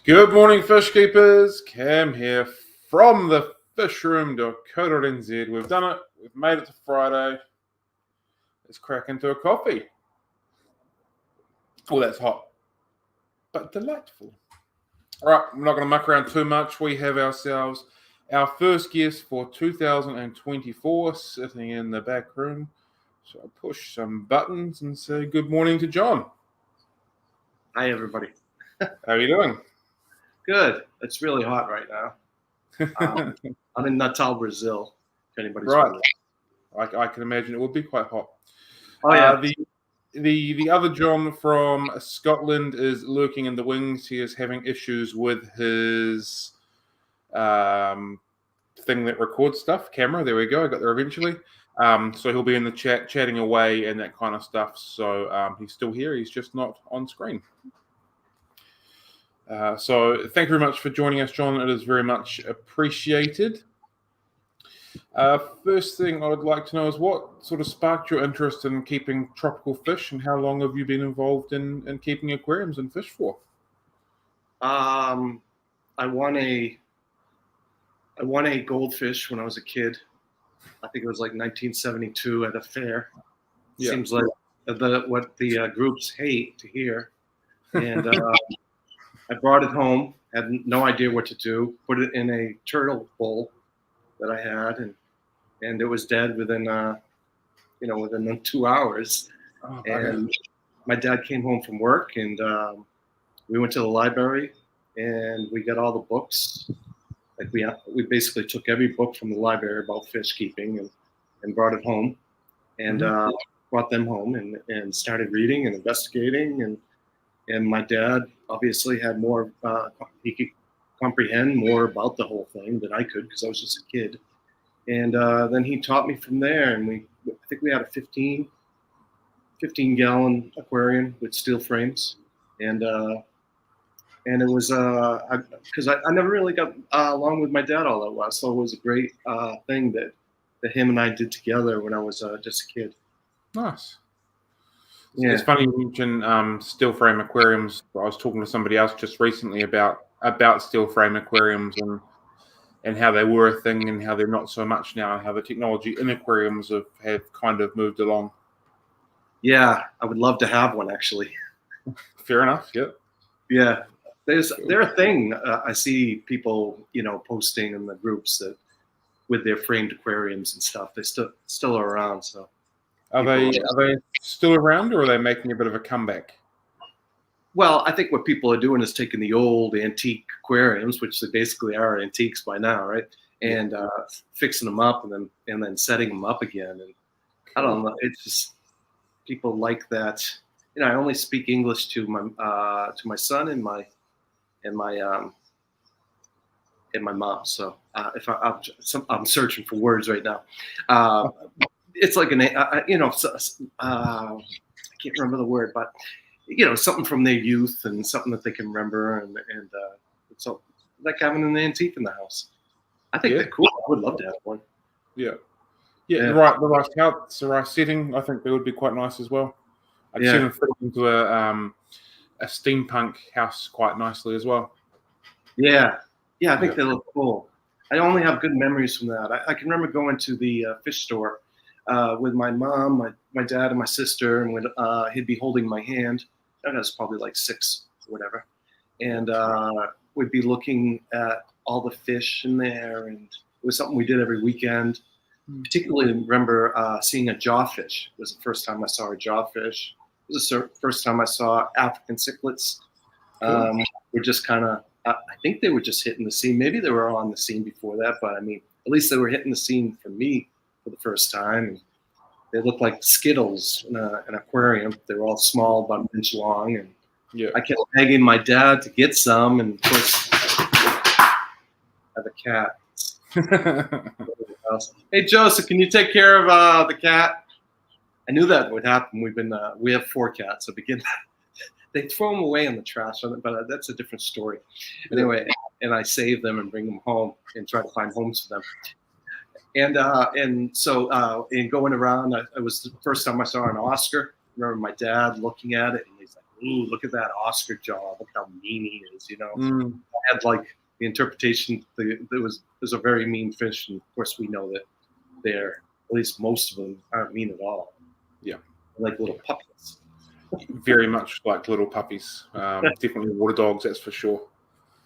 Good morning, fish keepers. Cam here from the fishroom.co.nz. We've done it. We've made it to Friday. Let's crack into a coffee. Oh, that's hot, but delightful. All right, I'm not going to muck around too much. We have ourselves our first guest for 2024 sitting in the back room. So I'll push some buttons and say good morning to John. Hi, everybody. How are you doing? Good. It's really hot right now. I'm in Natal, Brazil. If anybody's Right. wondering. I can imagine it would be quite hot. Oh yeah. The other John from Scotland is lurking in the wings. He is having issues with his thing that records stuff, camera. There we go. I got there eventually. So he'll be in the chat, chatting away and that kind of stuff. So he's still here. He's just not on screen. So thank you very much for joining us, John. It is very much appreciated. First thing I would like to know is what sort of sparked your interest in keeping tropical fish, and how long have you been involved in keeping aquariums and fish for? I won a goldfish when I was a kid. I think it was like 1972 at a fair. Yeah. Seems like what the groups hate to hear. And I brought it home. Had no idea what to do. Put it in a turtle bowl that I had, and it was dead within within 2 hours. Oh, And my dad came home from work, and we went to the library, and we got all the books. Like we basically took every book from the library about fish keeping and brought it home, and brought them home and started reading and investigating. And my dad obviously had more, he could comprehend more about the whole thing than I could because I was just a kid. And then he taught me from there, and I think we had a 15-gallon aquarium with steel frames, and it was because I never really got along with my dad all that well, so it was a great thing that him and I did together when I was just a kid. Nice. Yeah. It's funny you mention steel frame aquariums. I was talking to somebody else just recently about steel frame aquariums and how they were a thing and how they're not so much now, and how the technology in aquariums have kind of moved along. Yeah, I would love to have one, actually. Fair enough. Yeah. Yeah, they're a thing. I see people, posting in the groups that with their framed aquariums and stuff. They still are around. So Are they still around, or are they making a bit of a comeback? Well, I think what people are doing is taking the old antique aquariums, which they basically are antiques by now, right? And fixing them up and then setting them up again. And I don't know. It's just people like that. I only speak English to my son and my mom. So if I'm searching for words right now, it's like I can't remember the word, but something from their youth and something that they can remember, and so like having an antique in the house. I think they're cool. I would love to have one. Yeah. The right couch, the right setting. I think they would be quite nice as well. I've seen them fit into a steampunk house quite nicely as well. Yeah, I think they look cool. I only have good memories from that. I can remember going to the fish store with my mom, my dad, and my sister, and he'd be holding my hand. I was probably like 6 or whatever, and we'd be looking at all the fish in there, and it was something we did every weekend. Particularly remember seeing a jawfish. It was the first time I saw a jawfish. It was the first time I saw African cichlids. Cool. We're just kind of, I think they were just hitting the scene. Maybe they were on the scene before that, but I mean, at least they were hitting the scene for me for the first time. And they looked like Skittles in an aquarium. They were all small, about an inch long. And I kept begging my dad to get some. And of course, I have a cat. Hey, Joseph, can you take care of the cat? I knew that would happen. We have 4 cats. So they throw them away in the trash, but that's a different story. Anyway, and I save them and bring them home and try to find homes for them. And so in going around, it was the first time I saw an Oscar. I remember my dad looking at it, and he's like, ooh, look at that Oscar jaw. Look how mean he is. Mm. I had like the interpretation that it was a very mean fish, and of course we know that they're, at least most of them, aren't mean at all. Yeah, they're like little puppies. Very much like little puppies. Definitely water dogs, that's for sure.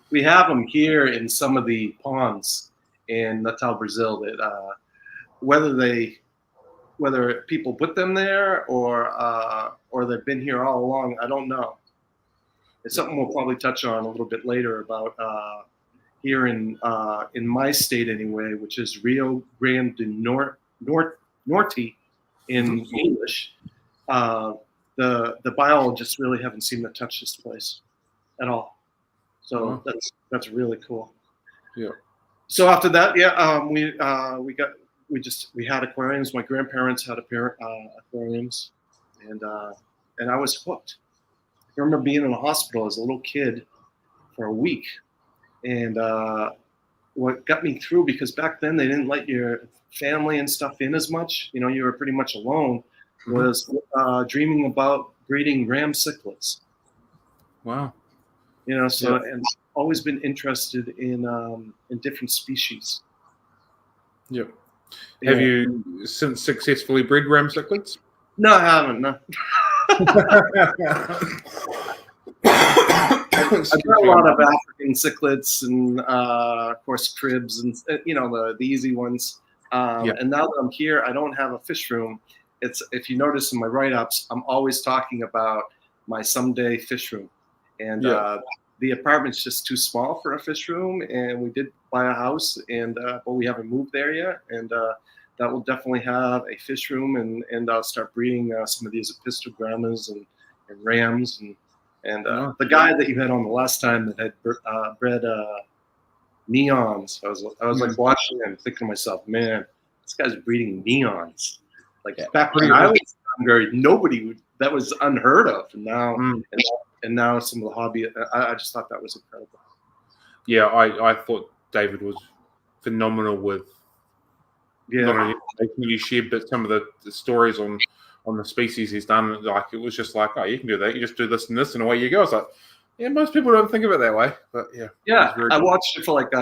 We have them here in some of the ponds in Natal, Brazil. That whether people put them there or they've been here all along, I don't know. It's something we'll probably touch on a little bit later about here in my state anyway, which is Rio Grande do Norte in English. The biologists really haven't seemed to touch this place at all. So that's really cool. Yeah. So after that, we had aquariums. My grandparents had aquariums, and I was hooked. I remember being in the hospital as a little kid for a week, and what got me through, because back then they didn't let your family and stuff in as much. You were pretty much alone. Was dreaming about breeding ram cichlids. Wow. And always been interested in different species. Yep. Have you since successfully bred ram cichlids? No, I haven't. No. I've got a lot of African cichlids and of course cribs and the easy ones. And now that I'm here, I don't have a fish room. If you notice in my write-ups, I'm always talking about my someday fish room, and the apartment's just too small for a fish room. And we did buy a house, and but we haven't moved there yet. And that will definitely have a fish room, and I'll start breeding some of these epistogrammas and rams and the guy that you had on the last time that had bred neons. I was like watching and thinking to myself, man, this guy's breeding neons. Like back when I was younger, that was unheard of. And now and now some of the hobby, I just thought that was incredible. Yeah, I thought David was phenomenal with not only making you share, but some of the stories on the species he's done. Like, it was just like, oh, you can do that. You just do this and this, and away you go. It's like, yeah, most people don't think of it that way, but yeah. Yeah, I watched it for like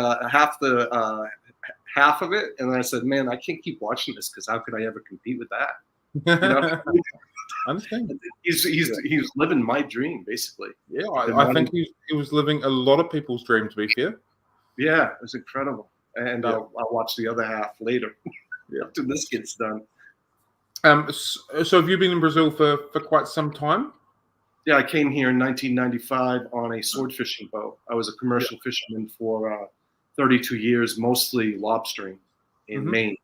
half of it, and then I said, man, I can't keep watching this, because how could I ever compete with that? I understand. He's living my dream, basically. Yeah, I think he was living a lot of people's dream, to be fair. Yeah, it was incredible. And I'll watch the other half later after this gets done. So have you been in Brazil for quite some time? Yeah, I came here in 1995 on a sword fishing boat. I was a commercial fisherman for 32 years, mostly lobstering in Maine.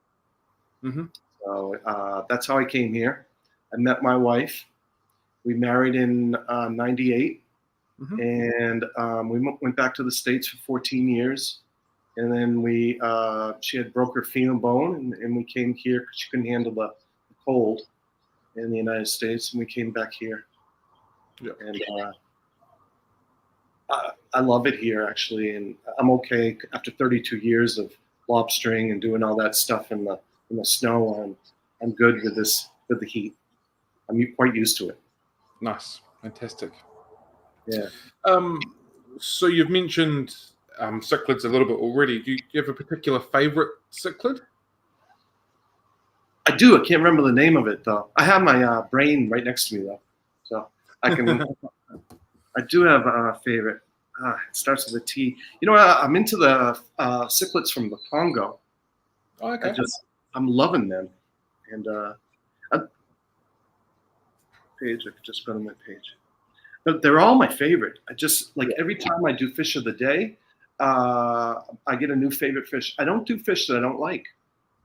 Mm-hmm. So that's how I came here. I met my wife. We married in 98, and we went back to the States for 14 years. And then she had broke her femur bone, and we came here because she couldn't handle the cold in the United States, and we came back here. Yeah. And I love it here, actually, and I'm okay after 32 years of lobstering and doing all that stuff in the snow. I'm good with the heat. I'm quite used to it. Nice, fantastic. Yeah. So you've mentioned cichlids a little bit already. Do you have a particular favorite cichlid? I do. I can't remember the name of it though. I have my brain right next to me though, so I can. I do have a favorite. It starts with a T. I'm into the cichlids from the Congo. Oh, okay. I'm loving them, and page. I could just go to my page. But they're all my favorite. I just like every time I do fish of the day, I get a new favorite fish. I don't do fish that I don't like.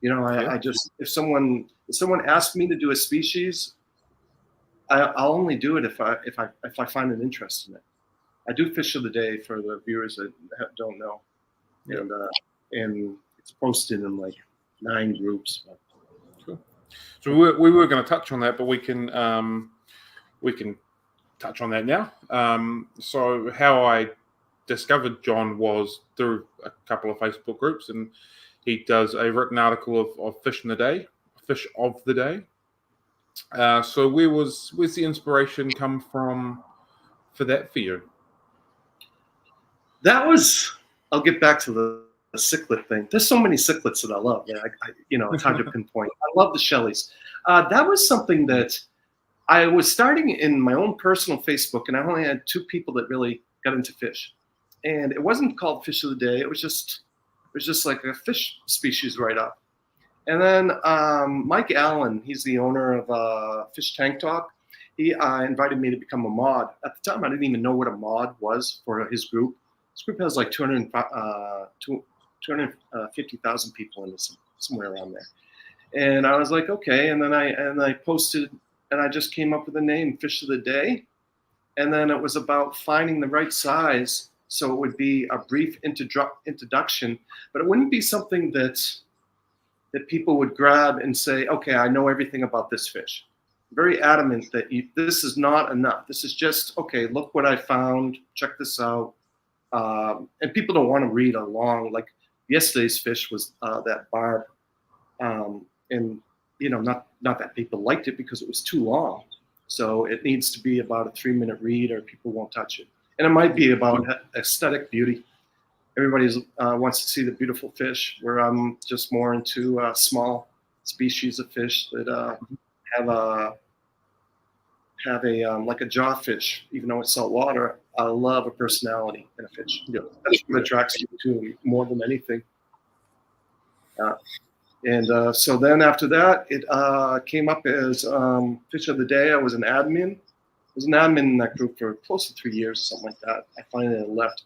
I just if someone asks me to do a species, I'll only do it if I find an interest in it. I do fish of the day for the viewers that don't know, and it's posted in like 9 groups. Cool. So we were going to touch on that, but we can touch on that now. So how I discovered John was through a couple of Facebook groups, and he does a written article of fish of the day. So where's the inspiration come from for that for you? That was, I'll get back to the cichlid thing. There's so many cichlids that I love. It's hard to pinpoint. I love the Shelleys. That was something that I was starting in my own personal Facebook, and I only had 2 people that really got into fish. And it wasn't called Fish of the Day. It was just like a fish species write-up. And then Mike Allen, he's the owner of Fish Tank Talk. He invited me to become a mod. At the time, I didn't even know what a mod was for his group. This group has like 250,000 people in it, somewhere around there. And I was like, okay. And then I posted, and I just came up with the name Fish of the Day. And then it was about finding the right size, so it would be a brief introduction, but it wouldn't be something that people would grab and say, okay, I know everything about this fish. Very adamant that this is not enough. This is just, okay, look what I found, check this out. And people don't want to read along. Like yesterday's fish was that barb. And, not that people liked it because it was too long. So it needs to be about a 3-minute read or people won't touch it. And it might be about aesthetic beauty. Everybody wants to see the beautiful fish, where I'm just more into small species of fish that have a like a jawfish. Even though it's saltwater, I love a personality in a fish. Yeah. That's what attracts you to me more than anything. So then after that, it came up as Fish of the Day. I was an admin. I was an admin in that group for close to 3 years, something like that. I finally left.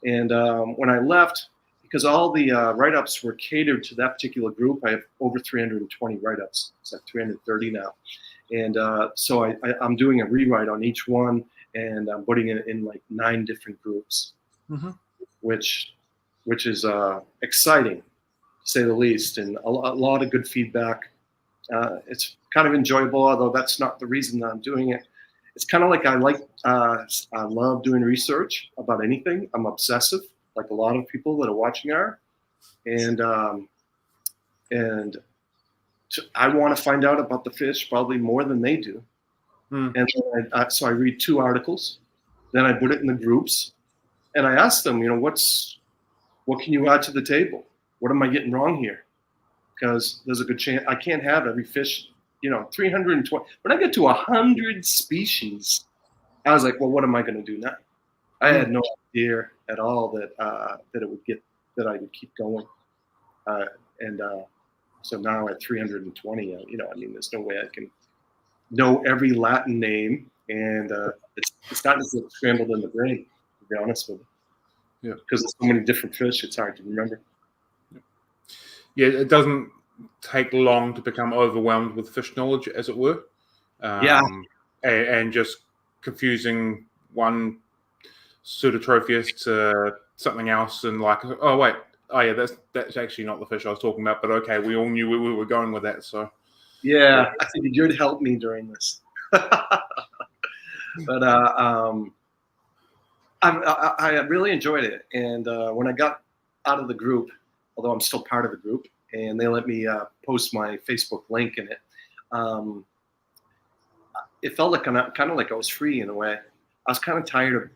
And when I left, because all the write-ups were catered to that particular group, I have over 320 write-ups. It's like 330 now. And so I'm doing a rewrite on each one, and I'm putting it in like 9 different groups, which is exciting, to say the least, and a lot of good feedback. It's kind of enjoyable, although that's not the reason that I'm doing it. It's kind of like I love doing research about anything. I'm obsessive, like a lot of people that are watching are, and I want to find out about the fish probably more than they do. And so I read 2 articles, then I put it in the groups, and I ask them, what can you add to the table? What am I getting wrong here? Because there's a good chance I can't have every fish. 320. When I get to 100 species, I was like, well, what am I going to do now? I had no idea at all that it would get, that I would keep going. So now at 320, there's no way I can know every Latin name, and it's starting to get scrambled in the brain, to be honest with you. Yeah. Because there's so many different fish, it's hard to remember. Yeah, it doesn't take long to become overwhelmed with fish knowledge, as it were. And just confusing one pseudotropheus to something else, and like, oh wait, that's actually not the fish I was talking about. But okay, we all knew we were going with that. So yeah, I think you'd help me during this. But I really enjoyed it, and when I got out of the group, although I'm still part of the group, and they let me post my Facebook link in it. It felt like kind of like I was free in a way. I was kind of tired of,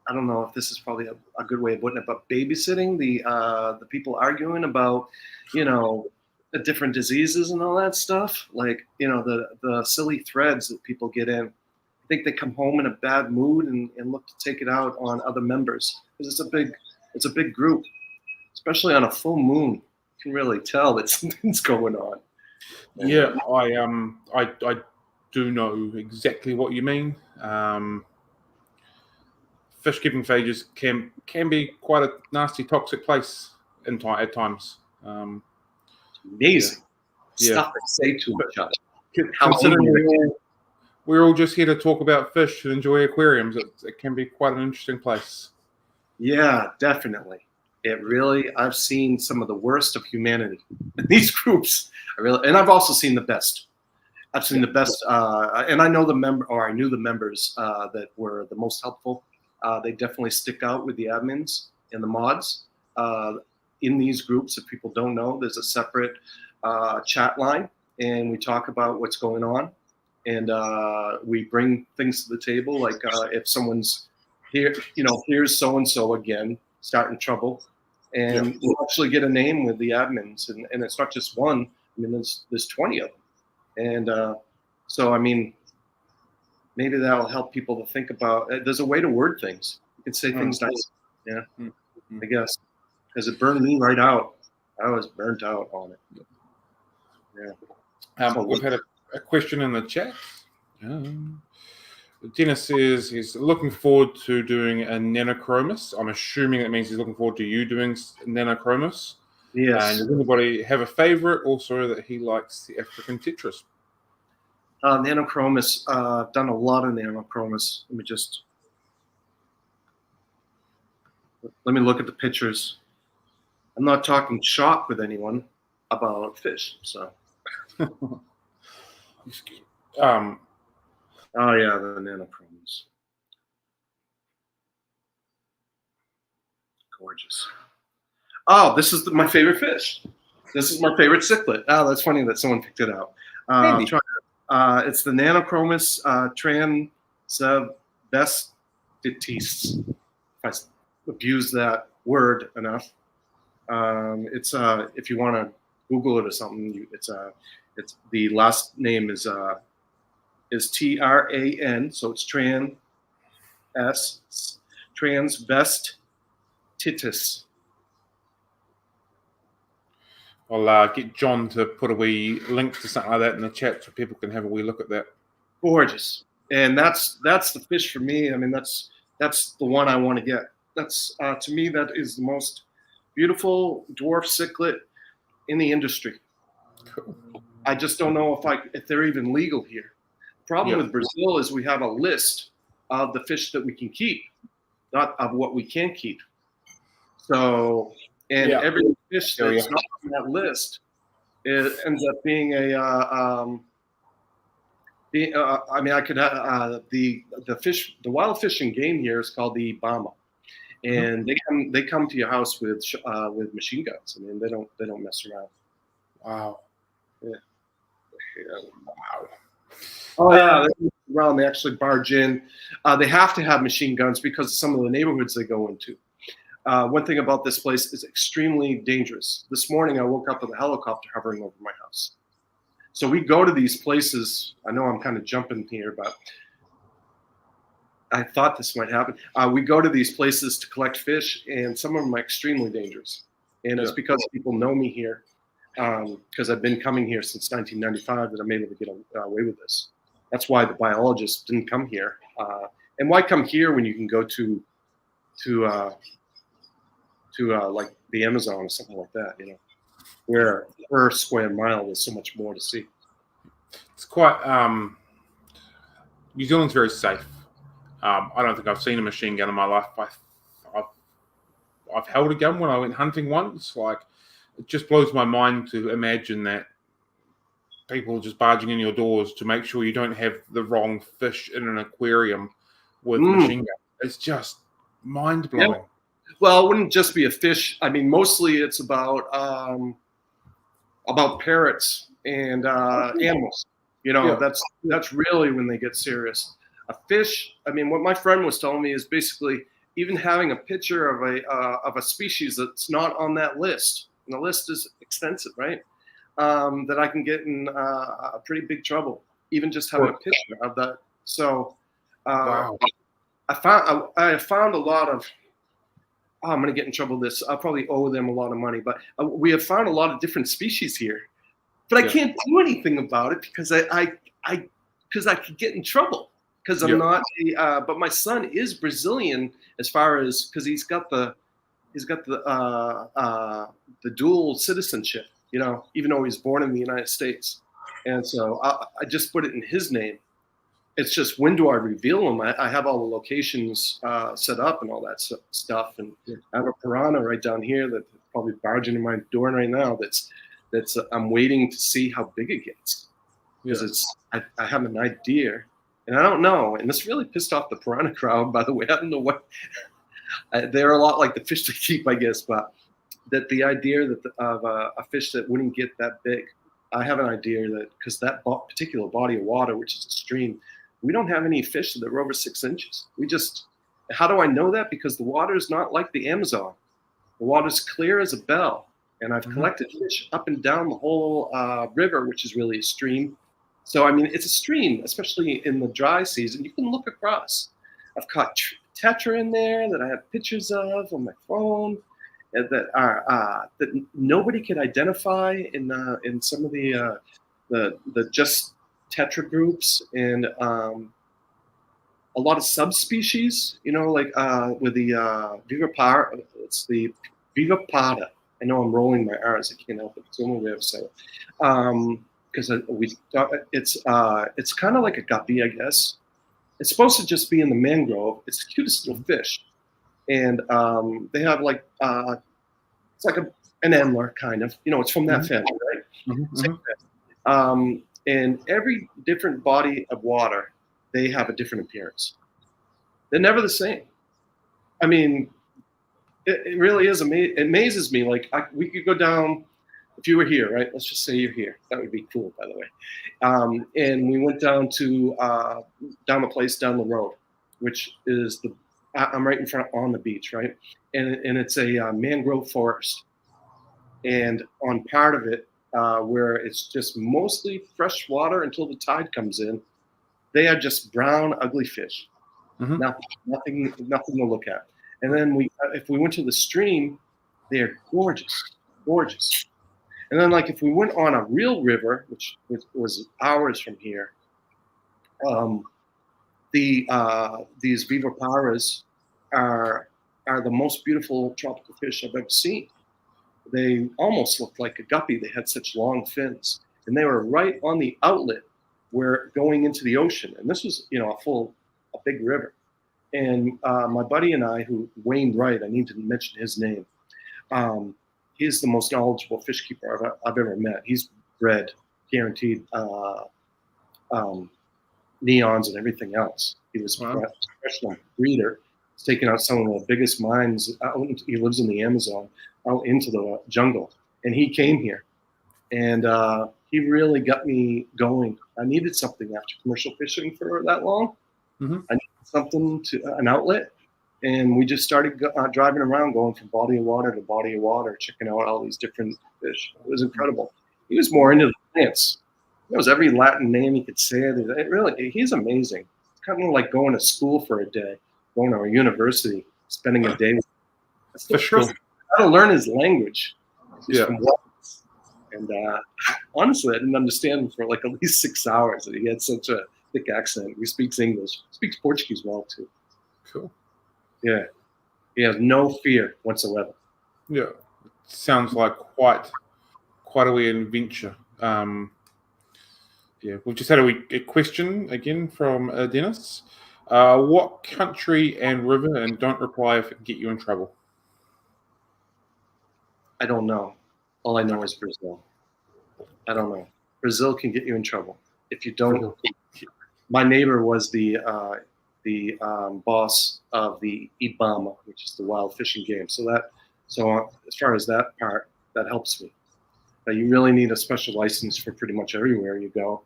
I don't know if this is probably a good way of putting it, but babysitting the people arguing about, the different diseases and all that stuff. Like, the silly threads that people get in. I think they come home in a bad mood and look to take it out on other members, because it's a big group, especially on a full moon. You can really tell that something's going on. Yeah, I do know exactly what you mean. Fish keeping phages can be quite a nasty, toxic place at times. Amazing stuff they say to each other. Considering we're all just here to talk about fish and enjoy aquariums, it can be quite an interesting place. Yeah, definitely. It really, I've seen some of the worst of humanity in these groups. And I've also seen the best. I've seen the best, and I know I knew the members that were the most helpful. They definitely stick out with the admins and the mods. In these groups, if people don't know, there's a separate chat line, and we talk about what's going on. and we bring things to the table. Like if someone's here, here's so and so again, starting trouble, and we'll actually get a name with the admins, and it's not just one. I mean, there's 20 of them, and so I mean, maybe that'll help people to think about. There's a way to word things. You can say things nice. Yeah, I guess, because it burned me right out. I was burnt out on it. Yeah. We've had a question in the chat. Dennis says he's looking forward to doing a Nanochromis. I'm assuming that means he's looking forward to you doing Nanochromis. Yes. And does anybody have a favorite? Also, that he likes the African Tetris. Nanochromis. I've done a lot of Nanochromis. Let me look at the pictures. I'm not talking shop with anyone about fish, so. Oh yeah, the Nanochromis. Gorgeous. Oh, this is my favorite fish. This is my favorite cichlid. Oh, that's funny that someone picked it out. It's the Nanochromis transvestitis. If I abuse that word enough. It's if you want to Google it or something, it's the last name is TRAN, so it's transvestitis. I'll get John to put a wee link to something like that in the chat so people can have a wee look at that. Gorgeous, and that's the fish for me. I mean, that's the one I want to get. That's to me that is the most beautiful dwarf cichlid in the industry. Cool. I just don't know if they're even legal here. The problem with Brazil is we have a list of the fish that we can keep, not of what we can't keep. So, and every fish that's not on that list, it ends up being I mean, I could have the wild fish and game here is called the Bama, and they come to your house with machine guns. I mean, they don't mess around. Wow. Yeah. Wow. Oh yeah, they actually barge in. They have to have machine guns because of some of the neighborhoods they go into. One thing about this place is extremely dangerous. This morning I woke up with a helicopter hovering over my house. So we go to these places. I know I'm kind of jumping here, but I thought this might happen. We go to these places to collect fish, and some of them are extremely dangerous. And it's because people know me here, because I've been coming here since 1995 that I'm able to get away with this. That's why the biologists didn't come here. And why come here when you can go to like the Amazon or something like that, where per square mile there's so much more to see. It's quite New Zealand's very safe. I don't think I've seen a machine gun in my life. I've held a gun when I went hunting once. Like, it just blows my mind to imagine that people just barging in your doors to make sure you don't have the wrong fish in an aquarium with a machine gun. It's just mind blowing. Yeah. Well, it wouldn't just be a fish. I mean, mostly it's about parrots and animals. That's really when they get serious. A fish. I mean, what my friend was telling me is basically even having a picture of a species that's not on that list, and the list is extensive, right? That I can get in pretty big trouble, even just having a picture of that. So, wow. I found a lot of. Oh, I'm going to get in trouble with this. I'll probably owe them a lot of money, but we have found a lot of different species here, but I can't do anything about it because I could get in trouble because I'm not. But my son is Brazilian as far as because he's got the dual citizenship. Even though he's born in the United States, and so I just put it in his name. It's just when do I reveal them? I have all the locations set up and all that stuff, and I have a piranha right down here that's probably barging in my door right now. That's I'm waiting to see how big it gets because I have an idea, and I don't know. And this really pissed off the piranha crowd, by the way. I don't know what they're a lot like the fish to keep, I guess, but that the idea that of a fish that wouldn't get that big I have an idea that because that particular body of water, which is a stream, we don't have any fish that are over 6 inches. How do I know that? Because the water is not like the Amazon. The water's clear as a bell. And I've collected fish up and down the whole river, which is really a stream. So, I mean, it's a stream, especially in the dry season. You can look across. I've caught tetra in there that I have pictures of on my phone that are that nobody could identify in some of the just tetra groups, and a lot of subspecies, like with the vivipara. It's the viviparda. I know I'm rolling my R's. I can't help it. It's the only way I've said it. Because it's kind of like a guppy, I guess. It's supposed to just be in the mangrove. It's the cutest little fish, and they have like it's like an antler kind of. It's from that family, right? And every different body of water, they have a different appearance. They're never the same. I mean, it really is amazing. It amazes me. Like we could go down. If you were here, right? Let's just say you're here. That would be cool, by the way. And we went down to down the place down the road, which is I'm right in front on the beach, right? And it's a mangrove forest. And on part of it, where it's just mostly fresh water until the tide comes in, they are just brown, ugly fish. Nothing to look at. And then if we went to the stream, they're gorgeous, gorgeous. And then, like, if we went on a real river, which was hours from here, these viviparas are the most beautiful tropical fish I've ever seen. They almost looked like a guppy. They had such long fins, and they were right on the outlet where going into the ocean. And this was, a big river. And my buddy and I, Wayne Wright, I need to mention his name. He's the most knowledgeable fish keeper I've ever met. He's bred, guaranteed, neons and everything else. He was a professional breeder. He's taken out some of the biggest mines. He lives in the Amazon, out into the jungle. And he came here. And he really got me going. I needed something after commercial fishing for that long. I needed something an outlet. And we just started driving around, going from body of water to body of water, checking out all these different fish. It was incredible. He was more into the plants. He knows every Latin name he could say. He's amazing. It's kind of like going to school for a day, going to a university, spending a day with him. For sure. I had to learn his language. And honestly, I didn't understand him for like at least 6 hours. He had such a thick accent. He speaks English. He speaks Portuguese well, too. Cool. Yeah, he has no fear whatsoever. Yeah, sounds like quite a weird adventure. We've just had a question again from Dennis. What country and river, and don't reply if it can get you in trouble? I don't know. All I know is Brazil. I don't know. Brazil can get you in trouble if you don't. My neighbor was the boss of the IBAMA, which is the wild fishing game. So as far as that part, that helps me. You really need a special license for pretty much everywhere you go.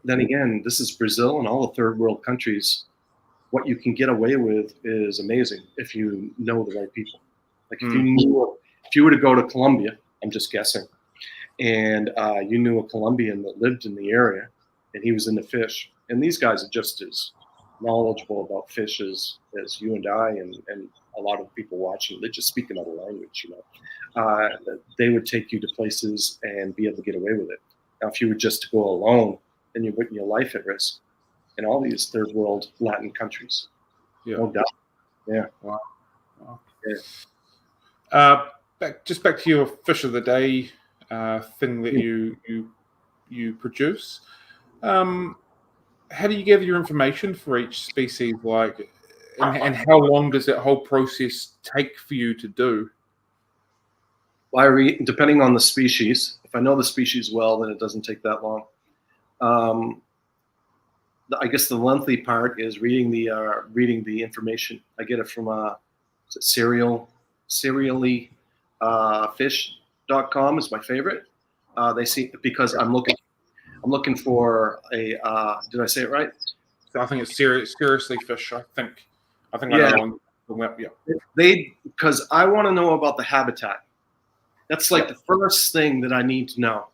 Then again, this is Brazil and all the third world countries. What you can get away with is amazing if you know the right people. Like if you were to go to Colombia, I'm just guessing, and you knew a Colombian that lived in the area, and he was into fish. And these guys are just as knowledgeable about fish as you and I and a lot of people watching. They just speak another language, They would take you to places and be able to get away with it. Now, if you were just to go alone, then you're putting your life at risk in all these third world Latin countries. Yeah. No doubt. Yeah. Wow. Yeah. Back to your fish of the day thing that you produce. How do you gather your information for each species? And how long does that whole process take for you to do? Well, depending on the species. If I know the species well, then it doesn't take that long. I guess the lengthy part is reading the information. I get it from seriallyfish.com is my favorite. They see because I'm looking for a. Did I say it right? I think it's seriously fish. I think I Yeah. know one. Yeah. Because I want to know about the habitat. That's like the first thing that I need to know.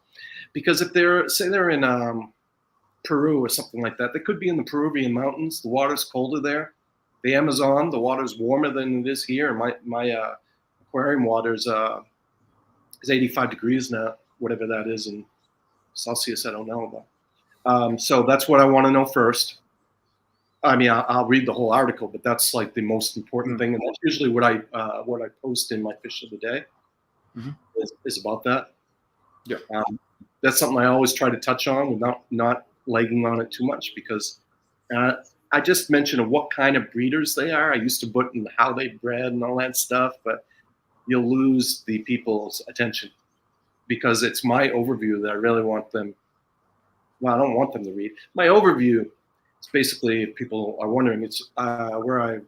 Because if they're in Peru or something like that, they could be in the Peruvian mountains. The water's colder there. The Amazon, the water's warmer than it is here. My aquarium water's is 85 degrees now, whatever that is in Celsius. I don't know about. So that's what I want to know first. I mean, I'll read the whole article, but that's like the most important thing, and that's usually what I post in my fish of the day is about that. Yeah, that's something I always try to touch on without not lagging on it too much because I just mentioned what kind of breeders they are. I used to put in how they bred and all that stuff, but you'll lose the people's attention because it's my overview that I really want them. Well, I don't want them to read. My overview is basically, if people are wondering, it's where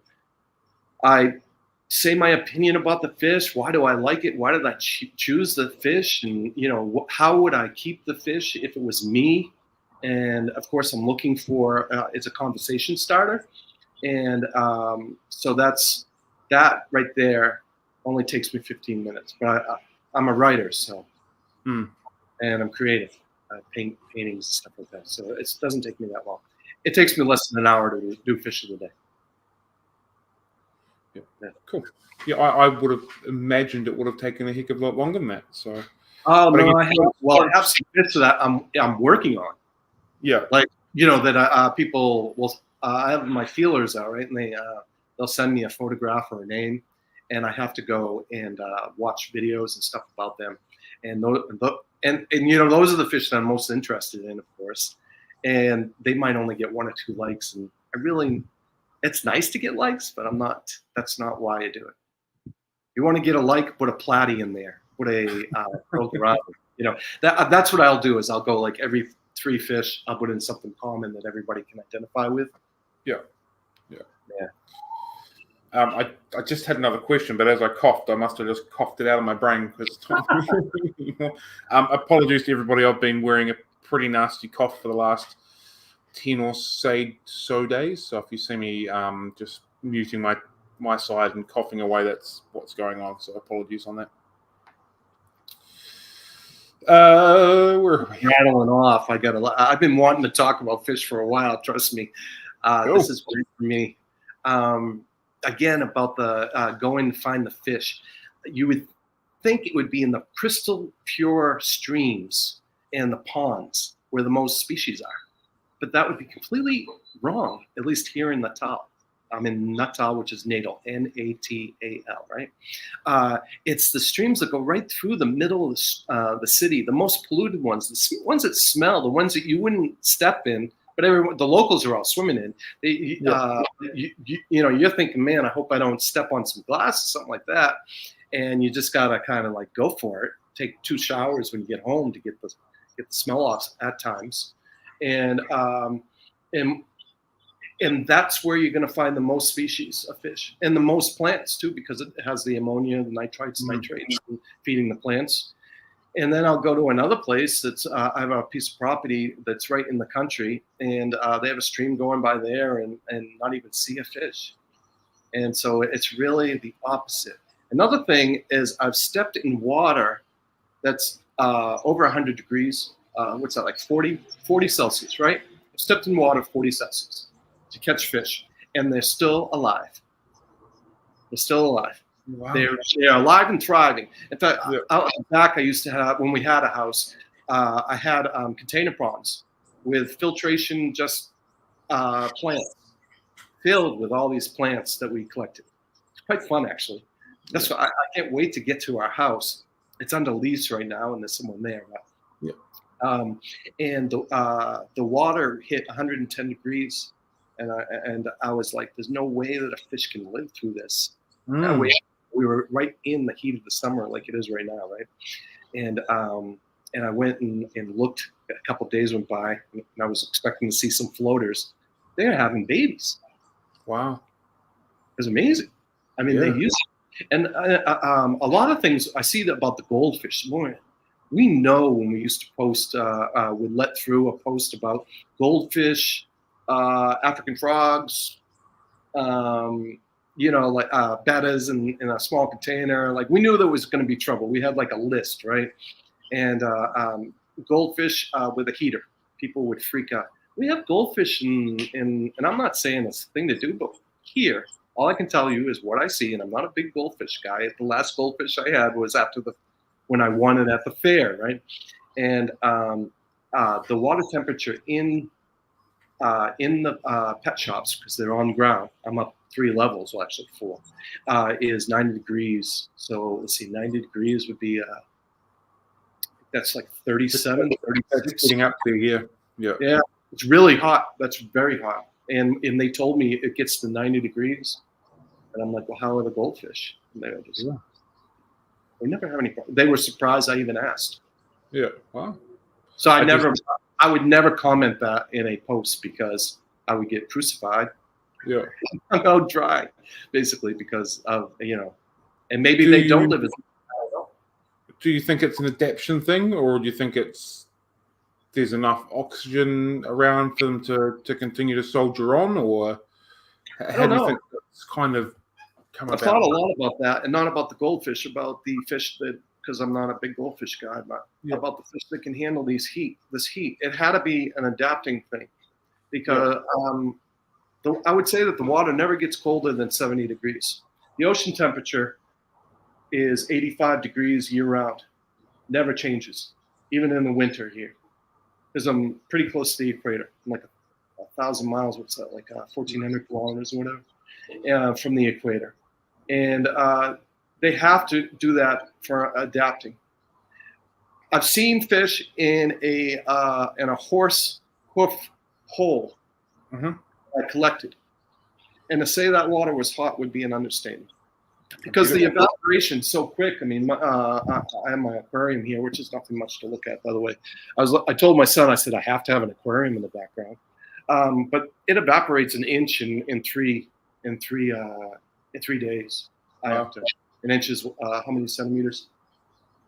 I say my opinion about the fish. Why do I like it? Why did I choose the fish? And, how would I keep the fish if it was me? And, of course, I'm looking for it's a conversation starter. And so that right there only takes me 15 minutes. But I'm a writer, so and I'm creative. Paintings and stuff like that. So it doesn't take me that long. It takes me less than an hour to do fish of the day. Yeah. Cool. Yeah, I would have imagined it would have taken a heck of a lot longer than that. So. Oh no, I have some bits of that I'm working on. Yeah. Like that people will. I have my feelers out, right, and they'll send me a photograph or a name, and I have to go and watch videos and stuff about them, and those are the fish that I'm most interested in, of course, and they might only get 1 or 2 likes, and it's nice to get likes, but that's not why I do it. You want to get a like, put a platy in there, put a that's what I'll do is I'll go like every 3 fish, I'll put in something common that everybody can identify with. Yeah. I just had another question, but as I coughed, I must have just coughed it out of my brain because it's time. Apologies to everybody. I've been wearing a pretty nasty cough for the last 10 or so days. So if you see me just muting my side and coughing away, that's what's going on. So apologies on that. Where are we? Rattling off. I've been wanting to talk about fish for a while. Trust me. This is great for me. Again, about the going to find the fish. You would think it would be in the crystal pure streams and the ponds where the most species are. But that would be completely wrong, at least here in Natal. I'm in Natal, which is Natal, Natal, right? It's the streams that go right through the middle of the city, the most polluted ones, the ones that smell, the ones that you wouldn't step in, but the locals are all swimming in. You're thinking, man, I hope I don't step on some glass or something like that. And you just got to kind of like go for it. Take 2 showers when you get home to get the smell off at times. And that's where you're going to find the most species of fish and the most plants too, because it has the ammonia, the nitrates, feeding the plants. And then I'll go to another place that's I have a piece of property that's right in the country, and they have a stream going by there, and not even see a fish. And so it's really the opposite. Another thing is I've stepped in water that's over 100 degrees. What's that, like 40 Celsius, right? I've stepped in water 40 Celsius to catch fish, and they're still alive. They're still alive. Wow. They're alive and thriving. In fact, out back, I used to have, when we had a house, I had container ponds with filtration plants, filled with all these plants that we collected. It's quite fun, actually. That's why I can't wait to get to our house. It's under lease right now, and there's someone there. And the water hit 110 degrees, and I was like, "There's no way that a fish can live through this." We were right in the heat of the summer, like it is right now, right? And I went and looked. A couple of days went by, and I was expecting to see some floaters. They're having babies. Wow, it was amazing. I mean, they use it. And a lot of things I see about the goldfish. we know when we used to post, would let through a post about goldfish, African frogs, like bettas in a small container. Like we knew there was going to be trouble. We had like a list, right? And goldfish with a heater, people would freak out. We have goldfish and I'm not saying it's a thing to do, but here, all I can tell you is what I see, and I'm not a big goldfish guy. The last goldfish I had was when I won it at the fair, right? And the water temperature in the pet shops, because they're on ground, I'm up 3 levels, well actually 4, is 90 degrees. So let's see, 90 degrees would be that's like 37, 36. Getting up there, yeah. Yeah, it's really hot. That's very hot. And they told me it gets to 90 degrees. And I'm like, well, how are the goldfish? And they were just, we never have any problem. They were surprised I even asked. Yeah, wow. So I would never comment that in a post because I would get crucified. Yeah. I'm out dry, basically, because of, and maybe they don't live as do you think it's an adaptation thing, or do you think there's enough oxygen around for them to continue to soldier on, or how do you think it's kind of come about? I've thought a lot about that, and not about the goldfish, about the fish that, because I'm not a big goldfish guy, but about the fish that can handle this heat. It had to be an adapting thing, because I would say that the water never gets colder than 70 degrees. The ocean temperature is 85 degrees year round, never changes, even in the winter here, because I'm pretty close to the equator. I'm like 1,000 miles, what's that, like 1,400 kilometers or whatever, from the equator. And they have to do that for adapting. I've seen fish in a horse hoof hole I collected. And to say that water was hot would be an understatement. Because the evaporation's so quick. I mean, I have my aquarium here, which is nothing much to look at, by the way. I told my son, I said, I have to have an aquarium in the background. But it evaporates an inch in 3 days. I have to. An inch is how many centimeters?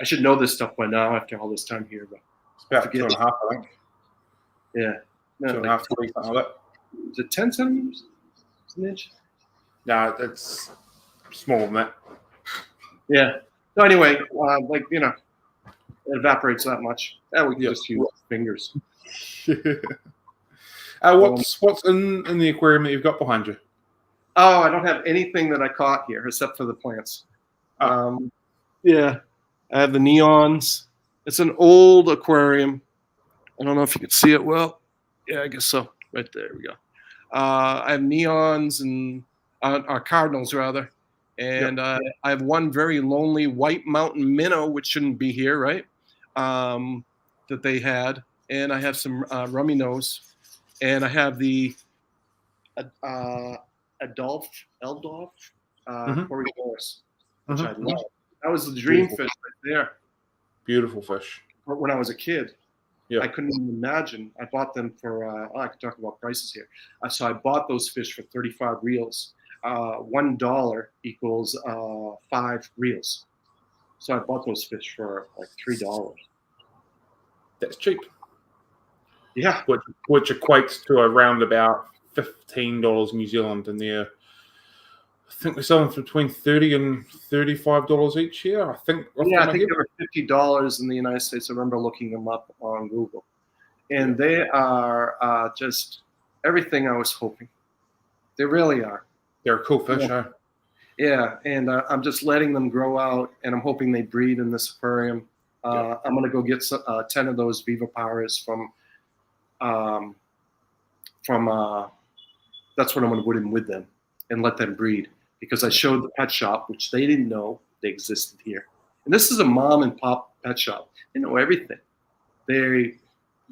I should know this stuff by now after all this time here. But it's about 2.5, I think. Yeah. No, 2.5, 3, something like that. Is it 10 centimeters? It's an inch? No, it's small than that. Yeah. So anyway, it evaporates that much. We can just use fingers. What's in the aquarium that you've got behind you? Oh, I don't have anything that I caught here except for the plants. Yeah. I have the neons. It's an old aquarium. I don't know if you can see it well. Yeah, I guess so. Right there we go. I have neons and cardinals, rather. And I have one very lonely white mountain minnow, which shouldn't be here, right? That they had. And I have some rummy nose. And I have the Eldolf Coriolis, which I love. That was the dream fish right there. Beautiful fish. When I was a kid. Yeah. I couldn't even imagine. I bought them for, I could talk about prices here. So I bought those fish for 35 reals. $1 equals 5 reals. So I bought those fish for like $3. That's cheap. Yeah. Which equates to around about $15 New Zealand, and they're, I think we sell them for between $30 and $35 each year. I think. Yeah, I think they were $50 in the United States. I remember looking them up on Google, and they are just everything I was hoping. They really are. They're a cool fish, huh? Yeah, and I'm just letting them grow out, and I'm hoping they breed in this aquarium. I'm gonna go get 10 of those viviparas from. That's what I'm gonna put in with them and let them breed. Because I showed the pet shop, which they didn't know they existed here. And this is a mom and pop pet shop. They know everything. They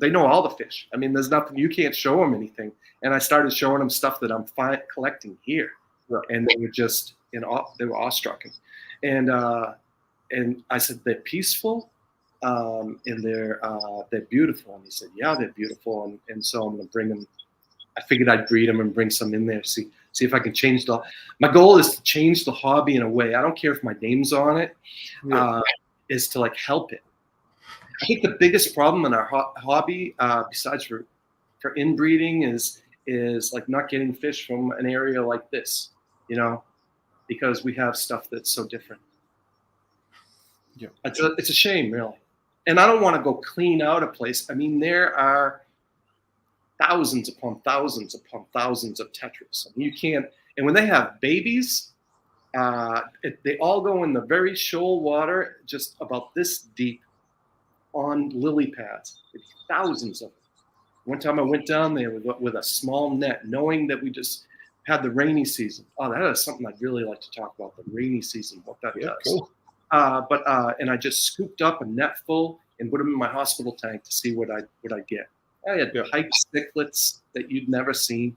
know all the fish. I mean, there's nothing, you can't show them anything. And I started showing them stuff that I'm collecting here. Right. And they were just, they were awestruck. And I said, they're peaceful and they're beautiful. And he said, yeah, they're beautiful. And so I'm going to bring them. I figured I'd breed them and bring some in there. See if I can change my goal is to change the hobby in a way. I don't care if my name's on it, is to like help it. I think the biggest problem in our hobby, besides for inbreeding, is like not getting fish from an area like this, because we have stuff that's so different. Yeah, it's a shame, really. And I don't want to go clean out a place. I mean, there are thousands upon thousands upon thousands of tetras. I mean, you can't. And when they have babies, they all go in the very shoal water, just about this deep, on lily pads. It's thousands of them. One time I went down there with a small net, knowing that we just had the rainy season. Oh, that is something I'd really like to talk about, the rainy season, what that does. Cool. And I just scooped up a net full and put them in my hospital tank to see what I'd get. I had pike cichlids that you'd never seen.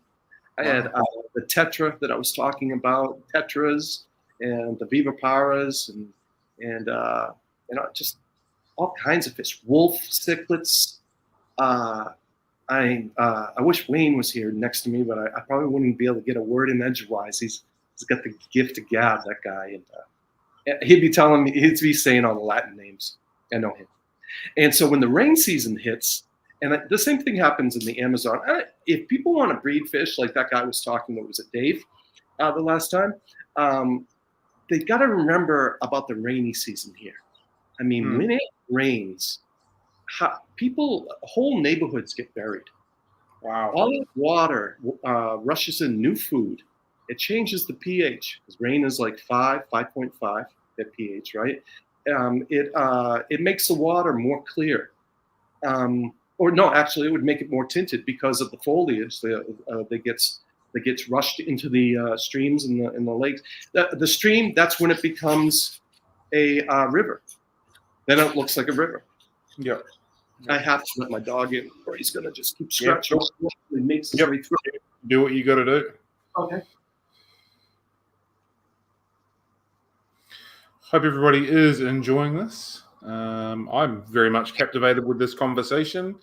I had the tetra that I was talking about, tetras, and the viviparas, and just all kinds of fish. Wolf cichlids. I wish Wayne was here next to me, but I probably wouldn't be able to get a word in edgewise. He's got the gift of gab, that guy, and he'd be saying all the Latin names. I know him. And so when the rain season hits, and the same thing happens in the Amazon. If people want to breed fish, like that guy was talking, what was it, Dave, the last time, they've got to remember about the rainy season here. I mean, when it rains, whole neighborhoods get buried. Wow. All the water rushes in new food. It changes the pH, because rain is like 5.5 at pH, right? It makes the water more clear. Or no, actually, it would make it more tinted because of the foliage that gets rushed into the streams and the lakes. The stream, that's when it becomes a river. Then it looks like a river. Yeah. I have to let my dog in, or he's gonna just keep scratching. Yep. It makes his way through. Do what you got to do. Okay. Hope everybody is enjoying this. I'm very much captivated with this conversation.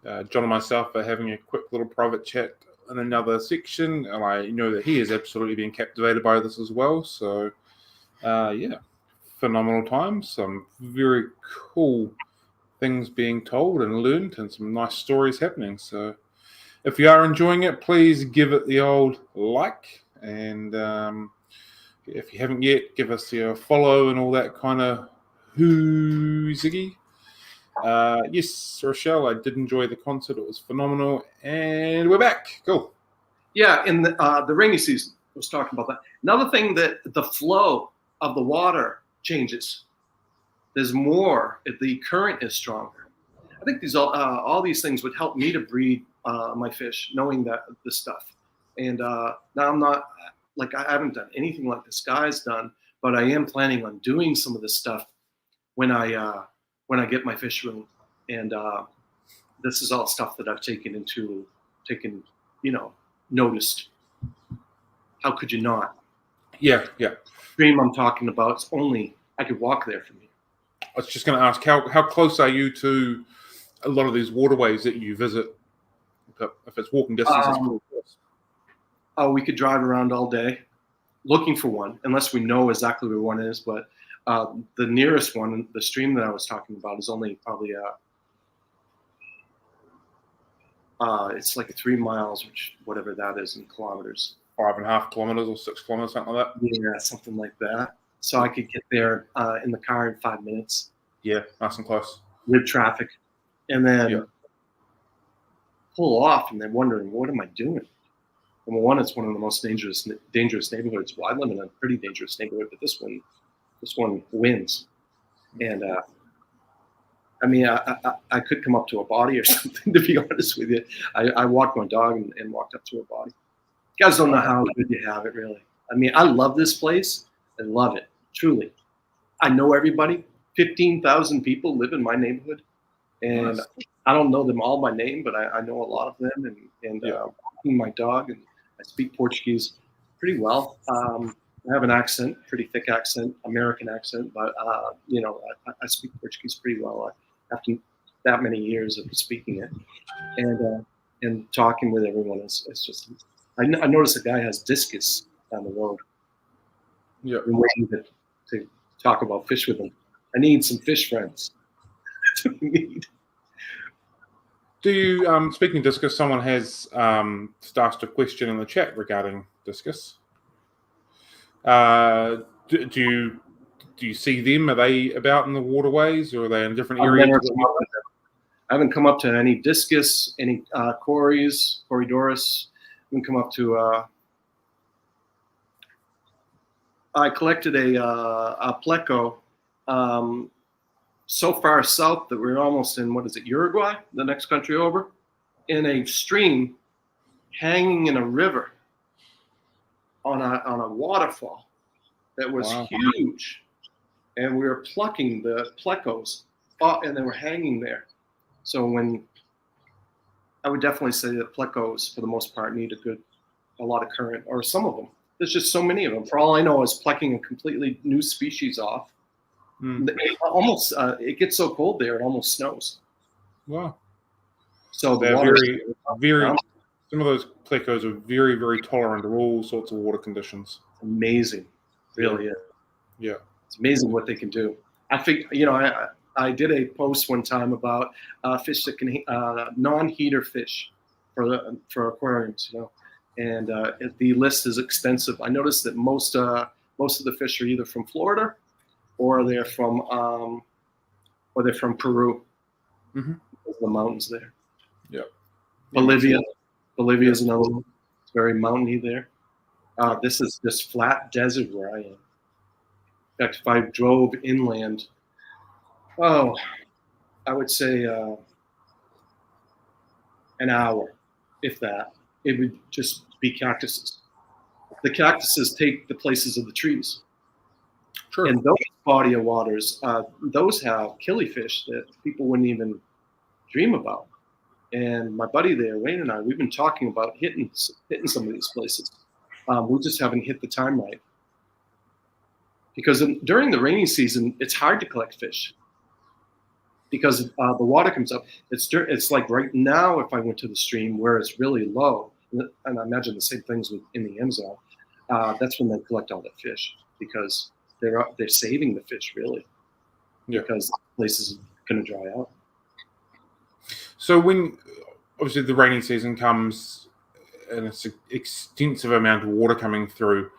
John and myself are having a quick little private chat in another section, and I know that he is absolutely being captivated by this as well. So, phenomenal times. Some very cool things being told and learned, and some nice stories happening. So, if you are enjoying it, please give it the old like, and if you haven't yet, give us your follow and all that kind of ziggy. Yes, Rochelle, I did enjoy the concert. It was phenomenal, and we're back. Cool. Yeah, in the rainy season, I was talking about that. Another thing, that the flow of the water changes. There's more. The current is stronger. I think all these things would help me to breed my fish, knowing this stuff. And now I'm not, like, I haven't done anything like this guy's done, but I am planning on doing some of this stuff when I get my fish room. And this is all stuff that I've taken, noticed. How could you not? Yeah. Stream I'm talking about, it's only, I could walk there from here. I was just going to ask, how close are you to a lot of these waterways that you visit? If it's walking distance, it's pretty close. Oh, we could drive around all day looking for one, unless we know exactly where one is. But the nearest one, the stream that I was talking about, is only probably it's like 3 miles, which whatever that is in kilometers. 5.5 kilometers or 6 kilometers, something like that. Yeah, something like that. So I could get there in the car in 5 minutes. Yeah, nice and close. With traffic, and then pull off, and then wondering, what am I doing? Number one, it's one of the most dangerous neighborhoods. Well, I live in a pretty dangerous neighborhood, but this one wins. And I mean, I could come up to a body or something, to be honest with you. I walked my dog and walked up to a body. You guys don't know how good you have it, really. I mean, I love this place. I love it, truly. I know everybody. 15,000 people live in my neighborhood, and nice. I don't know them all by name, but I know a lot of them, and my dog, and I speak Portuguese pretty well. I have an accent, pretty thick accent, American accent, but I speak Portuguese pretty well after that many years of speaking it, and talking with everyone is just. I noticed a guy has discus down the road. Yeah, I'm waiting to talk about fish with him. I need some fish friends. do we need? Do you, speaking of discus, someone has asked a question in the chat regarding discus. Do you see them? Are they about in the waterways, or are they in different areas? I haven't come up to any discus, any corridorus. I haven't come up to. I collected a pleco so far south that we're almost in, what is it, Uruguay, the next country over, in a stream hanging in a river on a waterfall that was huge. And we were plucking the plecos, and they were hanging there. So I would definitely say that plecos, for the most part, need a lot of current, or some of them. There's just so many of them. For all I know, is plucking a completely new species off. It gets so cold there, it almost snows. Wow. So they're very some of those plecos are very, very tolerant to all sorts of water conditions. Amazing. Really is. Yeah. It's amazing what they can do. I think, I did a post one time about fish that can non-heater fish for aquariums, and the list is extensive. I noticed that most of the fish are either from Florida or they're from Peru. Mm-hmm. The mountains there. Yeah. Bolivia is another one. It's very mountainy there. This is just flat desert where I am. In fact, if I drove inland, I would say an hour, if that. It would just be cactuses. The cactuses take the places of the trees. Sure. And those body of waters, those have killifish that people wouldn't even dream about. And my buddy there, Wayne, and I, we've been talking about hitting some of these places. We just haven't hit the time right. Because during the rainy season, it's hard to collect fish. Because the water comes up. It's like right now, if I went to the stream where it's really low, and I imagine the same things in the Amazon, that's when they collect all the fish, because they're saving the fish, really. Yeah. Because the place is going to dry out. So when obviously the rainy season comes and it's an extensive amount of water coming through,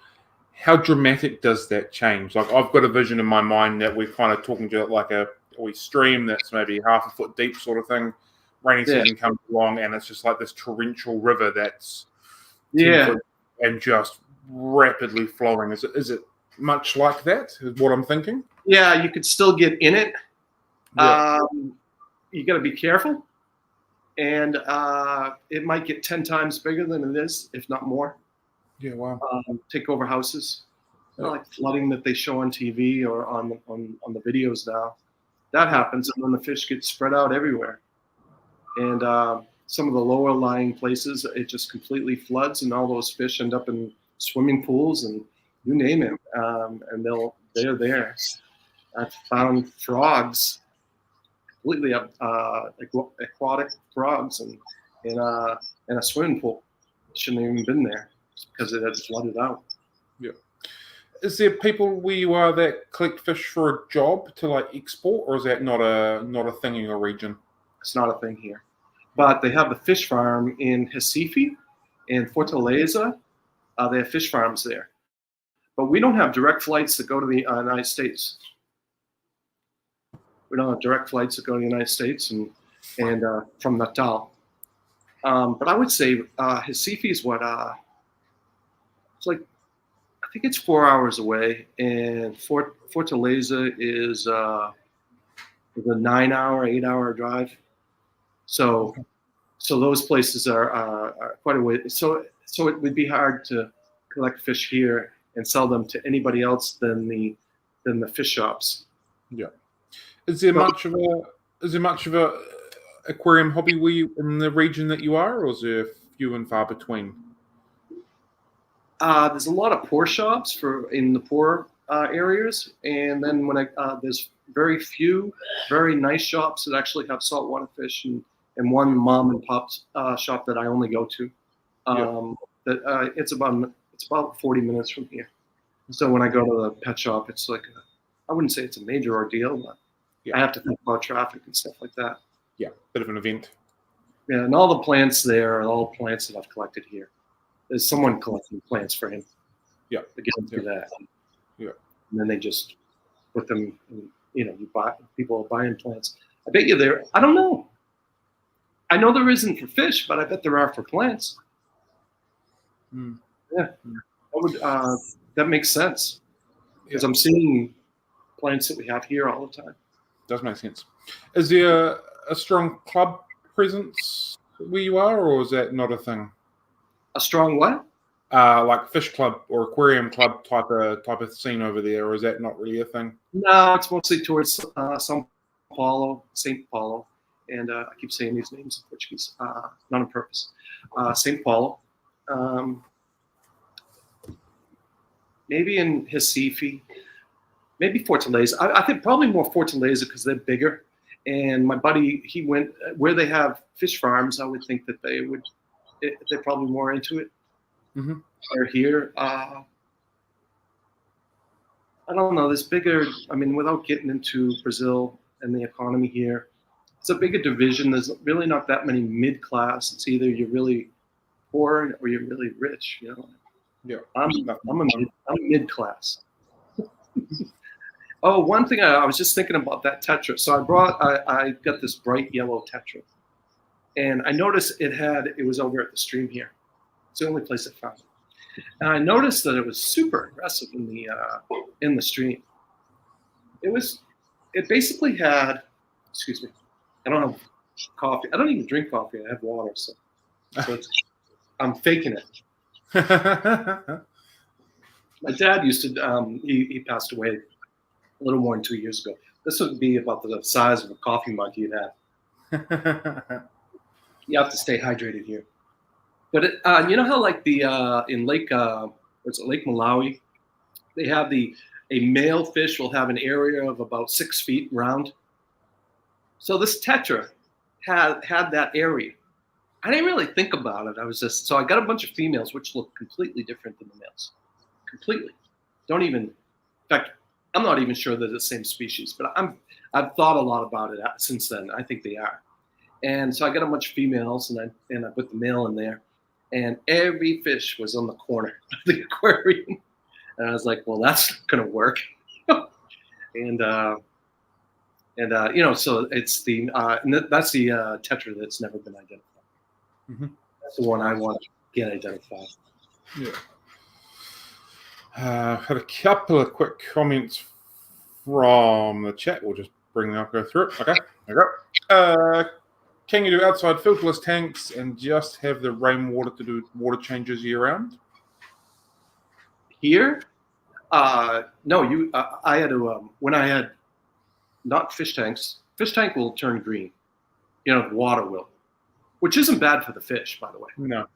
how dramatic does that change? Like, I've got a vision in my mind that we're kind of talking to like a stream that's maybe half a foot deep sort of thing. Rainy season comes along and it's just like this torrential river that's 10 foot and just rapidly flowing. Is it much like that, is what I'm thinking? Yeah, you could still get in it. Yeah. You got to be careful. And it might get 10 times bigger than it is, if not more. Yeah, wow. Take over houses. Like flooding that they show on TV or on the videos now. That happens, and then the fish get spread out everywhere. And some of the lower lying places, it just completely floods, and all those fish end up in swimming pools and you name it. And they're there. I've found frogs, completely aquatic frogs, in a swimming pool. Shouldn't have even been there because it had flooded out. Yeah. Is there people where you are that collect fish for a job to like export, or is that not a thing in your region? It's not a thing here. But they have the fish farm in Recife and Fortaleza. They have fish farms there. But we don't have direct flights that go to the United States. We don't have direct flights that go to the United States and from Natal. But I would say Recife is what it's like. I think it's 4 hours away, and Fortaleza is a 8 hour drive. So those places are quite a way. So it would be hard to collect fish here and sell them to anybody else than the fish shops. Yeah. Is there much of a aquarium hobby where you in the region that you are, or is there few and far between? There's a lot of pour shops in the poor areas, and then there's very few very nice shops that actually have saltwater fish, and one mom and pop shop that I only go to. It's about 40 minutes from here. So when I go to the pet shop, it's like I wouldn't say it's a major ordeal, but I have to think about traffic and stuff like that. Yeah, bit of an event. Yeah, and all the plants there are all plants that I've collected here. There's someone collecting plants for him. Yeah, to get him through that. Yeah, and then they just put them. You buy. People are buying plants. I bet you there. I don't know. I know there isn't for fish, but I bet there are for plants. Mm. Yeah, that makes sense because Yeah. I'm seeing plants that we have here all the time. Does make sense. Is there a strong club presence where you are, or is that not a thing? A strong what? Like fish club or aquarium club type of scene over there, or is that not really a thing? No, it's mostly towards São Paulo, St. Paulo, and I keep saying these names in Portuguese, not on purpose. St. Paulo, maybe in Recife, maybe Fortaleza. I think probably more Fortaleza because they're bigger. And my buddy, he went where they have fish farms. I would think that they're probably more into it. Mm-hmm. Or here, I don't know. This bigger. I mean, without getting into Brazil and the economy here, it's a bigger division. There's really not that many mid-class. It's either you're really poor or you're really rich. Yeah, I'm a mid-class. Oh, one thing I was just thinking about that tetra. So I got this bright yellow tetra, and I noticed it was over at the stream here. It's the only place I found it. And I noticed that it was super aggressive in the stream. It basically had, excuse me, I don't have coffee. I don't even drink coffee. I have water, so I'm faking it. My dad used to. He passed away a little more than 2 years ago. This would be about the size of a coffee mug you'd have. You have to stay hydrated here. But you know how like in Lake Lake Malawi, they have a male fish will have an area of about 6 feet round. So this tetra had that area. I didn't really think about it. So I got a bunch of females which look completely different than the males. Completely. In fact, I'm not even sure they're the same species, but I've thought a lot about it since then. I think they are. And so I got a bunch of females, and I put the male in there, and every fish was on the corner of the aquarium. And I was like, well, that's not going to work. and so it's that's the tetra that's never been identified. Mm-hmm. That's the one I want to get identified. Yeah. Had a couple of quick comments from the chat. We'll just go through it. Okay. There we go. Can you do outside filterless tanks and just have the rainwater to do water changes year round? Here? No, I had to, when I had not fish tanks, fish tank will turn green. The water will, which isn't bad for the fish, by the way. No.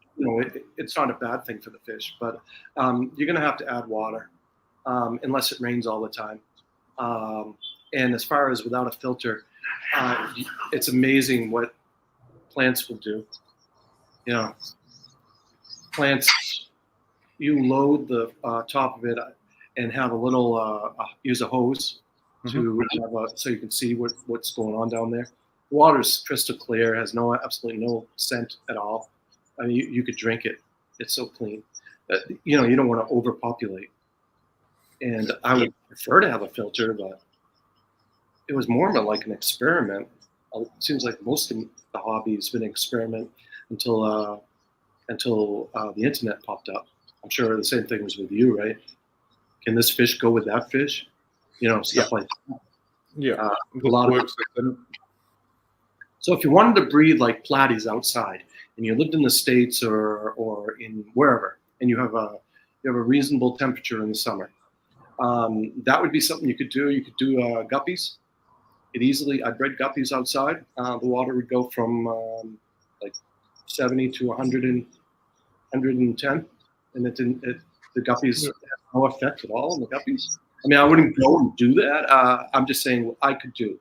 It's not a bad thing for the fish, but you're going to have to add water unless it rains all the time. And as far as without a filter, it's amazing what plants will do. Plants, you load the top of it and have a little, use a hose to have so you can see what's going on down there. The water's crystal clear, has absolutely no scent at all. I mean, you could drink it. It's so clean. You don't want to overpopulate. And I would prefer to have a filter, but it was more of like an experiment. It seems like most of the hobby has been an experiment until the internet popped up. I'm sure the same thing was with you, right? Can this fish go with that fish? Stuff like that. Yeah. A lot of it. So if you wanted to breed like platies outside, and you lived in the States or in wherever, and you have a reasonable temperature in the summer, that would be something you could do. You could do guppies. I bred guppies outside. The water would go from like 70 to 100 and 110, and the guppies have no effect at all on the guppies. I mean, I wouldn't go and do that. I'm just saying what I could do.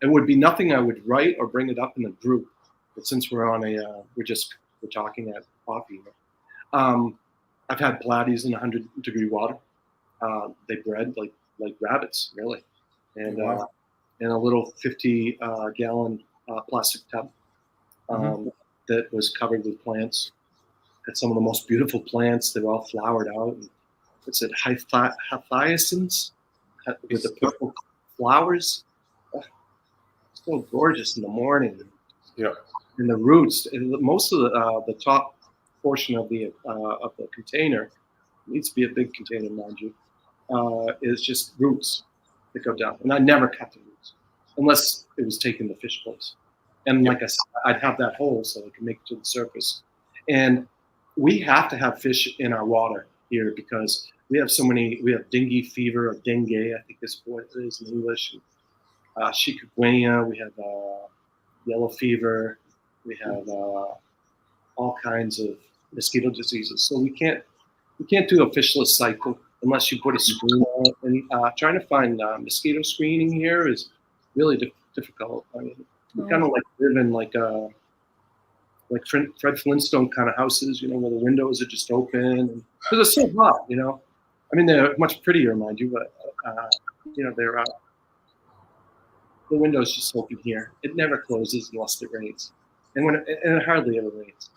It would be nothing I would write or bring it up in the group. But since we're on we're talking at coffee. I've had platies in 100-degree water. They bred like rabbits, really. And in a little 50-gallon plastic tub that was covered with plants. Had some of the most beautiful plants. They were all flowered out. What's it, hyacinths with the purple flowers? So gorgeous in the morning. Yeah. And the roots, and most of the top portion of the container, needs to be a big container, mind you, is just roots that go down. And I never cut the roots unless it was taking the fish place. And like I said, I'd have that hole so it can make it to the surface. And we have to have fish in our water here because we have dengue fever, or dengue, I think is what it is in English. Chikungunya, we have yellow fever, we have all kinds of mosquito diseases. So we can't do a fishless cycle unless you put a screen on it. And trying to find mosquito screening here is really difficult. I mean, we kind of like live in like Fred Flintstone kind of houses, you know, where the windows are just open because it's so hot, you know. I mean, they're much prettier, mind you, but you know, they're the window's just open here. It never closes unless it rains, and it hardly ever rains.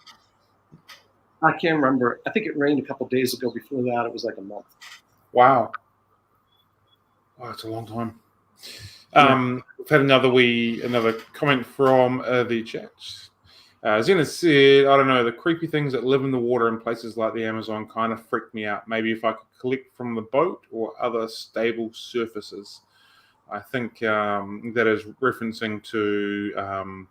I can't remember. I think it rained a couple of days ago. Before that, it was like a month. Wow. Oh, it's a long time. We've had another comment from the chat. Zena said, I don't know, the creepy things that live in the water in places like the Amazon kind of freak me out. Maybe if I could collect from the boat or other stable surfaces. I think that is referencing to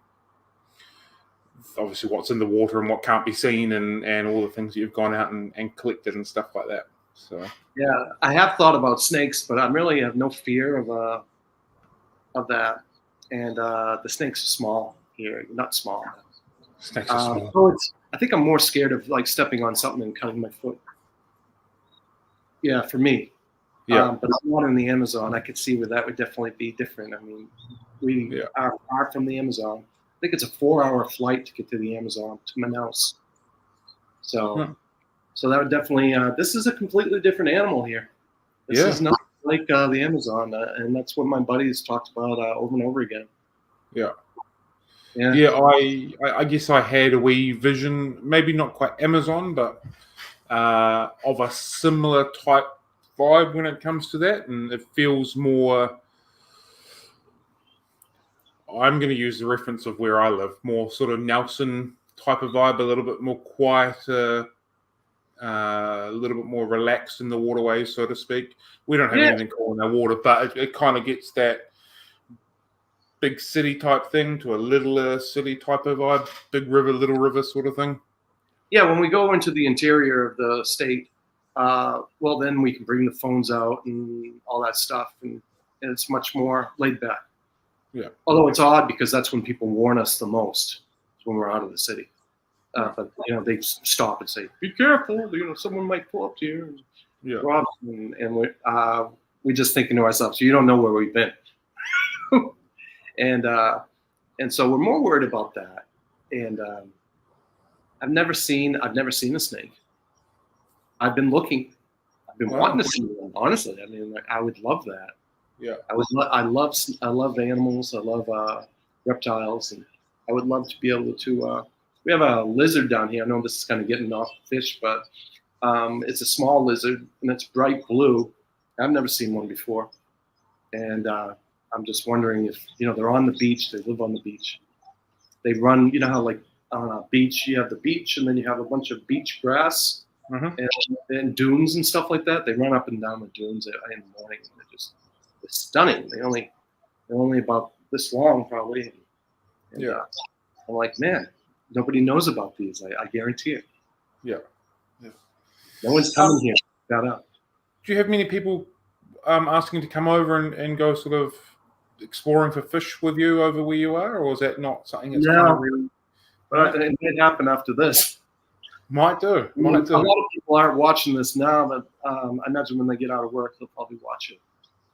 obviously what's in the water and what can't be seen and all the things that you've gone out and collected and stuff like that. So yeah, I have thought about snakes, but I really have no fear of that. And the snakes are small here, not small. Snakes are small. So I think I'm more scared of like stepping on something and cutting my foot. Yeah, for me. Yeah. But I'm not in the Amazon. I could see where that would definitely be different. I mean, we are far from the Amazon. I think it's a 4-hour flight to get to the Amazon, to Manaus. So that would definitely, this is a completely different animal here. This is not like the Amazon. And that's what my buddies talked about over and over again. Yeah. I guess I had a wee vision, maybe not quite Amazon, but of a similar type vibe when it comes to that, and it feels more, I'm going to use the reference of where I live, more sort of Nelson type of vibe, a little bit more quieter, a little bit more relaxed in the waterways, so to speak. We don't have anything cool in our water, but it kind of gets that big city type thing to a littler city type of vibe, big river, little river sort of thing. Yeah, when we go into the interior of the state, well, then we can bring the phones out and all that stuff, and it's much more laid back. Yeah. Although it's odd because that's when people warn us the most, when we're out of the city. But you know, they stop and say, "Be careful! You know, someone might pull up to you." Yeah. Rob, and we just thinking to ourselves, "You don't know where we've been," and so we're more worried about that. And I've never seen a snake. I've been looking. I've been wanting to see one. Honestly, I mean, I would love that. Yeah. I love animals. I love reptiles, and I would love to be able to. We have a lizard down here. I know this is kind of getting off fish, but it's a small lizard, and it's bright blue. I've never seen one before, and I'm just wondering if, you know, they're on the beach. They live on the beach. They run. You know how like on a beach you have the beach, and then you have a bunch of beach grass. And dunes and stuff like that. They run up and down the dunes in the morning. They're stunning. They're only about this long, probably. And, I'm like, man, nobody knows about these. I guarantee it. Yeah. No one's coming here. Shut up. Do you have many people asking to come over and go sort of exploring for fish with you over where you are, or is that not something that's kind of really? But it might happen after this. Might do. A lot of people aren't watching this now, but I imagine when they get out of work, they'll probably watch it.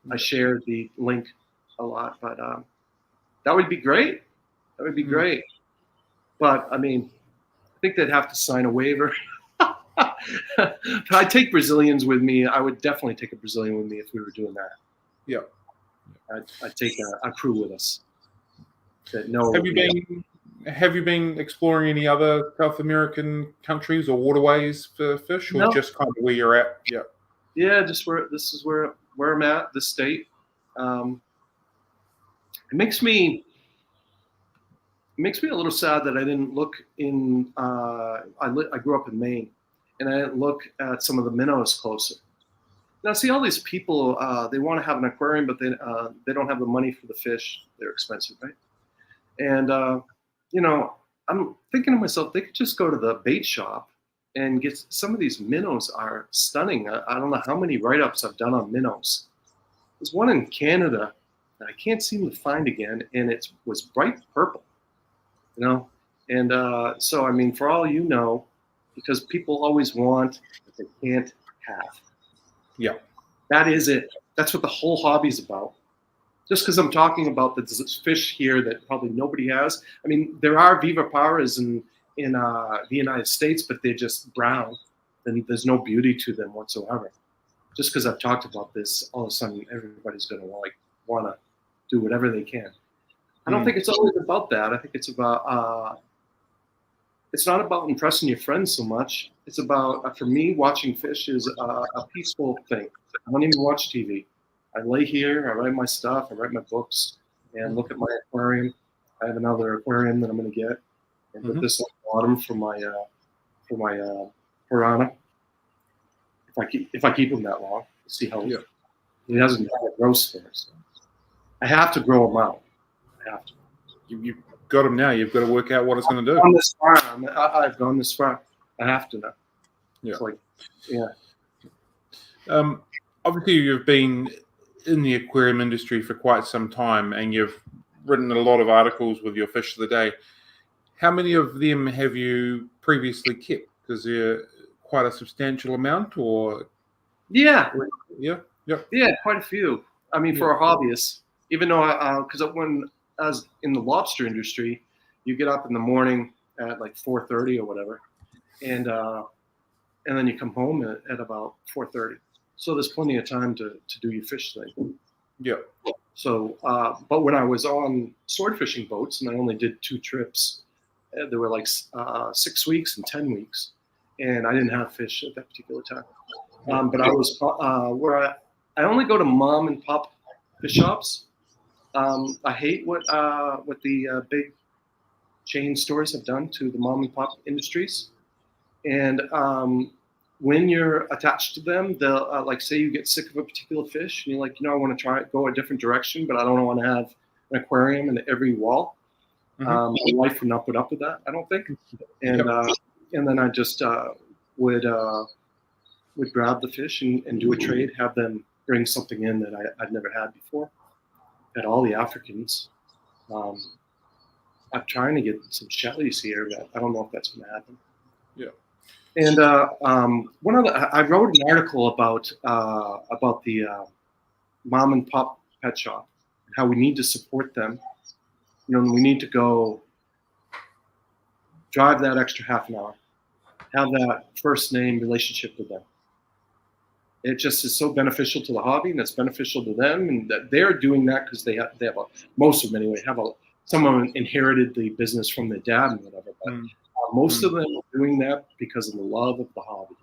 I shared the link a lot, but that would be great. That would be great. But, I mean, I think they'd have to sign a waiver. I'd take Brazilians with me. I would definitely take a Brazilian with me if we were doing that. Yeah. I'd take a crew with us. That know. Have you been exploring any other South American countries or waterways for fish, or No. just kind of where you're at? Yeah. Yeah, just this is where I'm at, this state. It makes me a little sad that I didn't look in. I grew up in Maine, and I didn't look at some of the minnows closer. Now, see, all these people, they want to have an aquarium, but they don't have the money for the fish. They're expensive, right? And I'm thinking to myself, they could just go to the bait shop and get some of these minnows are stunning. I don't know how many write-ups I've done on minnows. There's one in Canada that I can't seem to find again, and it was bright purple, And so, I mean, for all you know, because people always want what they can't have. Yeah. That is it. That's what the whole hobby is about. Just because I'm talking about the fish here that probably nobody has. I mean, there are viviparas in the United States, but they're just brown. And there's no beauty to them whatsoever. Just because I've talked about this, all of a sudden everybody's going to want to do whatever they can. I don't think it's always about that. I think it's about it's not about impressing your friends so much. It's about, for me, watching fish is a peaceful thing. I don't even watch TV. I lay here, I write my stuff, I write my books, and look at my aquarium. I have another aquarium that I'm going to get, and put this on the bottom for my piranha. If I keep him that long, see how he doesn't grow first. I have to grow him out. I have to. You've got him now. You've got to work out what it's going to do. On this far, I've gone this far. I have to now. Yeah. It's obviously, you've been in the aquarium industry for quite some time, and you've written a lot of articles with your fish of the day. How many of them have you previously kept? Is there quite a substantial amount, or? Yeah, quite a few. I mean, for a hobbyist, even though because when I was in the lobster industry, you get up in the morning at like 4:30 or whatever, and then you come home at about 4:30. So there's plenty of time to do your fish thing. Yeah. So, but when I was on sword fishing boats, and I only did 2 trips, there were like 6 weeks and 10 weeks, and I didn't have fish at that particular time. But I was where I only go to mom and pop fish shops. I hate what the big chain stores have done to the mom and pop industries, and when you're attached to them, they'll like say you get sick of a particular fish, and you're like, I want to go a different direction, but I don't want to have an aquarium in every wall. My wife would not put up with that, I don't think. And and then I just would grab the fish and do a trade, have them bring something in that I'd never had before. At all the Africans, I'm trying to get some shellies here, but I don't know if that's going to happen. Yeah. And I wrote an article about the mom and pop pet shop, how we need to support them. We need to go drive that extra half an hour, have that first name relationship with them. It just is so beneficial to the hobby, and it's beneficial to them, and that they're doing that because they have most of them anyway. Someone inherited the business from their dad and whatever, but most of them are doing that because of the love of the hobby,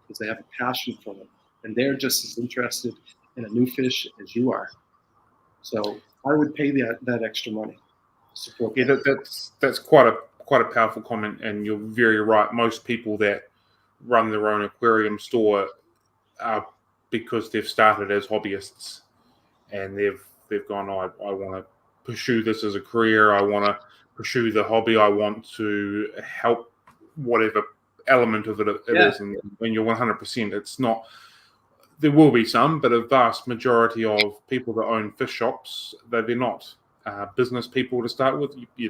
because they have a passion for it, and they're just as interested in a new fish as you are. So I would pay that extra money to support. Yeah, that's quite a powerful comment, and you're very right. Most people that run their own aquarium store are because they've started as hobbyists, and they've gone, I want to pursue this as a career. I want to pursue the hobby. I want to help whatever element of it is. And when you're 100%, it's not. There will be some, but a vast majority of people that own fish shops, they're not business people to start with. You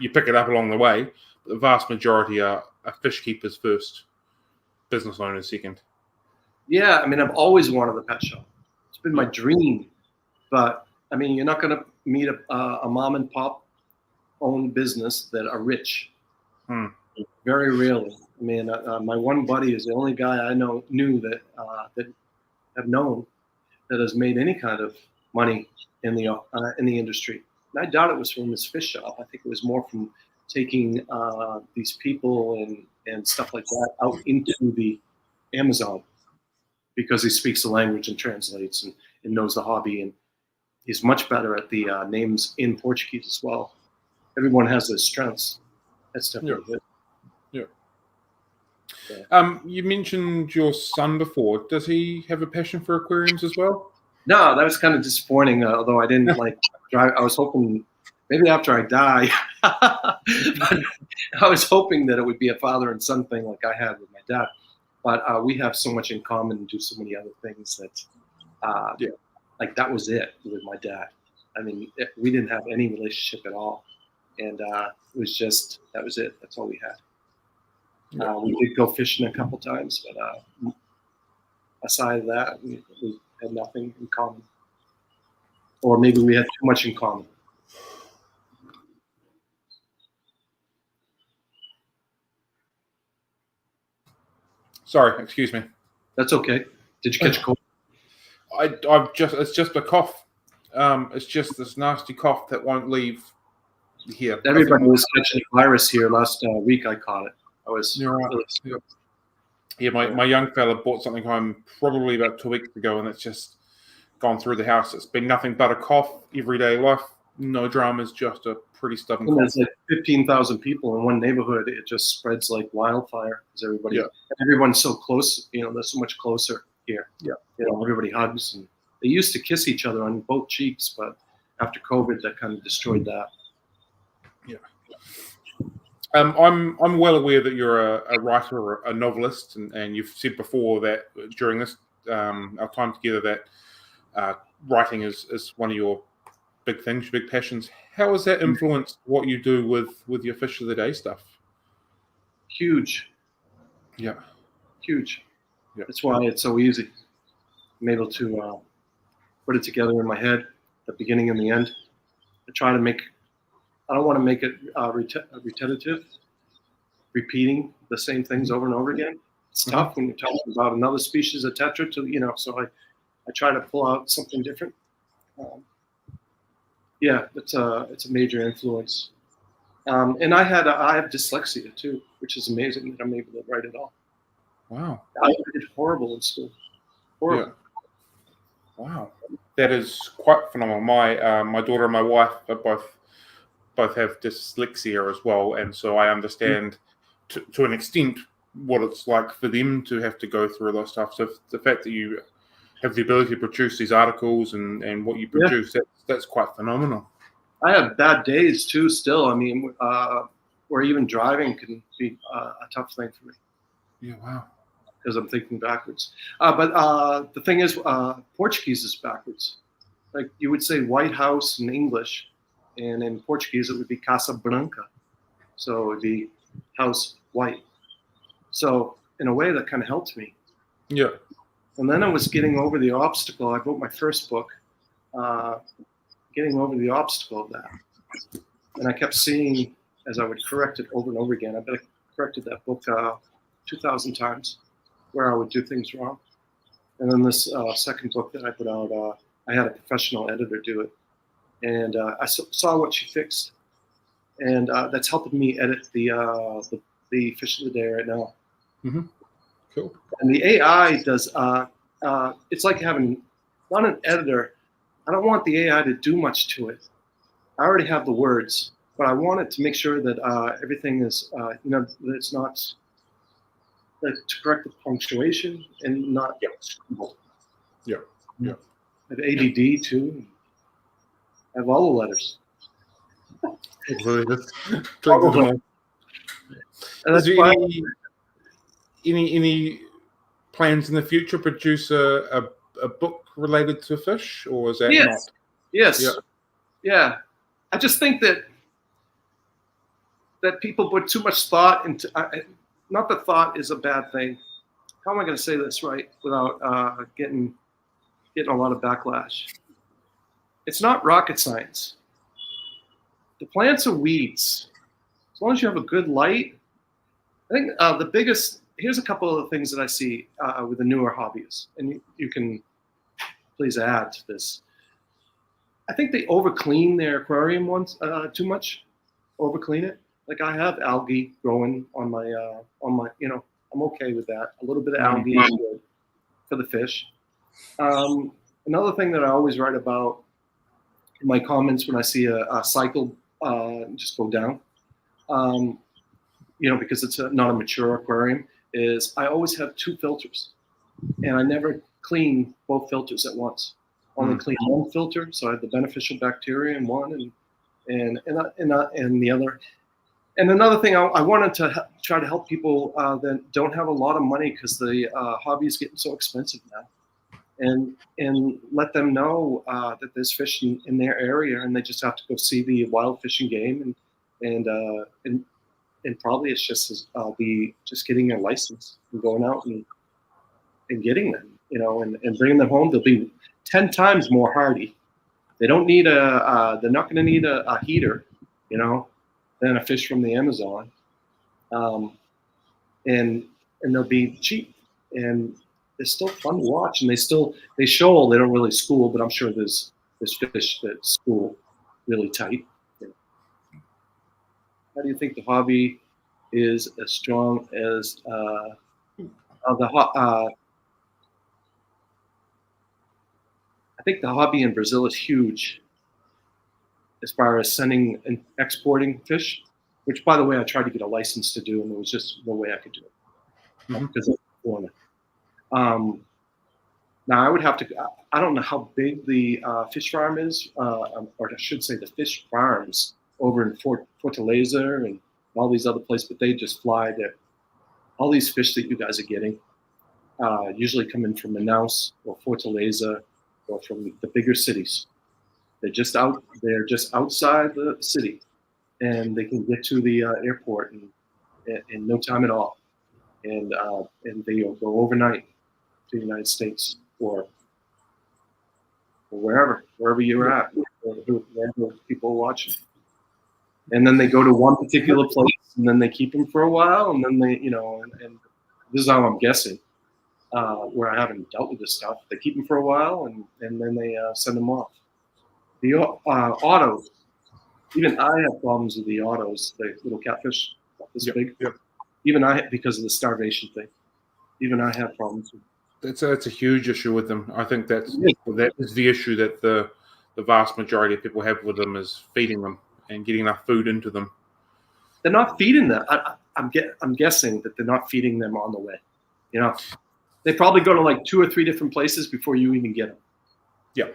pick it up along the way, but the vast majority are fish keepers first, business owners second. Yeah, I mean, I've always wanted a pet shop. It's been my dream, but I mean, you're not going to meet a mom and pop owned business that are rich. Very rarely. I mean, my one buddy is the only guy I knew that have known that has made any kind of money in the industry. And I doubt it was from his fish shop. I think it was more from taking these people and stuff like that out into the Amazon, because he speaks the language and translates and knows the hobby, and he's much better at the names in Portuguese as well. Everyone has their strengths. That's definitely good. Yeah. You mentioned your son before. Does he have a passion for aquariums as well? No, that was kind of disappointing. Although I didn't like drive. I was hoping maybe after I die, I was hoping that it would be a father and son thing like I had with my dad. But we have so much in common and do so many other things that, like that was it with my dad. I mean, we didn't have any relationship at all, and it was just that was it. That's all we had. We did go fishing a couple times, but aside of that, we had nothing in common, or maybe we had too much in common. Sorry, excuse me. That's okay. Did you catch a cold? It's just a cough. It's just this nasty cough that won't leave here. Everybody was catching a virus here last week. I caught it. I was really sick. Yeah, my young fella bought something home probably about 2 weeks ago, and it's just gone through the house. It's been nothing but a cough, everyday life, no dramas, just a pretty stubborn cough. There's like 15,000 people in one neighborhood. It just spreads like wildfire because everyone's so close. You know, they're so much closer here. Yeah, you know, everybody hugs, and they used to kiss each other on both cheeks, but after COVID, that kind of destroyed that. Yeah. I'm well aware that you're a writer or a novelist, and you've said before that during this our time together that writing is one of your big things, your big passions. How has that influenced what you do with your Fish of the Day stuff? Huge. Yeah. Huge. Yeah. That's why it's so easy. I'm able to put it together in my head, the beginning and the end. I don't want to make it repetitive, repeating the same things over and over again. It's tough when you're talking about another species of tetra, so I try to pull out something different. It's a major influence. And I have dyslexia too, which is amazing that I'm able to write it all. Wow. I did horrible in school. Horrible. Yeah. Wow. That is quite phenomenal. My daughter and my wife are both have dyslexia as well, and so I understand to an extent what it's like for them to have to go through those stuff. So the fact that you have the ability to produce these articles and what you produce, that's quite phenomenal. I have bad days too still. I mean, where even driving can be a tough thing for me. Yeah, wow. Because I'm thinking backwards. But the thing is, Portuguese is backwards. Like you would say White House in English, and in Portuguese it would be Casa Branca. So it would be house white. So in a way that kind of helped me. Yeah. And then I was getting over the obstacle. I wrote my first book, getting over the obstacle of that. And I kept seeing, as I would correct it over and over again, I bet I corrected that book 2,000 times, where I would do things wrong. And then this second book that I put out, I had a professional editor do it. And I saw what she fixed. And that's helping me edit the Fish of the Day right now. Mm-hmm. Cool. And the AI does, it's like having, not an editor. I don't want the AI to do much to it. I already have the words, but I want it to make sure that everything is, that it's not, to correct the punctuation and not scribble. Yeah. Yeah. I have ADD too. I have all the letters. Is there any plans in the future to produce a book related to fish, or is that not? Yes. Yeah. I just think that people put too much thought into. Not that thought is a bad thing. How am I going to say this right without getting a lot of backlash? It's not rocket science. The plants are weeds. As long as you have a good light. I think here's a couple of things that I see with the newer hobbyists, and you can please add to this. I think they over clean their aquarium once too much. Over clean it. Like I have algae growing on my I'm okay with that. A little bit of algae is good for the fish. Another thing that I always write about in my comments when I see a cycle just go down, because it's not a mature aquarium, is I always have 2 filters, and I never clean both filters at once. Only clean one filter, so I have the beneficial bacteria in one, and the other. And another thing, I wanted to try to help people that don't have a lot of money, because the hobby is getting so expensive now, and let them know that there's fish in their area, and they just have to go see the wild fishing game, and probably it's just be just getting their license and going out and getting them, and bringing them home. They'll be 10 times more hardy. They don't need they're not going to need a heater, than a fish from the Amazon, and they'll be cheap, and they're still fun to watch, and they shoal. They don't really school, but I'm sure there's fish that school really tight. How do you think the hobby is as strong as I think the hobby in Brazil is huge as far as sending and exporting fish, which, by the way, I tried to get a license to do, and there was just no way I could do it because of Florida. Now, I would have to, I don't know how big the fish farm is, or I should say the fish farms over in Fortaleza and all these other places, but they just fly there. All these fish that you guys are getting usually come in from Manaus or Fortaleza or from the bigger cities. They're just outside the city, and they can get to the airport in no time at all, and they go overnight to the United States or wherever you're at, wherever people are watching. And then they go to one particular place, and then they keep them for a while, and then they, and this is how I'm guessing, where I haven't dealt with this stuff. They keep them for a while, and then they send them off. The autos, even I have problems with the autos, the little catfish, this big. Yep. Even I, because of the starvation thing, even I have problems with. That's a huge issue with them. I think that is the issue that the vast majority of people have with them, is feeding them and getting enough food into them. They're not feeding them. I'm guessing that they're not feeding them on the way. They probably go to like 2 or 3 different places before you even get them. Yeah.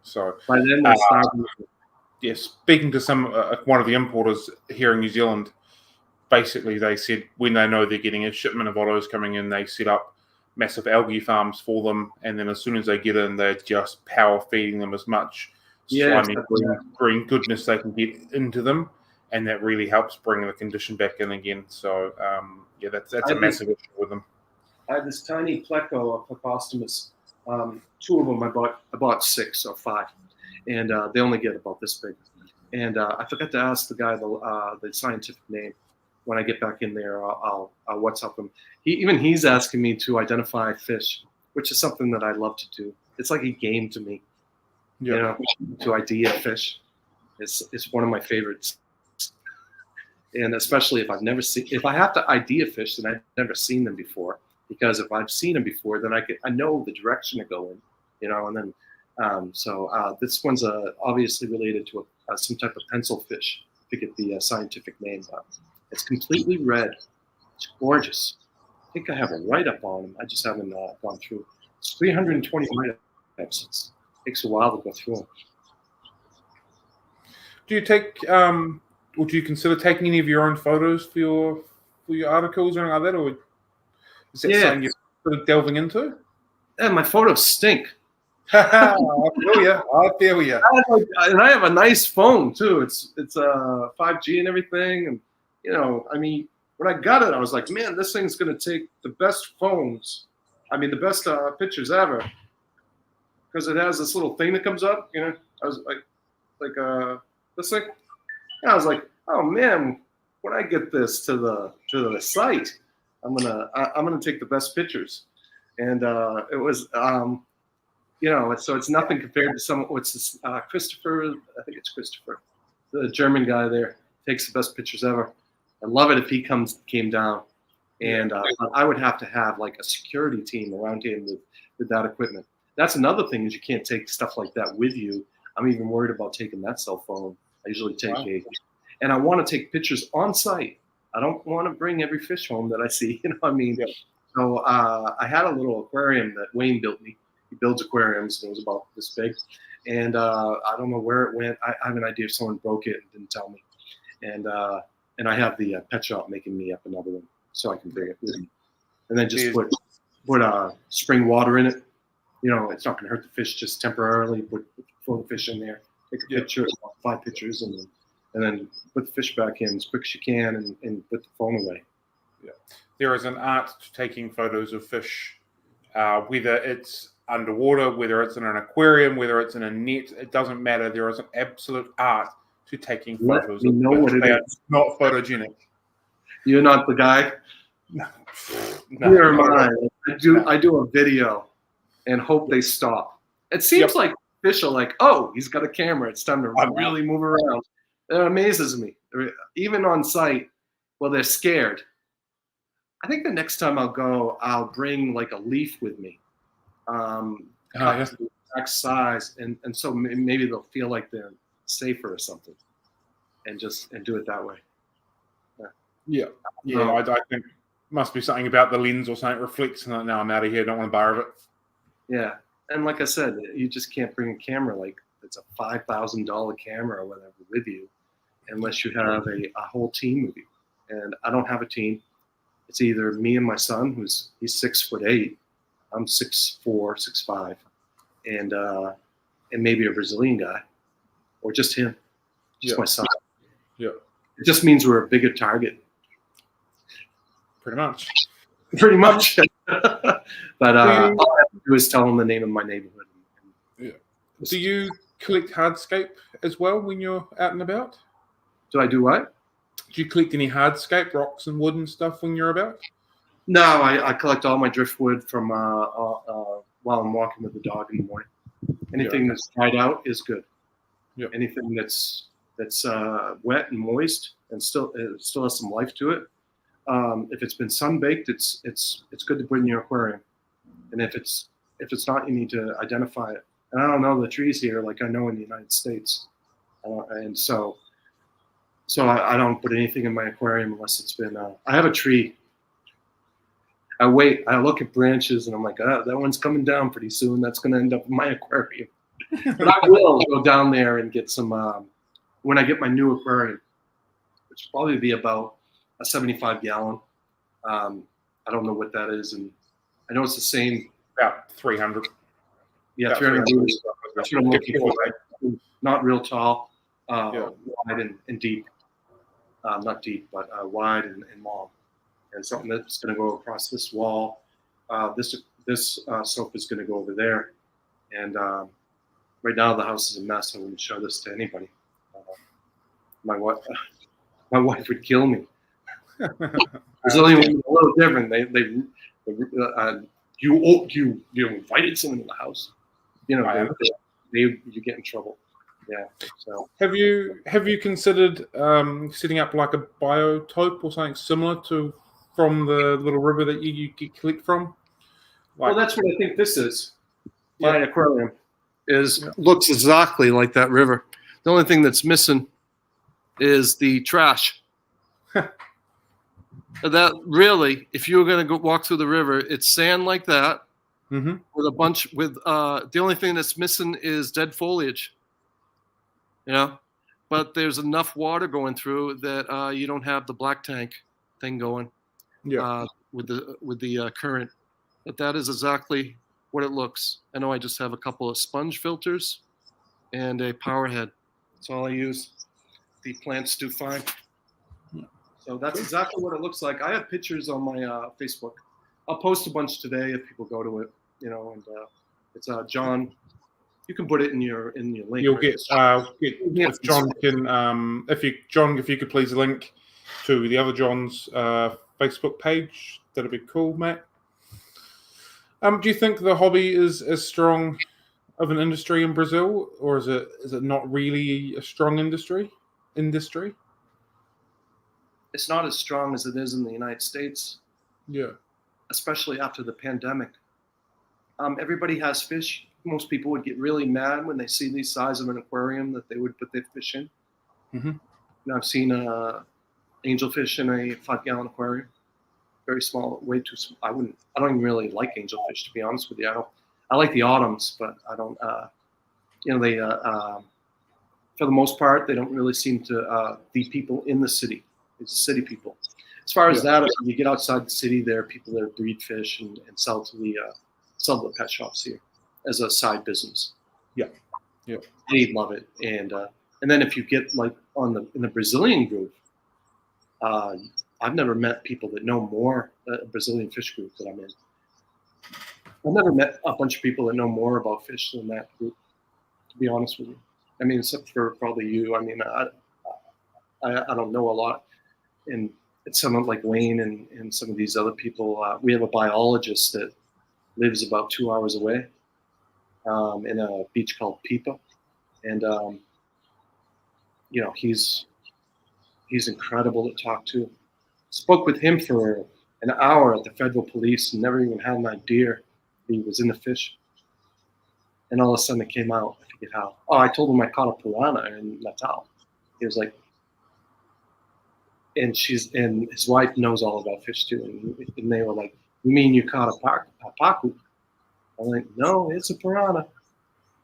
So by then they're starving. Yeah, speaking to one of the importers here in New Zealand, basically they said when they know they're getting a shipment of autos coming in, they set up massive algae farms for them, and then as soon as they get in, they're just power feeding them as much slimy green goodness they can get into them, and that really helps bring the condition back in again. So that's a massive issue with them. I have this tiny pleco, a Plecostomus. 2 of them I bought 6 or 5, and they only get about this big. And I forgot to ask the guy the scientific name. When I get back in there, I'll WhatsApp him. He's asking me to identify fish, which is something that I love to do. It's like a game to me, to ID a fish. It's one of my favorites, and especially if if I have to ID a fish, then I've never seen them before. Because if I've seen them before, then I know the direction to go in, and then this one's obviously related to some type of pencil fish. To get the scientific name. It's completely red. It's gorgeous. I think I have a write-up on them. I just haven't gone through. It's 320 write-ups. It takes a while to go through them. Do you take, or do you consider taking any of your own photos for your articles or anything like that, or is that something you're sort of delving into? Yeah, my photos stink. I feel you. And I have a nice phone too. It's 5G and everything, and when I got it, I was like, man, this thing's gonna take the best phones. The best pictures ever, because it has this little thing that comes up. I was like this thing. And I was like, oh man, when I get this to the site, I'm gonna take the best pictures. And it was So it's nothing compared to some. What's this? Christopher, I think it's Christopher, the German guy there, takes the best pictures ever. I love it if he came down, and I would have to have like a security team around him with that equipment. That's another thing is you can't take stuff like that with you. I'm even worried about taking that cell phone. I usually take and I want to take pictures on site. I don't want to bring every fish home that I see. You know what I mean? Yep. So I had a little aquarium that Wayne built me. He builds aquariums, and it was about this big. And I don't know where it went. I have an idea if someone broke it and didn't tell me. And I have the pet shop making me up another one so I can bring it with me. And then just put spring water in it. It's not going to hurt the fish just temporarily. Throw the fish in there, take a picture, 5 pictures, and then put the fish back in as quick as you can and put the phone away. Yeah. There is an art to taking photos of fish, whether it's underwater, whether it's in an aquarium, whether it's in a net, it doesn't matter. There is an absolute art to taking photos of know fish. What it they is. are not photogenic. You're not the guy? No. Neither am I. I do a video and hope they stop. It seems like fish are like, oh, he's got a camera. It's time to really move around. It amazes me. Even on site, they're scared. I think the next time I'll go, I'll bring like a leaf with me. Cut to the exact size, and so maybe they'll feel like they're safer or something, and do it that way. I think must be something about the lens or something reflects. No, I'm out of here. Don't want to borrow it. Yeah, and like I said, you just can't bring a camera like it's a $5,000 camera or whatever with you, unless you have a whole team with you. And I don't have a team. It's either me and my son, he's 6'8". I'm 6'4", 6'5", and maybe a Brazilian guy, or just him, my son. Yeah, it just means we're a bigger target. Pretty much. But all I have to do is tell them the name of my neighborhood. Do you collect hardscape as well when you're out and about? Do I do what? Do you collect any hardscape, rocks and wood and stuff when you're about? No, I collect all my driftwood from while I'm walking with the dog in the morning. Anything that's dried out is good. Yep. Anything that's wet and moist and still has some life to it. If it's been sun baked, it's good to put in your aquarium. And if it's not, you need to identify it. And I don't know the trees here like I know in the United States, and so I don't put anything in my aquarium unless it's been. I have a tree. I wait. I look at branches and I'm like, that one's coming down pretty soon. That's going to end up in my aquarium. But I will go down there and get some when I get my new aquarium, which will probably be about a 75-gallon. I don't know what that is, and I know it's the same. About 300. Yeah, 300 liters. That's what I'm looking for. Right? Not real tall, wide and deep. Not deep, but wide and long. And something that's going to go across this wall. This sofa is going to go over there. And right now the house is a mess. I wouldn't show this to anybody. My wife would kill me. Brazilian women are a little different. You invited someone in the house. You get in trouble. Yeah. So have you considered setting up like a biotope or something similar to from the little river that you collect from? Well, that's what I think this is. My aquarium looks exactly like that river. The only thing that's missing is the trash. That really, if you were going to go walk through the river, it's sand like that with a bunch the only thing that's missing is dead foliage. But there's enough water going through that you don't have the black tank thing going with the current. But that is exactly what it looks. I know I just have a couple of sponge filters and a power head. That's all I use. The plants do fine. So that's exactly what it looks like. I have pictures on my Facebook. I'll post a bunch today if people go to it. And it's John. You can put it in your link. You'll get if John can if you could please link to the other John's Facebook page, that'd be cool, Matt. Do you think the hobby is as strong of an industry in Brazil, or is it not really a strong industry? It's not as strong as it is in the United States. Yeah. Especially after the pandemic. Everybody has fish. Most people would get really mad when they see the size of an aquarium that they would put their fish in. Mm-hmm. I've seen angelfish in a 5-gallon aquarium, very small, way too small. I don't even really like angelfish, to be honest with you. I like the autumns, but I don't. They for the most part, they don't really seem to be people in the city. It's city people. As far as that, if you get outside the city, there are people that breed fish and sell to the pet shops here as a side business. Yeah. They love it, and then if you get like in the Brazilian group, I've never met people that know more. Brazilian fish group that I'm in. I've never met a bunch of people that know more about fish than that group. To be honest with you, I mean, except for probably you. I mean, I don't know a lot, and it's someone like Wayne and some of these other people. We have a biologist that lives about 2 hours away in a beach called Pipa, and he's incredible to talk to. Spoke with him for an hour at the federal police and never even had an idea he was in the fish. And all of a sudden it came out. I forget how. Oh, I told him I caught a piranha in Natal. He was like, and his wife knows all about fish too. And they were like, "You mean you caught a pacu?" I'm like, "No, it's a piranha."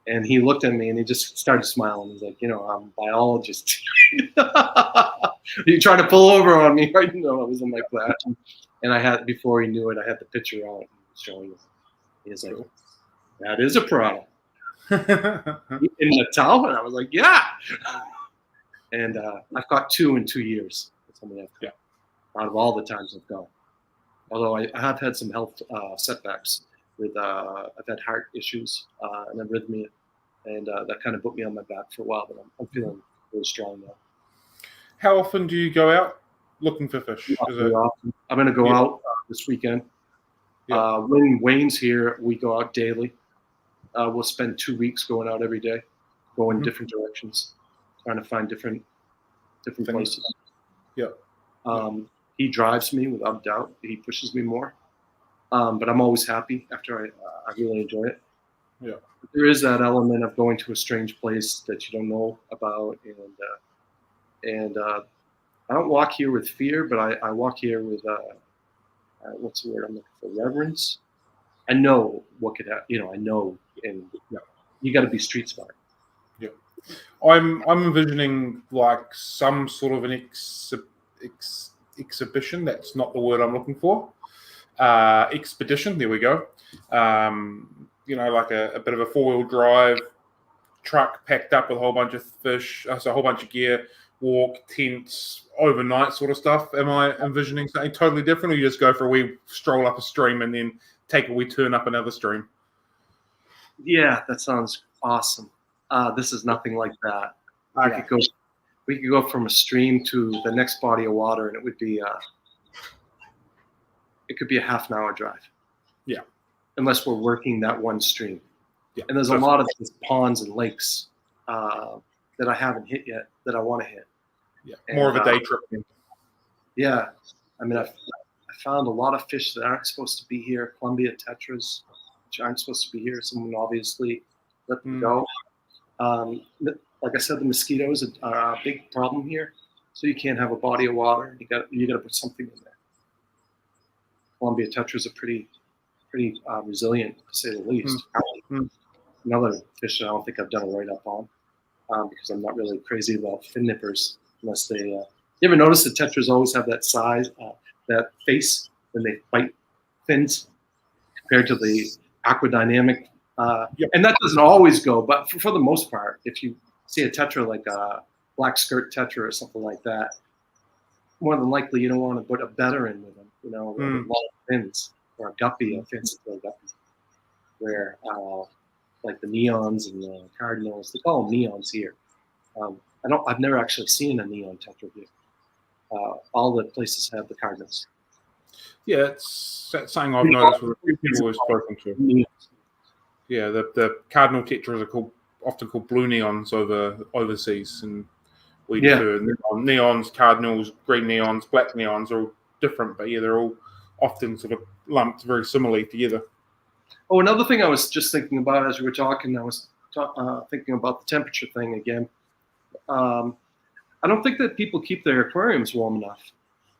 And he looked at me and he just started smiling. He's like, I'm a biologist. You trying to pull over on me, right? I was in my class. And before he knew it, I had the picture out and showing him. He was like, "That is a piranha." In Natal? And I was like, "Yeah." And I've caught 2 in 2 years. That's how many I've caught out of all the times I've gone. Although I have had some health setbacks. I've had heart issues and arrhythmia, and that kind of put me on my back for a while. But I'm feeling really strong now. How often do you go out looking for fish? I'm going to go out this weekend. When Wayne's here, we go out daily. We'll spend 2 weeks going out every day, going different directions, trying to find different places. He drives me without doubt. He pushes me more. But I'm always happy after I really enjoy it. Yeah. There is that element of going to a strange place that you don't know about, and I don't walk here with fear, but I walk here with what's the word I'm looking for? Reverence. I know what could happen. I know, and you got to be street smart. Yeah, I'm envisioning like some sort of an exhibition. That's not the word I'm looking for. Expedition. There we go. Like a bit of a 4-wheel drive truck packed up with a whole bunch of fish, so a whole bunch of gear, walk, tents, overnight sort of stuff. Am I envisioning something totally different, or you just go for a wee stroll up a stream and then take a wee turn up another stream? Yeah, that sounds awesome. This is nothing like that. We could go from a stream to the next body of water, and it would be it could be a half-an-hour drive. Yeah. Unless we're working that one stream. Yeah. And there's a lot of these ponds and lakes that I haven't hit yet that I want to hit. Yeah. More of a day trip. Yeah. I mean, I found a lot of fish that aren't supposed to be here. Columbia tetras, which aren't supposed to be here. Someone obviously let them go. Like I said, the mosquitoes are a big problem here. So you can't have a body of water. You got to put something in there. Columbia tetras are pretty resilient, to say the least. Another fish that I don't think I've done a write-up on because I'm not really crazy about fin nippers unless they. You ever notice the tetras always have that size, that face when they bite fins compared to the aquadynamic? And that doesn't always go, but for the most part, if you see a tetra like a black skirt tetra or something like that, more than likely you don't want to put a better in with them, with long fins, or a guppy, a fancy guppy, where like the neons and the cardinals, they call them neons here. I've never actually seen a neon tetra here. All the places have the cardinals. Yeah, that's something I've noticed with people we've spoken to. Yeah, the cardinal tetras are often called blue neons overseas, and we defer neons, cardinals, green neons, black neons are all different, but yeah, they're all often sort of lumped very similarly together. Oh, another thing I was just thinking about as we were talking, I was thinking about the temperature thing again. I don't think that people keep their aquariums warm enough,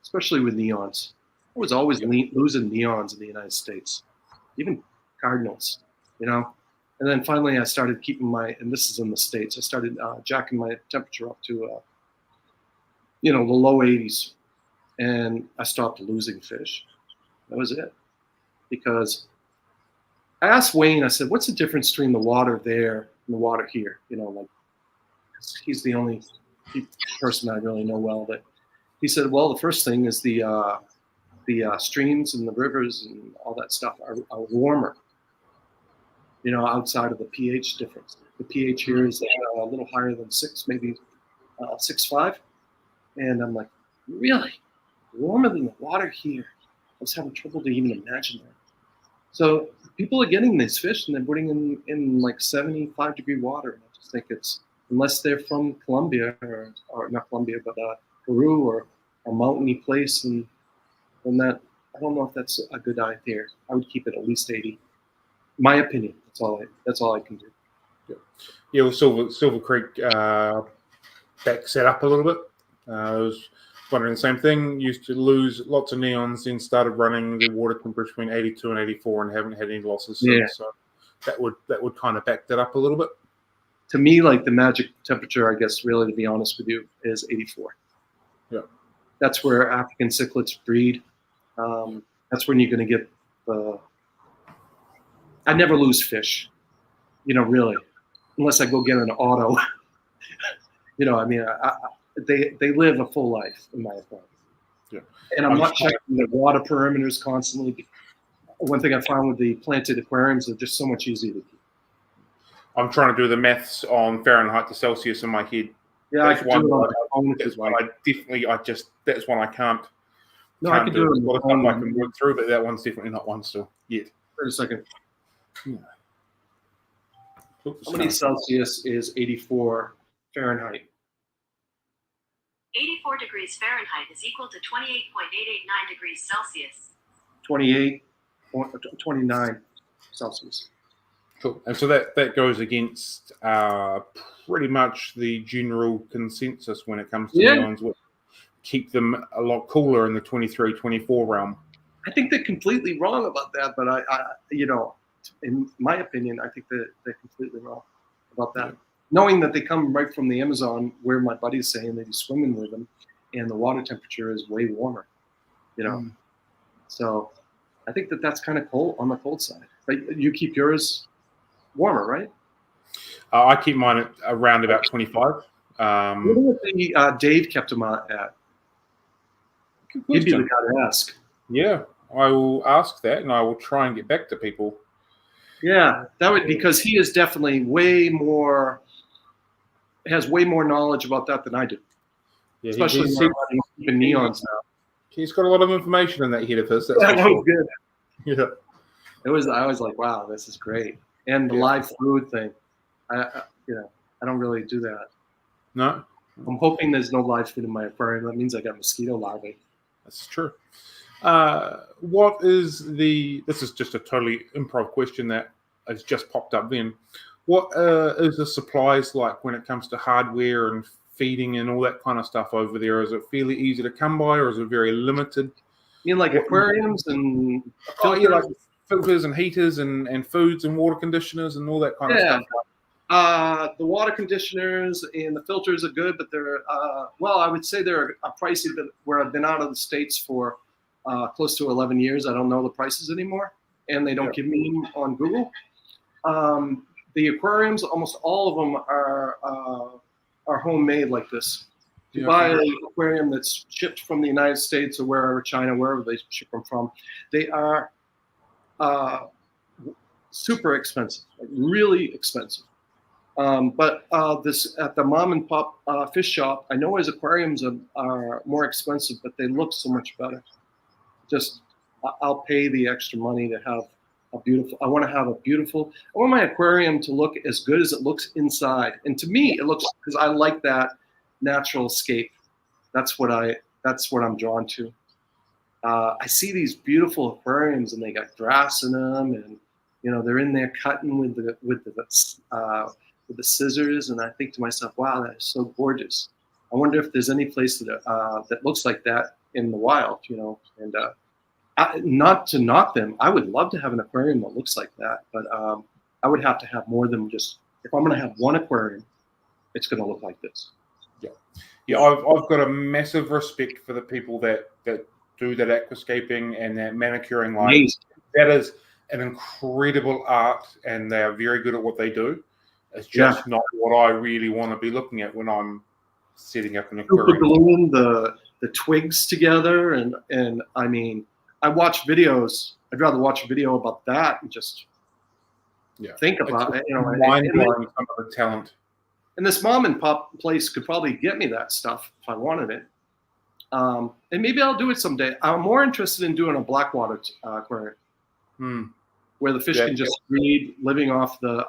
especially with neons. I was always losing neons in the United States, even cardinals, you know. And then finally, I started keeping and this is in the States, I started jacking my temperature up to, the low 80s, and I stopped losing fish. That was it. Because I asked Wayne, I said, what's the difference between the water there and the water here? He's the only person I really know well. That he said, well, the first thing is the streams and the rivers and all that stuff are warmer, outside of the pH difference. The pH here is a little higher than 6, maybe 6.5. And I'm like, really? Warmer than the water here? I was having trouble to even imagine that. So people are getting these fish and they're putting in like 75-degree water. And I just think unless they're from Colombia or not Colombia, but Peru or a mountainy place, and that, I don't know if that's a good idea. I would keep it at least 80. My opinion. That's all I can do. Yeah, well, Silver Creek backs that up a little bit. I was wondering the same thing. Used to lose lots of neons, then started running the water temperature between 82 and 84, and haven't had any losses since. Yeah. So that would kind of back that up a little bit. To me, like the magic temperature, I guess, really, to be honest with you, is 84. Yeah. That's where African cichlids breed. That's when you're going to get I never lose fish, really, unless I go get an auto. They live a full life, in my opinion. Yeah. And I'm not checking the water perimeters constantly. One thing I found with the planted aquariums, they're just so much easier to keep. I'm trying to do the maths on Fahrenheit to Celsius in my head. Yeah, that's I can do it on my phone. That's one that's one I can't. No, I can do it on my phone. I can work through, but that one's definitely not one still yet. Wait a second. Yeah. How many Celsius is 84 Fahrenheit? 84 degrees Fahrenheit is equal to 28.889 degrees Celsius. 29 Celsius. Cool. And so that goes against pretty much the general consensus when it comes to neons, which keep them a lot cooler in the 23, 24 realm. I think they're completely wrong about that, but I in my opinion, I think that they're completely wrong about that. Yeah. Knowing that they come right from the Amazon, where my buddy's saying that he's swimming with them, and the water temperature is way warmer, So I think that's kind of cold on the cold side. But you keep yours warmer, right? I keep mine at around about 25. What do Dave kept them at? He'd be the guy to ask. Yeah, I will ask that, and I will try and get back to people. Yeah, because he is definitely has way more knowledge about that than I do. Yeah, especially keeping neons now. He's got a lot of information in that head of his. That was good. Yeah, I was like, wow, this is great. And the live food thing, I don't really do that. No, I'm hoping there's no live food in my aquarium. That means I got mosquito larvae. That's true. This is just a totally improv question that has just popped up then. What is the supplies like when it comes to hardware and feeding and all that kind of stuff over there? Is it fairly easy to come by, or is it very limited? You mean like aquariums and like filters and heaters and foods and water conditioners and all that kind of stuff? The water conditioners and the filters are good, but they're I would say they're pricey. But where I've been out of the States for close to 11 years, I don't know the prices anymore, and they don't give me them on Google. The aquariums, almost all of them are homemade like this. You buy an aquarium that's shipped from the United States or wherever, China, wherever they ship them from, they are super expensive, like really expensive. But this at the mom and pop fish shop, I know his aquariums are more expensive, but they look so much better. Just I'll pay the extra money to have a beautiful. I want to have a beautiful. I want my aquarium to look as good as it looks inside. And to me, it looks because I like that natural scape. That's what I'm drawn to. I see these beautiful aquariums, and they got grass in them, and they're in there cutting with the scissors, and I think to myself, wow, that is so gorgeous. I wonder if there's any place that looks like that in the wild, and not to knock them. I would love to have an aquarium that looks like that, but I would have to have more than just, if I'm going to have one aquarium, it's going to look like this. Yeah, I've got a massive respect for the people that do that aquascaping and that manicuring. That is an incredible art, and they are very good at what they do. It's just not what I really want to be looking at when I'm setting up an aquarium. Gluing the twigs together, and I mean, I watch videos. I'd rather watch a video about that and just think about it. Mind-blowing some of the talent. And this mom and pop place could probably get me that stuff if I wanted it. And maybe I'll do it someday. I'm more interested in doing a blackwater aquarium, where the fish can just breed, living off the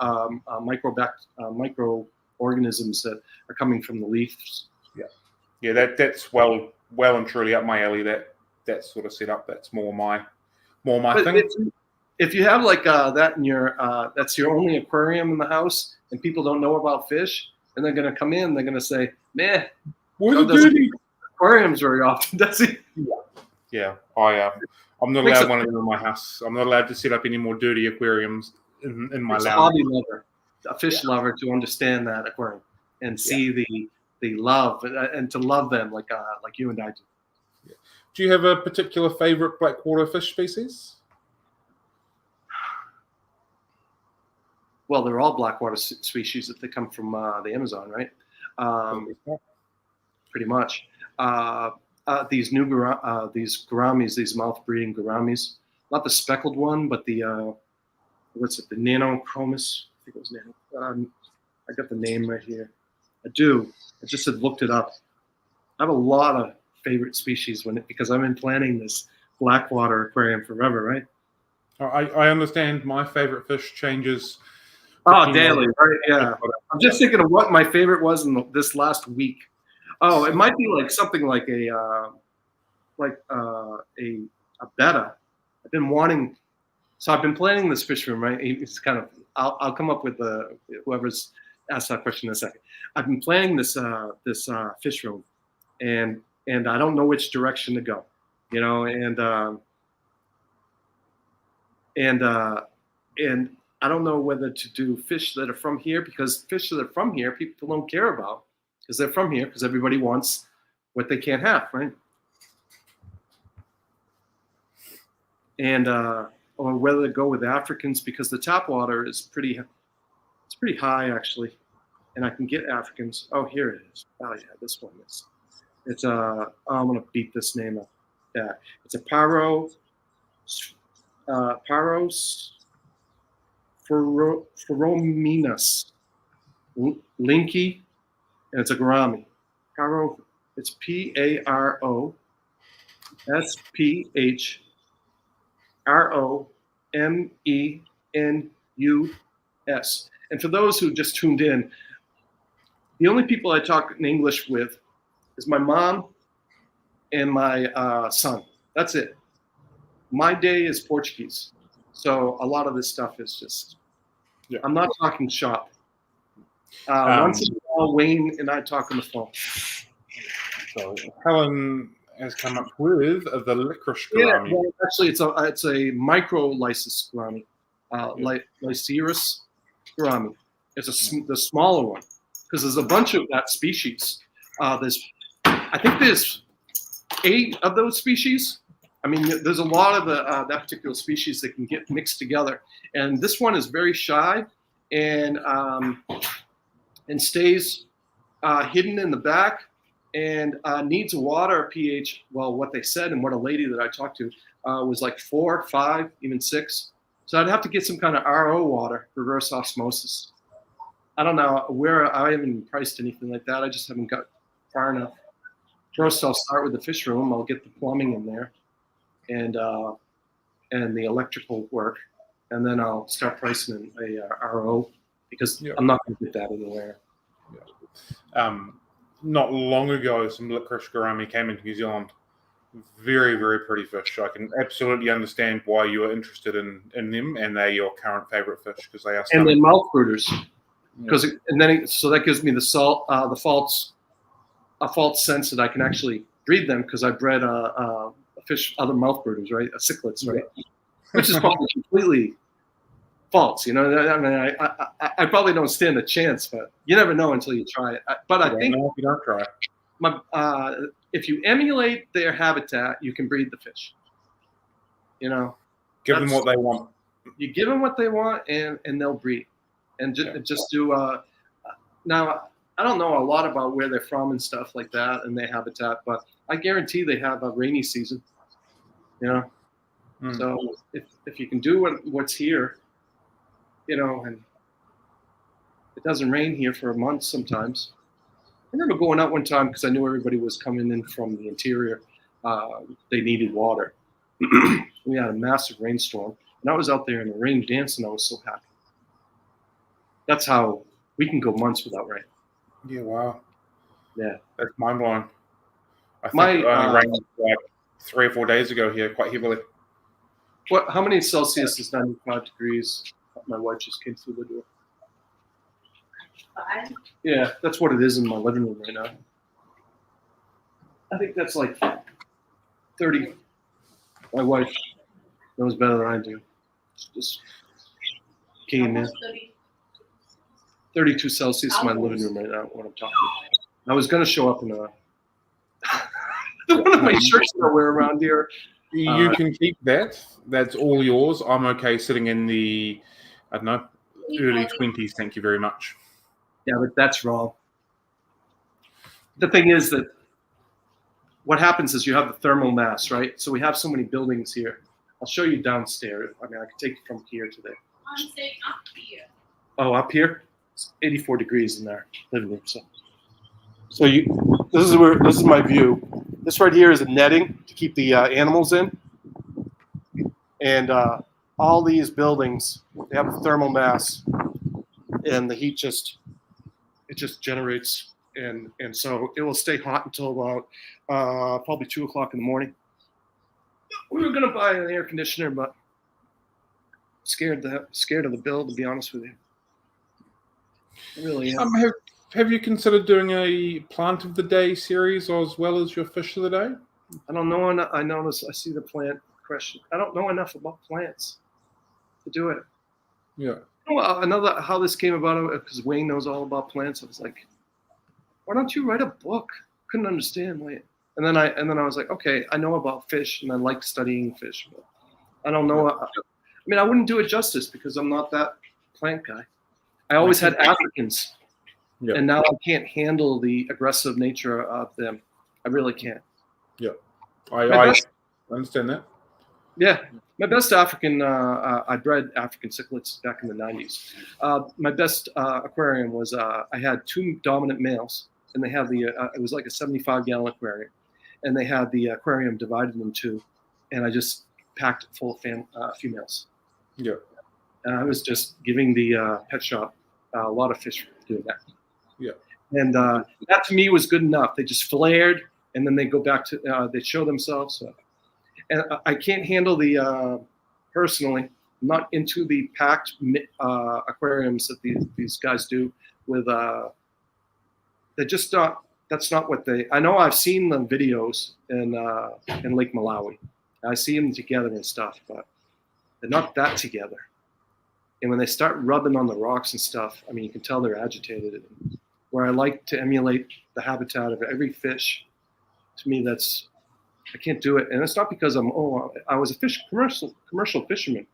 microorganisms that are coming from the leaves. Yeah, that's well and truly up my alley. That sort of setup. That's more my thing. If you have like that in your that's your only aquarium in the house, and people don't know about fish, and they're going to come in, they're going to say, "Man, where's the dirty aquariums very often, does he?" Yeah. I'm not allowed one of them in my house. I'm not allowed to set up any more dirty aquariums in my lounge. A hobby lover, a fish lover, to understand that aquarium and see the love and to love them like you and I do. Yeah. Do you have a particular favorite blackwater fish species? Well, they're all blackwater species if they come from the Amazon, right? Pretty much. These new these gouramis, these mouth-breeding gouramis, not the speckled one, but the the nanochromis? I think it was nano. I got the name right here. I do. I just had looked it up. I have a lot of favorite species because I've been planning this blackwater aquarium forever, right? I understand my favorite fish changes. Daily, right? Yeah. I'm just thinking of what my favorite was in this last week. Oh, it might be like something like a betta. I've been wanting, so I've been planning this fish room, right? It's kind of, I'll come up with whoever's asked that question in a second. I've been planning this fish room, and I don't know which direction to go, and I don't know whether to do fish that are from here, because fish that are from here people don't care about because they're from here, because everybody wants what they can't have, right? And or whether to go with Africans, because the tap water is pretty high actually, and I can get Africans. Oh, here it is. Oh yeah, this one is. It's I'm gonna beat this name up. Yeah, it's a Paros Pherominus Linky, and it's a gourami. It's PAROSPHROMENUS. And for those who just tuned in, the only people I talk in English with is my mom and my son. That's it. My day is Portuguese. So a lot of this stuff is just, I'm not talking shop. Once in a while, Wayne and I talk on the phone. So Helen has come up with the licorice gourami. Yeah, well, actually, it's a micro-lysis gourami, Lycerus gourami. It's the smaller one, because there's a bunch of that species. I think there's 8 of those species. I mean, there's a lot of that particular species that can get mixed together, and this one is very shy and stays hidden in the back, and needs a water pH. Well, what they said, and what a lady that I talked to was like 4, 5, even 6. So I'd have to get some kind of RO water, reverse osmosis. I don't know where. I haven't priced anything like that. I just haven't got far enough. First, I'll start with the fish room. I'll get the plumbing in there, and the electrical work, and then I'll start pricing in a RO because Yeah. I'm not going to get that anywhere. Not long ago, some licorice gourami came into New Zealand. Very, very pretty fish. I can absolutely understand why you are interested in them, and they're your current favorite fish because they are And stunning. then mouth brooders, so that gives me the false sense that I can actually breed them because I bred a fish, other mouth brooders, right? Cichlids, right? Which is probably completely false. You know, I mean, I probably don't stand a chance, but you never know until you try it. But I think if you don't try. If you emulate their habitat, you can breed the fish. You know, Give them what they want. You give them what they want, and they'll breed. And just do. Now, I don't know a lot about where they're from and stuff like that and their habitat, but I guarantee they have a rainy season. You know, so if you can do what's here, you know, and it doesn't rain here for a month sometimes. I remember going out one time because I knew everybody was coming in from the interior. They needed water. We had a massive rainstorm, and I was out there in the rain dancing. I was so happy. That's how we can go months without rain. Yeah, wow. Yeah. That's mind-blowing. I think it only rained like 3 or 4 days ago here quite heavily. How many Celsius is 95 degrees? My wife just came through the door. 5? Yeah, that's what it is in my living room right now. I think that's like 30. My wife knows better than I do. Just came in. 32 Celsius in my living room right now when I'm talking. I was going to show up in one of my shirts that I wear around here. You can keep that. That's all yours. I'm okay sitting in the, I don't know, early 20s. Thank you very much. Yeah, but that's wrong. The thing is that what happens is you have the thermal mass, right? So we have so many buildings here. I'll show you downstairs. I mean, I can take it from here to there. I'm saying up here. Oh, up here? It's 84 degrees in our living room. So this is my view. This right here is a netting to keep the animals in. And all these buildings, they have a thermal mass, and the heat just generates, and so it will stay hot until about probably 2 o'clock in the morning. We were gonna buy an air conditioner, but scared of the bill, to be honest with you. I really am. Have you considered doing a plant of the day series as well as your fish of the day? I don't know. I see the plant question. I don't know enough about plants to do it. Yeah. Well, how this came about, because Wayne knows all about plants. I was like, why don't you write a book? Couldn't understand Wayne. And then I was like, okay, I know about fish and I like studying fish, but I don't know. I mean, I wouldn't do it justice because I'm not that plant guy. I always had Africans, and now I can't handle the aggressive nature of them. I really can't. Yeah, I understand that. Yeah, my best African, I bred African cichlids back in the 90s. My best aquarium was I had 2 dominant males, and they had it was like a 75-gallon aquarium, and they had the aquarium divided in 2, and I just packed it full of females. Yeah. And I was just giving the pet shop a lot of fish doing that. Yeah. And that to me was good enough. They just flared, and then they go back to they show themselves. And I can't handle personally. I'm not into the packed aquariums that these guys do with. They're just not. That's not what they. I know I've seen the videos in Lake Malawi. I see them together and stuff, but they're not that together. And when they start rubbing on the rocks and stuff, I mean, you can tell they're agitated. Where I like to emulate the habitat of every fish, to me, I can't do it. And it's not because I was a commercial fisherman.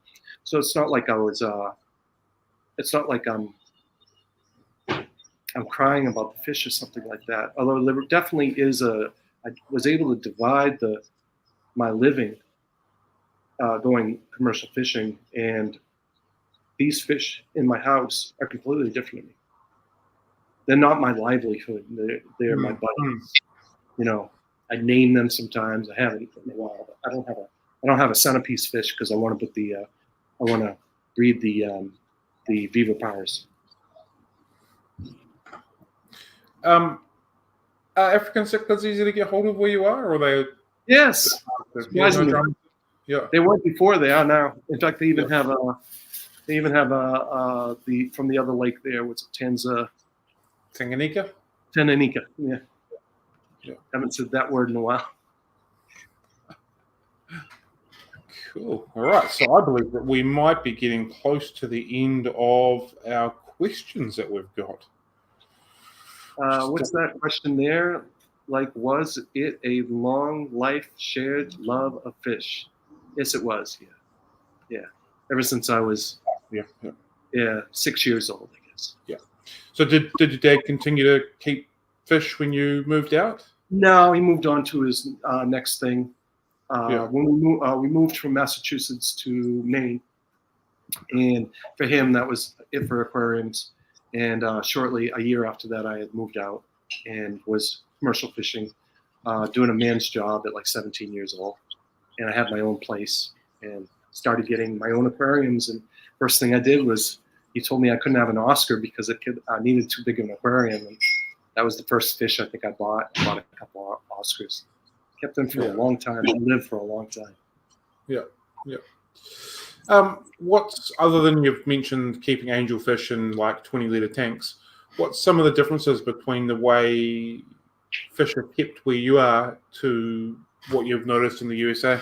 So it's not like it's not like I'm crying about the fish or something like that. Although there definitely is I was able to divide my living going commercial fishing, and these fish in my house are completely different to me. They're not my livelihood. They're my buddies. You know, I name them sometimes. I haven't in a while. But I don't have a centerpiece fish because I want to put the breed the vivipars. Are African cichlids easy to get hold of where you are, or are they? Yes, Yeah, no surprisingly. drama? Yeah. They weren't before. They are now. In fact, they even have the from the other lake there. What's it? Tanganyika. Tanganyika. Yeah. Yeah. Haven't said that word in a while. Cool. All right. So I believe that we might be getting close to the end of our questions that we've got. What's that question there? Like, was it a long life shared love of fish? Yes, it was. Yeah. Ever since I was 6 years old, I guess. Yeah. So did your dad continue to keep fish when you moved out? No, he moved on to his next thing. Yeah. When we moved from Massachusetts to Maine, and for him that was it for aquariums. And shortly, a year after that, I had moved out and was commercial fishing, doing a man's job at like 17 years old. And I had my own place and started getting my own aquariums. And first thing I did was he told me I couldn't have an Oscar because I needed too big of an aquarium. And that was the first fish I think I bought. I bought a couple of Oscars. Kept them for a long time. I lived for a long time. Yeah. What's, other than you've mentioned keeping angelfish in like 20-liter tanks, what's some of the differences between the way fish are kept where you are to what you've noticed in the USA?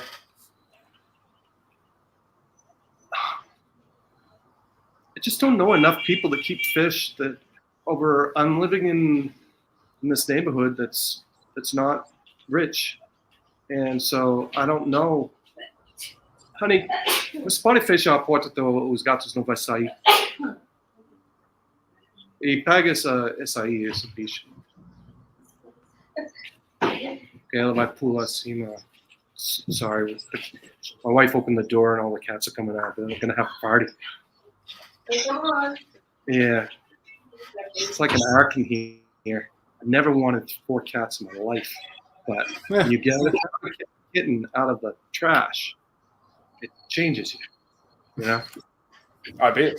I just don't know enough people to keep fish that I'm living in this neighborhood that's not rich. And so I don't know. Honey, pode fechar a porta os gatos não vai sair. E pega essa aí, esse bicho. Okay, ela vai pular acima. Sorry. My wife opened the door and all the cats are coming out. They're going to have a party. Yeah. It's like an ark in here. I never wanted 4 cats in my life. But you get a kitten out of the trash, it changes you, you know? I bet.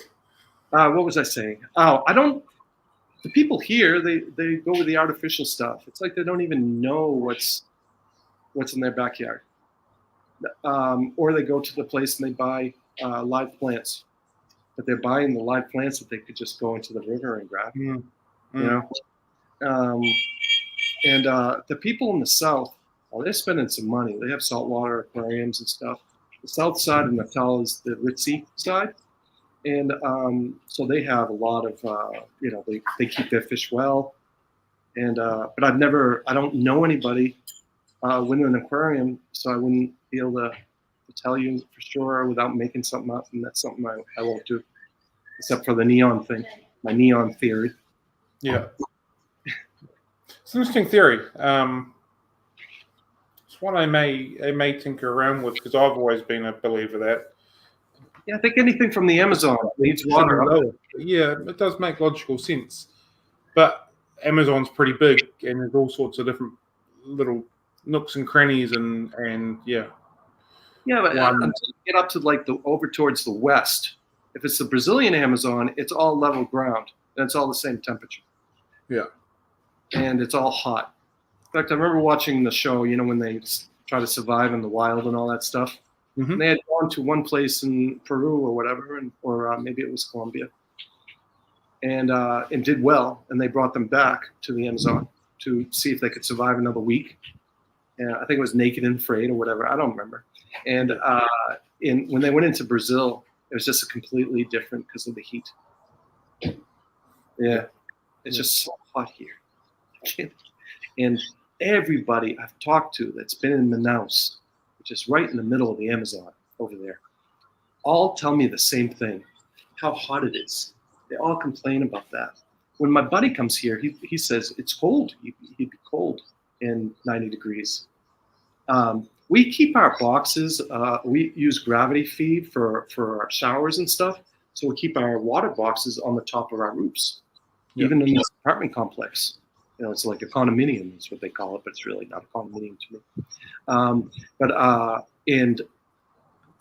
What was I saying? Oh, the people here, they go with the artificial stuff. It's like they don't even know what's in their backyard. Or they go to the place and they buy live plants. But they're buying the live plants that they could just go into the river and grab. You know? And the people in the South, well, they're spending some money. They have saltwater aquariums and stuff. The South side of Natal is the ritzy side. And so they have a lot of, they keep their fish well. And but I don't know anybody with an aquarium, so I wouldn't be able to tell you for sure without making something up. And that's something I won't do, except for the neon thing, my neon theory. Yeah. It's an interesting theory. It's one I may tinker around with because I've always been a believer that. Yeah, I think anything from the Amazon needs water. Yeah, it does make logical sense. But Amazon's pretty big and there's all sorts of different little nooks and crannies and yeah. Yeah, but until you get up to like over towards the west, if it's the Brazilian Amazon, it's all level ground and it's all the same temperature. Yeah. And it's all hot. In fact, I remember watching the show, when they try to survive in the wild and all that stuff. Mm-hmm. And they had gone to one place in Peru or whatever, or maybe it was Colombia, and did well. And they brought them back to the Amazon to see if they could survive another week. And I think it was Naked and Afraid or whatever. I don't remember. And when they went into Brazil, it was just completely different because of the heat. Yeah, it's just so hot here. And everybody I've talked to that's been in Manaus, which is right in the middle of the Amazon over there, all tell me the same thing, how hot it is. They all complain about that. When my buddy comes here, he says it's cold. He'd be cold in 90 degrees. We keep our boxes. We use gravity feed for our showers and stuff. So we keep our water boxes on the top of our roofs, even in this apartment complex. It's like a condominium is what they call it, but it's really not a condominium to me. And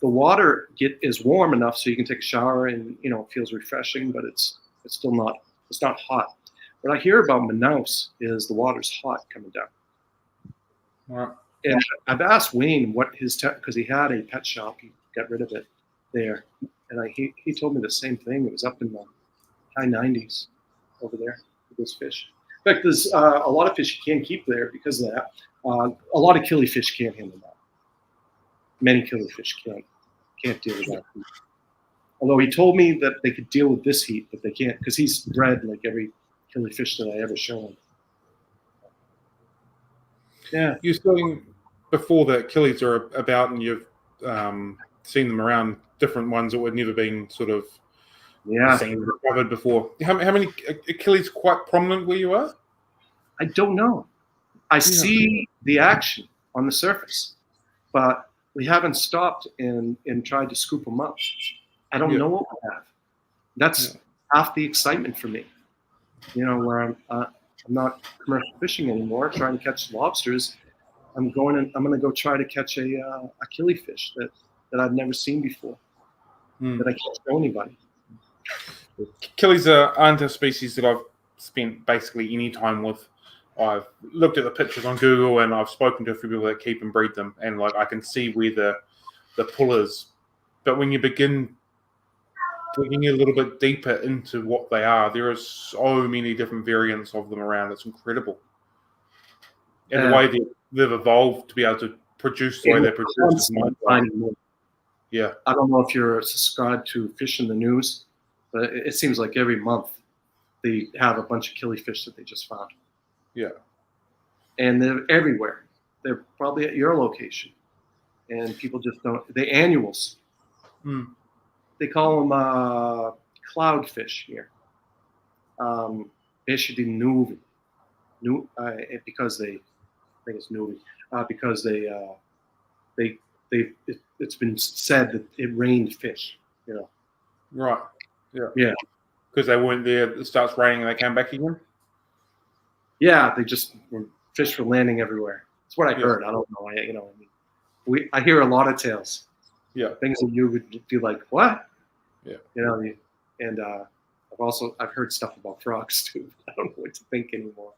the water is warm enough so you can take a shower and it feels refreshing, but it's still not hot. What I hear about Manaus is the water's hot coming down. Right. And I've asked Wayne what because he had a pet shop, he got rid of it there, and he told me the same thing. It was up in the high 90s over there with those fish. In fact, there's a lot of fish you can't keep there because of that. A lot of killifish can't handle that. Many killifish can't deal with that heat. Although he told me that they could deal with this heat, but they can't because he's bred like every killifish that I ever show him. Yeah. You're saying before that killies are about, and you've seen them around, different ones that would never been sort of seen recovered before. How many killies quite prominent where you are? I don't know. I see the action on the surface, but we haven't stopped and tried to scoop them up. I don't know what we have. That's half the excitement for me. Where I'm not commercial fishing anymore, trying to catch lobsters. I'm going to go try to catch a killifish that I've never seen before, that I can't show anybody. Killies aren't a species that I've spent basically any time with. I've looked at the pictures on Google and I've spoken to a few people that keep and breed them, and I can see where the pull is. But when you begin digging a little bit deeper into what they are, there are so many different variants of them around. It's incredible. And the way they've evolved to be able to produce the way they produce is mind-blowing. Yeah. I don't know if you're subscribed to Fish in the News, but it seems like every month they have a bunch of killifish that they just found. Yeah. And they're everywhere. They're probably at your location. And people just don't. They're annuals. They call them cloudfish here. Peixe de nuvem. Because they, I think it's nuvem, because it's been said that it rained fish. Right. Yeah. Yeah. Because they weren't there. It starts raining and they came back again. Yeah, fish were landing everywhere. That's what I heard. I don't know. I hear a lot of tales. Yeah. Things that you would be like, what? Yeah. And I've heard stuff about frogs too. I don't know what to think anymore.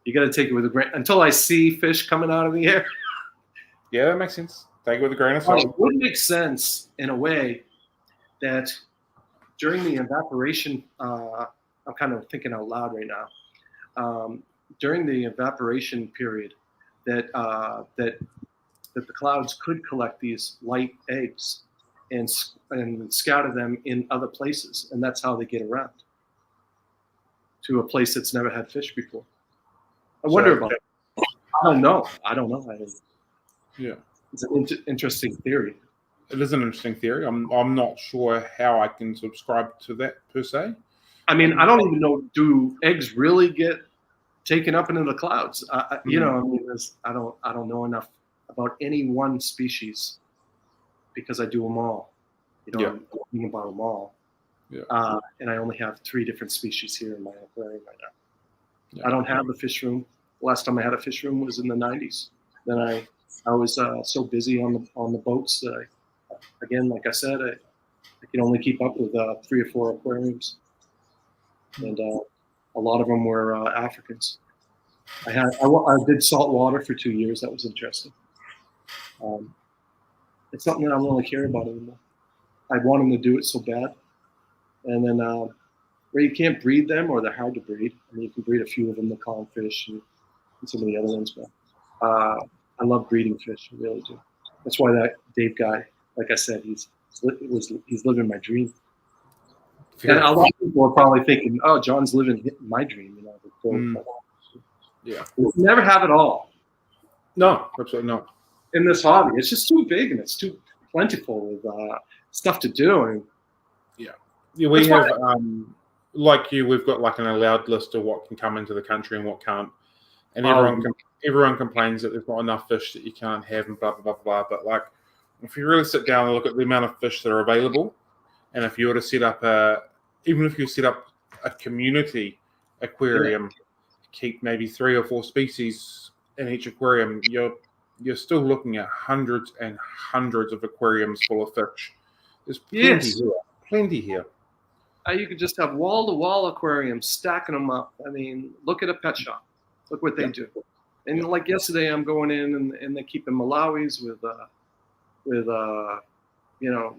You got to take it with a grain until I see fish coming out of the air. Yeah, that makes sense. Take it with a grain of salt. It would make sense in a way that during the evaporation, I'm kind of thinking out loud right now. During the evaporation period, that the clouds could collect these light eggs and scatter them in other places, and that's how they get around to a place that's never had fish before. I wonder about it. I don't know. It's an interesting theory. It is an interesting theory. I'm not sure how I can subscribe to that per se. I mean, I don't even know. Do eggs really get taken up into the clouds? I don't know enough about any one species because I do them all. I'm thinking about them all. Yeah. And I only have 3 different species here in my aquarium right now. Yeah. I don't have a fish room. Last time I had a fish room was in the 90s. Then I was so busy on the boats that again, like I said, I can only keep up with 3 or 4 aquariums, and a lot of them were Africans. I did salt water for 2 years. That was interesting. It's something that I don't really care about anymore. I want them to do it so bad, and then where you can't breed them or they're hard to breed. I mean, you can breed a few of them, the clownfish and some of the other ones, but I love breeding fish. I really do. That's why that Dave guy, like I said, he's living my dream. And a lot of people are probably thinking, "Oh, John's living my dream." Yeah, we'll never have it all. No, absolutely not. In this hobby, it's just too big and it's too plentiful with stuff to do. And we have like you. We've got like an allowed list of what can come into the country and what can't, and everyone complains that there's not enough fish that you can't have and blah blah blah blah. But like, if you really sit down and look at the amount of fish that are available, and if you were to set up even if you set up a community aquarium, keep maybe 3 or 4 species in each aquarium, you're you're still looking at hundreds and hundreds of aquariums full of fish. There's plenty Yes. here. Plenty here. You could just have wall-to-wall aquariums, stacking them up. I mean, look at a pet shop. Look what they do. And like yesterday, I'm going in and they keep in Malawis with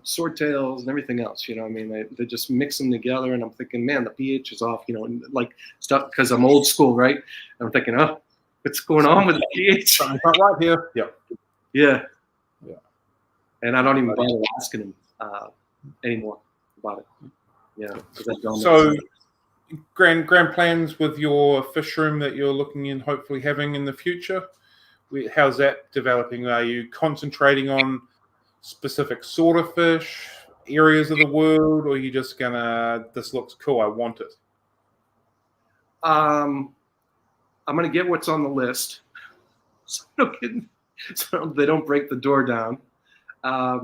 swordtails and everything else. You know, I mean, they just mix them together, and I'm thinking, man, the pH is off. You know, and like stuff because I'm old school, right? And I'm thinking, oh, what's going on with the pH? Something's not right here. Yeah. Yeah. And I don't even bother asking him anymore about it. Yeah. So, grand plans with your fish room that you're looking in, hopefully having in the future. How's that developing? Are you concentrating on specific sort of fish, areas of the world, or are you just gonna, this looks cool, I want it? I'm gonna get what's on the list, so they don't break the door down. I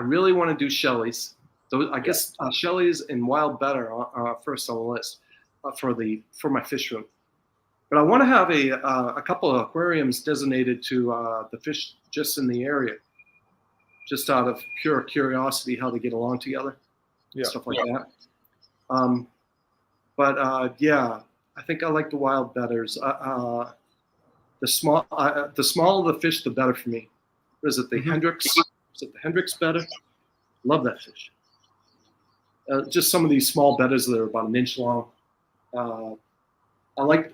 really want to do Shelley's. So I guess Shelley's and Wild Better are first on the list for my fish room. But I want to have a couple of aquariums designated to the fish just in the area, just out of pure curiosity how they get along together, stuff like that. I think I like the Wild Betters. The smaller the fish, the better for me. What is it, the Hendricks? Is it the Hendricks better? Love that fish. Just some of these small betters that are about an inch long. I like,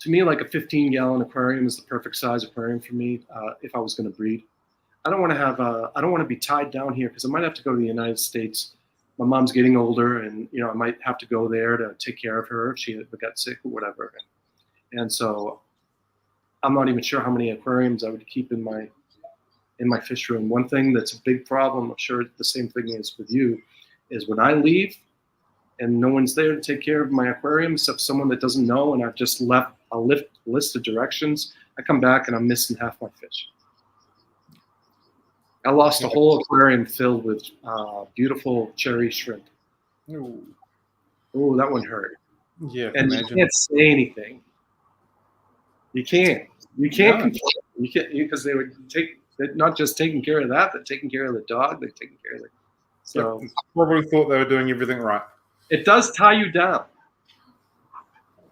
to me, like a 15-gallon aquarium is the perfect size aquarium for me if I was going to breed. I don't want to be tied down here because I might have to go to the United States. My mom's getting older, and I might have to go there to take care of her if she got sick or whatever. And so I'm not even sure how many aquariums I would keep in my fish room. One thing that's a big problem, I'm sure the same thing is with you, is when I leave and no one's there to take care of my aquarium except someone that doesn't know, and I've just left a list of directions, I come back and I'm missing half my fish. I lost a whole aquarium filled with beautiful cherry shrimp. Oh, that one hurt. Yeah, and you can't say anything. You can't complain. You can't, because they would they're not just taking care of that, but taking care of the dog. They're taking care of it. So probably thought they were doing everything right. It does tie you down.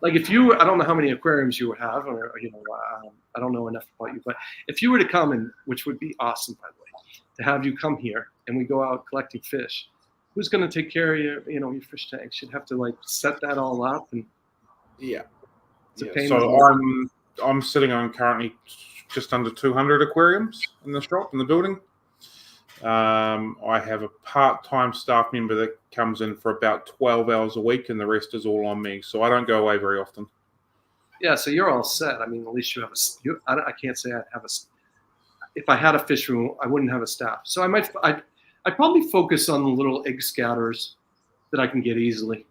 Like if you, I don't know how many aquariums you have, or I don't know enough about you, but if you were to come in, which would be awesome, by the way, to have you come here and we go out collecting fish, who's going to take care of your fish tanks? You'd have to like set that all up, and it's a pain. So I'm sitting on currently just under 200 aquariums in the shop, in the building. I have a part-time staff member that comes in for about 12 hours a week, and the rest is all on me. So I don't go away very often. Yeah, so you're all set. I mean, at least you have I can't say I'd have if I had a fish room, I wouldn't have a staff. So I'd probably focus on the little egg scatters that I can get easily.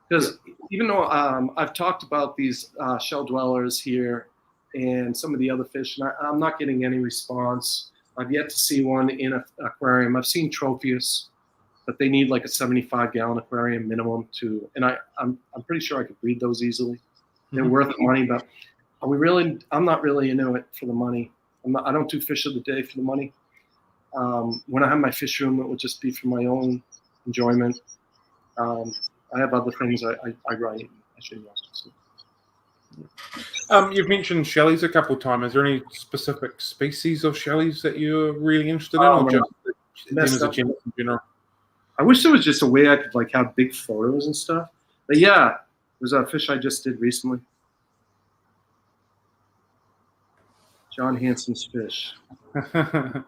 Because even though I've talked about these shell dwellers here and some of the other fish, and I'm not getting any response. I've yet to see one in an aquarium. I've seen Tropheus, but they need like a 75-gallon aquarium minimum and I'm pretty sure I could breed those easily. They're worth the money, but I'm not really into it for the money. I don't do fish of the day for the money. When I have my fish room, it will just be for my own enjoyment. I have other things I write. I should know. You've mentioned Shelleys a couple of times. Is there any specific species of Shelleys that you're really interested in, or just them as a general? I wish there was just a way I could like have big photos and stuff. But yeah, there's a fish I just did recently. John Hansen's fish. The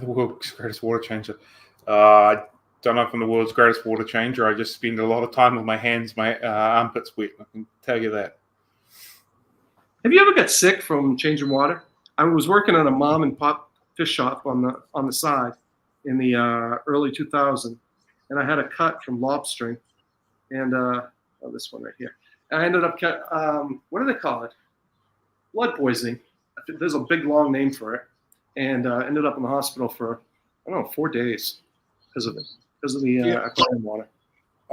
world's greatest water changer. I don't know if I'm the world's greatest water changer. I just spend a lot of time with my hands, my armpits wet. I can tell you that. Have you ever got sick from changing water? I was working at a mom and pop fish shop on the side in the early 2000s, and I had a cut from lobstering, and this one right here. And I ended up what do they call it? Blood poisoning. There's a big long name for it, and ended up in the hospital for 4 days because of it, because of the aquarium water.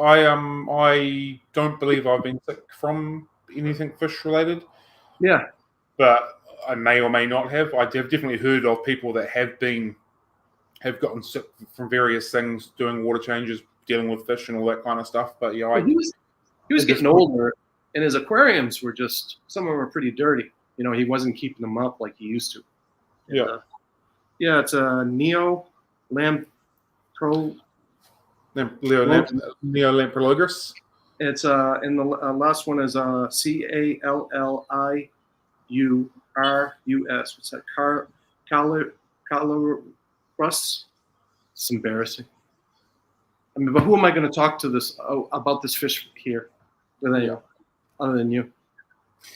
I don't believe I've been sick from anything fish related. Yeah, but I may or may not have. I have definitely heard of people that have gotten sick from various things, doing water changes, dealing with fish and all that kind of stuff. But yeah, Well, he was getting older, and his aquariums were some of them were pretty dirty. He wasn't keeping them up like he used to. And, yeah. It's a Neo Lampro. Neolamprologus. It's and the last one is Calliurus. What's that? Calliurus. It's embarrassing. I mean, but who am I going to talk to about this fish here? Other than you.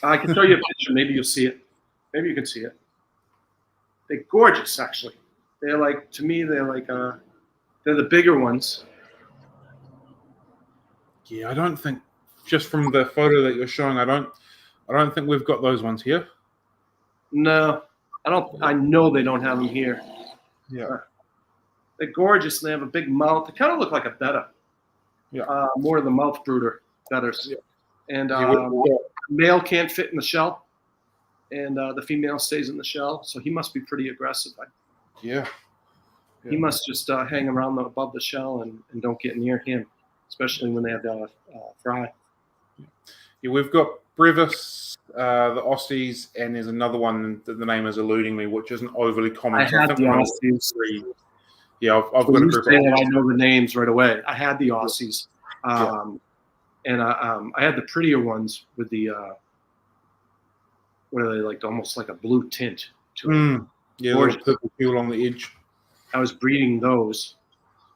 I can show you a picture. Maybe you'll see it. Maybe you can see it. They're gorgeous, actually. They're like, to me, they're the bigger ones. Yeah, I don't think, just from the photo that you're showing, I don't think we've got those ones here. No, I don't. I know they don't have them here. Yeah. They're gorgeous. They have a big mouth. They kind of look like a betta. Yeah. More of the mouth brooder betters. Yeah. And male can't fit in the shell, and the female stays in the shell. So he must be pretty aggressive. Yeah. He must just hang around above the shell and don't get near him, especially when they have the fry. Yeah, we've got Brevis, the Aussies, and there's another one that the name is eluding me, which isn't overly common. I had the Aussies. Yeah, I've got a group. I know the names right away. I had the Aussies, and I had the prettier ones with the what are they, like, almost like a blue tint to them. Yeah, little purple peel on the edge. I was breeding those.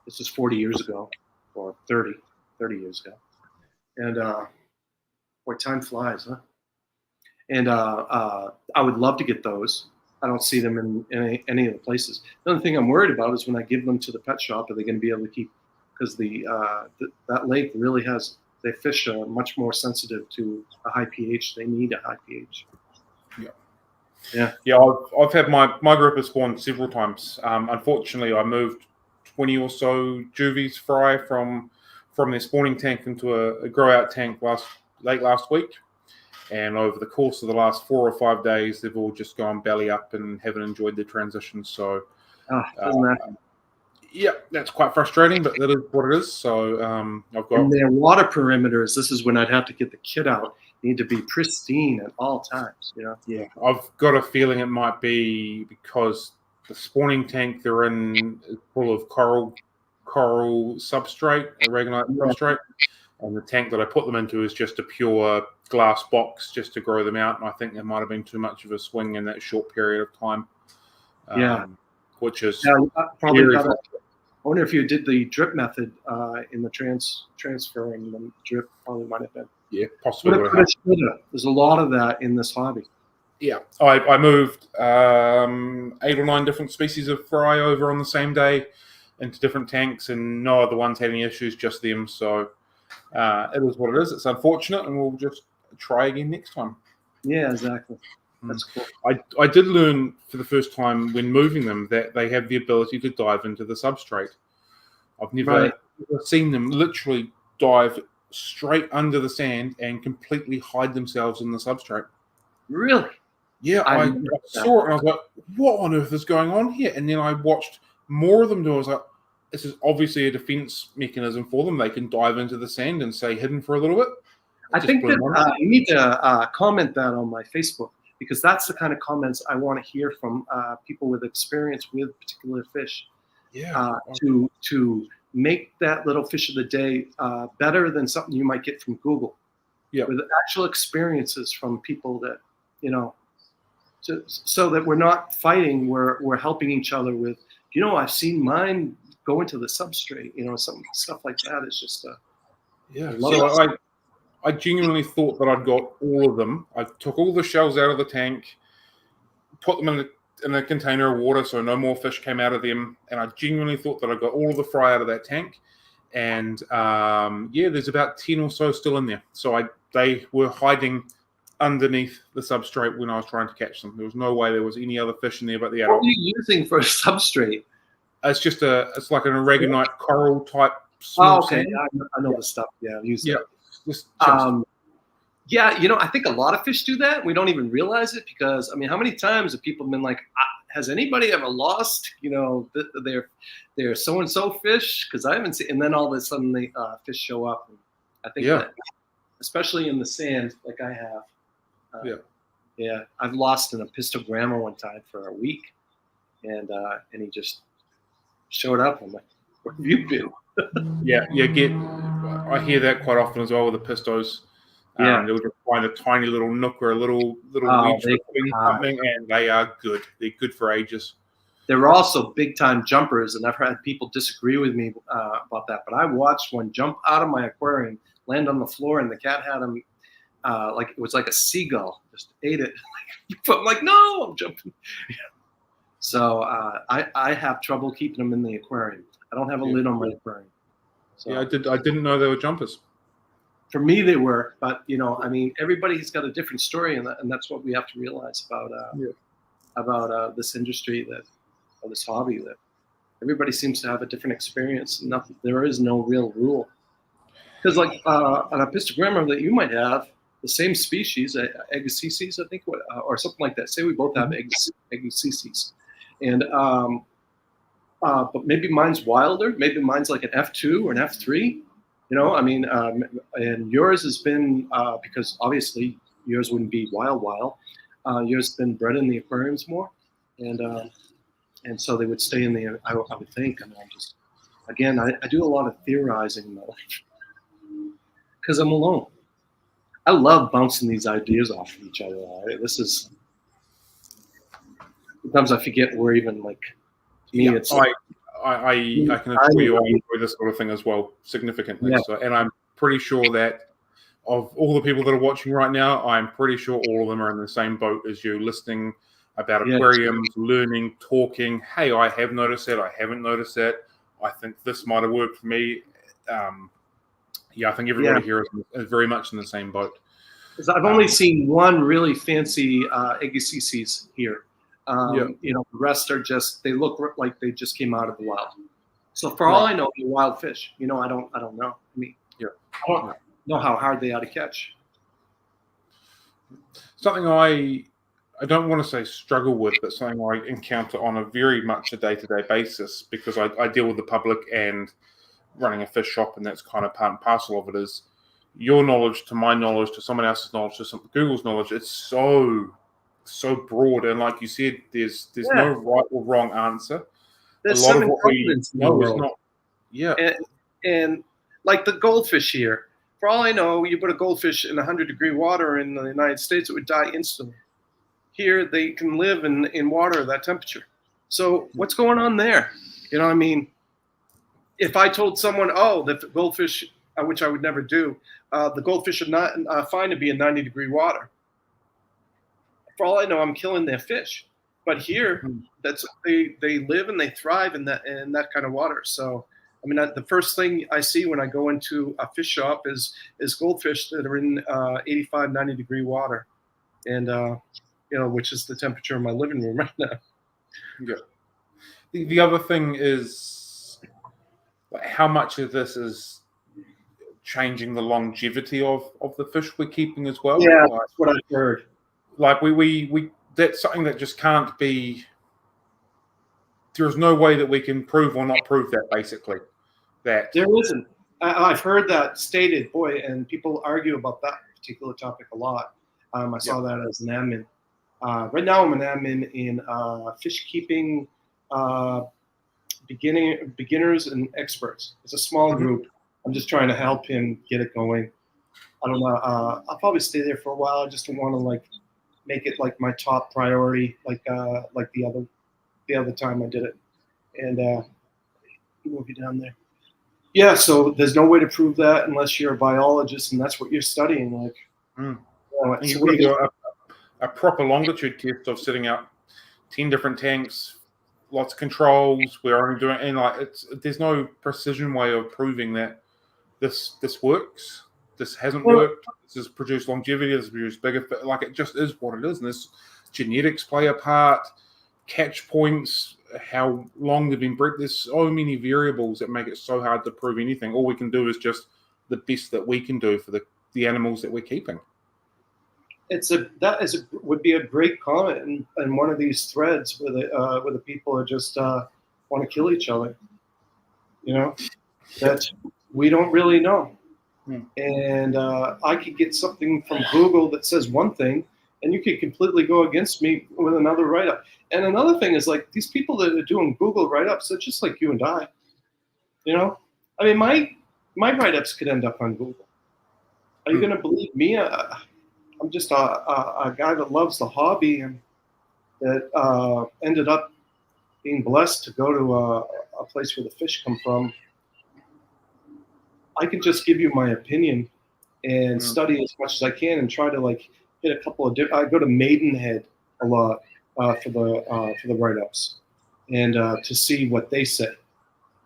This is 40 years ago, or 30 years ago, and boy, time flies, huh? And I would love to get those. I don't see them in any of the places. The only thing I'm worried about is when I give them to the pet shop, are they going to be able to keep? Because that lake really has. They fish are much more sensitive to a high pH. They need a high pH. Yeah. I've had my group has spawned several times. Unfortunately, I moved 20 or so juvies fry from their spawning tank into a grow out tank late last week. And over the course of the last 4 or 5 days, they've all just gone belly up and haven't enjoyed their transition. So, that's quite frustrating, but that is what it is. So I've got. And their water perimeters. This is when I'd have to get the kit out. Need to be pristine at all times. Yeah, I've got a feeling it might be because the spawning tank they're in is full of coral substrate, aragonite substrate. And the tank that I put them into is just a pure glass box just to grow them out. And I think there might have been too much of a swing in that short period of time. Which is probably. I wonder if you did the drip method in the transferring the drip. Probably might have been. Yeah, possibly. There's a lot of that in this hobby. Yeah, I moved 8 or 9 different species of fry over on the same day into different tanks, and no other ones had any issues, just them. So. It is what it is. It's unfortunate, and we'll just try again next time. Yeah, exactly. That's cool. I did learn for the first time when moving them that they have the ability to dive into the substrate. I've never seen them literally dive straight under the sand and completely hide themselves in the substrate. Really? Yeah, I saw it and I was like, what on earth is going on here? And then I watched more of them do it. I was like, this is obviously a defense mechanism for them. They can dive into the sand and stay hidden for a little bit. I think that you need to comment that on my Facebook, because that's the kind of comments I want to hear from people with experience with particular fish. Yeah. To make that little fish of the day better than something you might get from Google. Yeah. With actual experiences from people that, so that we're not fighting, we're helping each other with, I've seen mine go into the substrate, some stuff like that is just I genuinely thought that I'd got all of them. I took all the shells out of the tank, put them in a container of water so no more fish came out of them, and I genuinely thought that I got all of the fry out of that tank. And there's about 10 or so still in there. So they were hiding underneath the substrate when I was trying to catch them. There was no way there was any other fish in there but the adult. What are you using for a substrate? It's just it's like an aragonite coral type. Oh, okay. I know the stuff. Yeah, I've used it. Yeah, I think a lot of fish do that. We don't even realize it because, I mean, how many times have people been like, has anybody ever lost, their so-and-so fish? Because I haven't seen, and then all of a sudden the fish show up. And I think that, especially in the sand, like I have. Yeah, I've lost an epistogramma one time for a week, and he just showed up. I'm like, where have you been? I hear that quite often as well with the pistos. They'll just find a tiny little nook or a little weed thing something, and they are good. They're good for ages. They're also big time jumpers, and I've had people disagree with me about that. But I watched one jump out of my aquarium, land on the floor, and the cat had him like it was like a seagull, just ate it. I'm like, no, I'm jumping. So I have trouble keeping them in the aquarium. I don't have a lid on my aquarium. So, I didn't know they were jumpers. For me, they were, but I mean, everybody's got a different story, and that's what we have to realize about this industry, or this hobby, that everybody seems to have a different experience. There is no real rule, because like an epistogramma that you might have, the same species, Agassices, I think, or something like that. Say we both have Agassices, and but maybe mine's wilder. Maybe mine's like an F2 or an F3. I mean, and yours has been because obviously yours wouldn't be wild. Yours has been bred in the aquariums more, and so they would stay in the. I would think, and I'm just again, I do a lot of theorizing in my life because I'm alone. I love bouncing these ideas off of each other. This is sometimes I forget we're even like. To me, it's I can assure you I enjoy this sort of thing as well, significantly. Yeah. So, and I'm pretty sure that of all the people that are watching right now, I'm pretty sure all of them are in the same boat as you, listening about aquariums, learning, talking. Hey, I have noticed that. I haven't noticed that. I think this might have worked for me. I think everybody here is very much in the same boat. I've only seen one really fancy Agassices here. The rest are they look like they just came out of the wild. So for all I know, they're wild fish. I don't know. I mean, I don't know how hard they are to catch. Something I don't want to say struggle with, but something I encounter on a very much a day-to-day basis, because I deal with the public and running a fish shop, and that's kind of part and parcel of it, is your knowledge to my knowledge to someone else's knowledge to Google's knowledge. It's so broad, and like you said, there's no right or wrong answer. There's a lot of what we know is not. And like the goldfish here, for all I know, you put a goldfish in 100-degree water in the United States, it would die instantly. Here, they can live in water at that temperature. So what's going on there? I mean, if I told someone, that the goldfish, which I would never do, the goldfish are not fine to be in 90-degree water. For all I know, I'm killing their fish. But here, they live and they thrive in that kind of water. So, I mean, the first thing I see when I go into a fish shop is goldfish that are in 85, 90-degree water, and which is the temperature of my living room right now. Yeah. The other thing is how much of this is changing the longevity of the fish we're keeping as well. Yeah, that's what I've heard. Like we that's something that just can't be. There's no way that we can prove or not prove that. Basically, that there isn't. I've heard that stated, and people argue about that particular topic a lot. I saw that as an admin. Right now, I'm an admin in fish keeping beginners and experts. It's a small group. I'm just trying to help him get it going. I don't know. I'll probably stay there for a while. I just don't want to make it like my top priority, like the other time I did it. And move you down there. Yeah, so there's no way to prove that unless you're a biologist and that's what you're studying. You've got to do a proper longitude test of setting up 10 different tanks, lots of controls. We're only doing, and there's no precision way of proving that this works. This hasn't worked. This has produced longevity. This has produced bigger. It just is what it is. And this genetics play a part, catch points, how long they've been bred. There's so many variables that make it so hard to prove anything. All we can do is just the best that we can do for the animals that we're keeping. would be a great comment in one of these threads where the people are just want to kill each other. You know, that we don't really know. And I could get something from Google that says one thing, and you could completely go against me with another write-up. And another thing is, like, these people that are doing Google write-ups, they're just like you and I. You know, I mean, my write-ups could end up on Google. Are you going to believe me? I'm just a guy that loves the hobby and that ended up being blessed to go to a place where the fish come from. I can just give you my opinion and study as much as I can and try to like hit a couple of different. I go to Maidenhead a lot for the write-ups and to see what they say.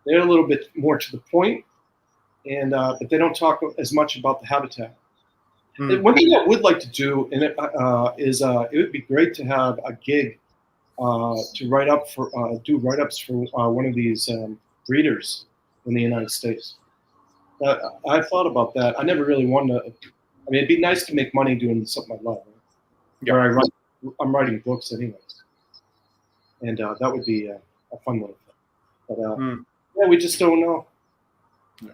They're a little bit more to the point, and but they don't talk as much about the habitat. One thing I would like to do, and it would be great to have a gig to write up for do write-ups for one of these breeders in the United States. I've thought about that. I never really wanted to. I mean, it'd be nice to make money doing something I love. Right? Yeah. Where I'm writing books anyways, and that would be a fun little thing. But yeah, we just don't know. Yeah.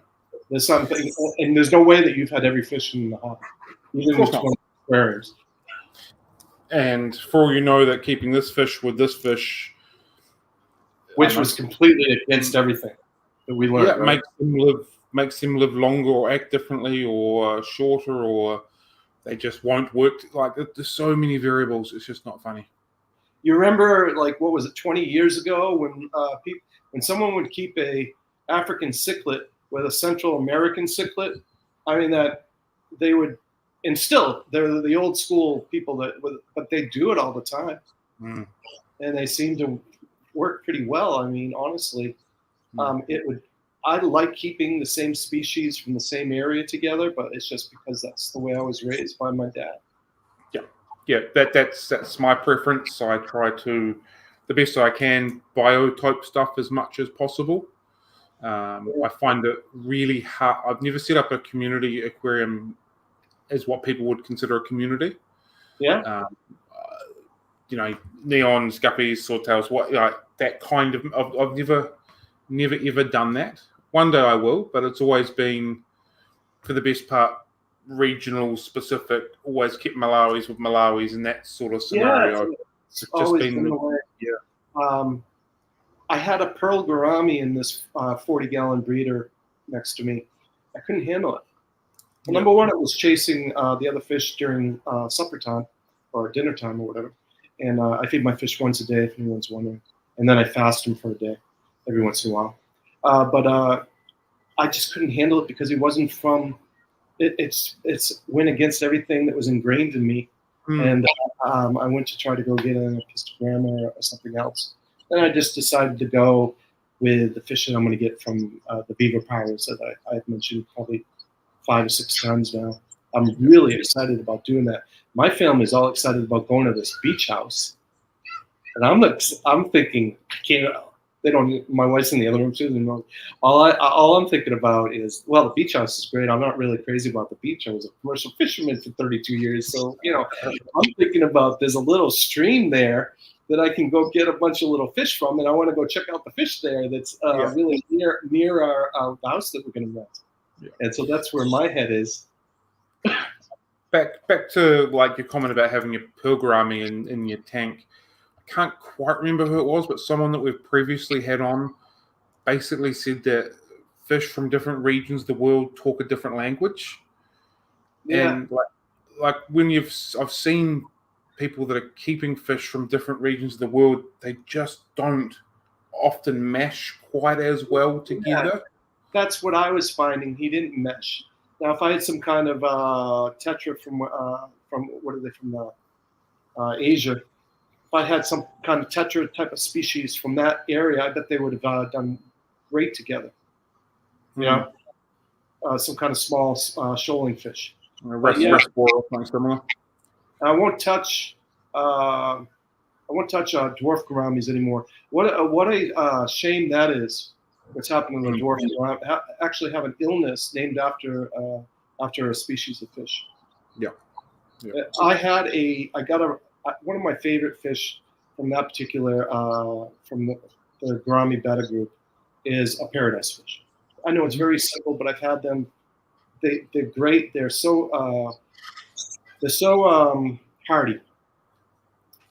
There's something, and there's no way that you've had every fish in the hobby, even with 20 aquariums. And for all you know, that keeping this fish with this fish, which was completely against everything that we learned. Yeah, right? makes them live longer or act differently or shorter, or they just won't work. Like, there's so many variables. It's just not funny. You remember, like, what was it, 20 years ago when someone would keep a African cichlid with a Central American cichlid? I mean, that they would, and still they're the old school people but they do it all the time, and they seem to work pretty well. I mean, honestly, I like keeping the same species from the same area together, but it's just because that's the way I was raised by my dad. Yeah, that's my preference. I try to, the best I can, biotype stuff as much as possible. I find it really hard. I've never set up a community aquarium as what people would consider a community. Yeah. Neons, guppies, swordtails, that kind of. I've never ever done that. One day I will, but it's always been, for the best part, regional specific. Always kept Malawis with Malawis and that sort of scenario. Yeah, it's always been the way. Yeah. I had a pearl gourami in this 40-gallon breeder next to me. I couldn't handle it. Well, number one, it was chasing the other fish during supper time or dinner time or whatever. And I feed my fish once a day, if anyone's wondering. And then I fast them for a day every once in a while. But I just couldn't handle it because he wasn't from. It's went against everything that was ingrained in me. And I went to try to go get an epistogramma or something else. Then I just decided to go with the fish that I'm going to get from the beaver powers that I've mentioned probably 5 or 6 times now. I'm really excited about doing that. My family is all excited about going to this beach house, and I'm thinking, they don't. My wife's in the other room too. All I'm thinking about is, well, the beach house is great. I'm not really crazy about the beach. I was a commercial fisherman for 32 years, so I'm thinking about there's a little stream there that I can go get a bunch of little fish from, and I want to go check out the fish there. That's really near our house that we're going to rent. Yeah. And so that's where my head is. Back to like your comment about having a pearl gourami in your tank. I can't quite remember who it was, but someone that we've previously had on basically said that fish from different regions of the world talk a different language. Yeah. And like when I've seen people that are keeping fish from different regions of the world, they just don't often mesh quite as well together. Yeah. That's what I was finding. He didn't mesh. Now, if I had some kind of tetra from what are they from Asia, if I had some kind of tetra type of species from that area, I bet they would have done great together. Some kind of small shoaling fish. Something similar. I won't touch dwarf gouramis anymore. What a shame that is. What's happening with the dwarf gourami? Actually have an illness named after a species of fish. Yeah. Yeah. I got one of my favorite fish from that particular, from the gourami betta group is a paradise fish. I know it's very simple, but I've had them. They're great. They're so hardy.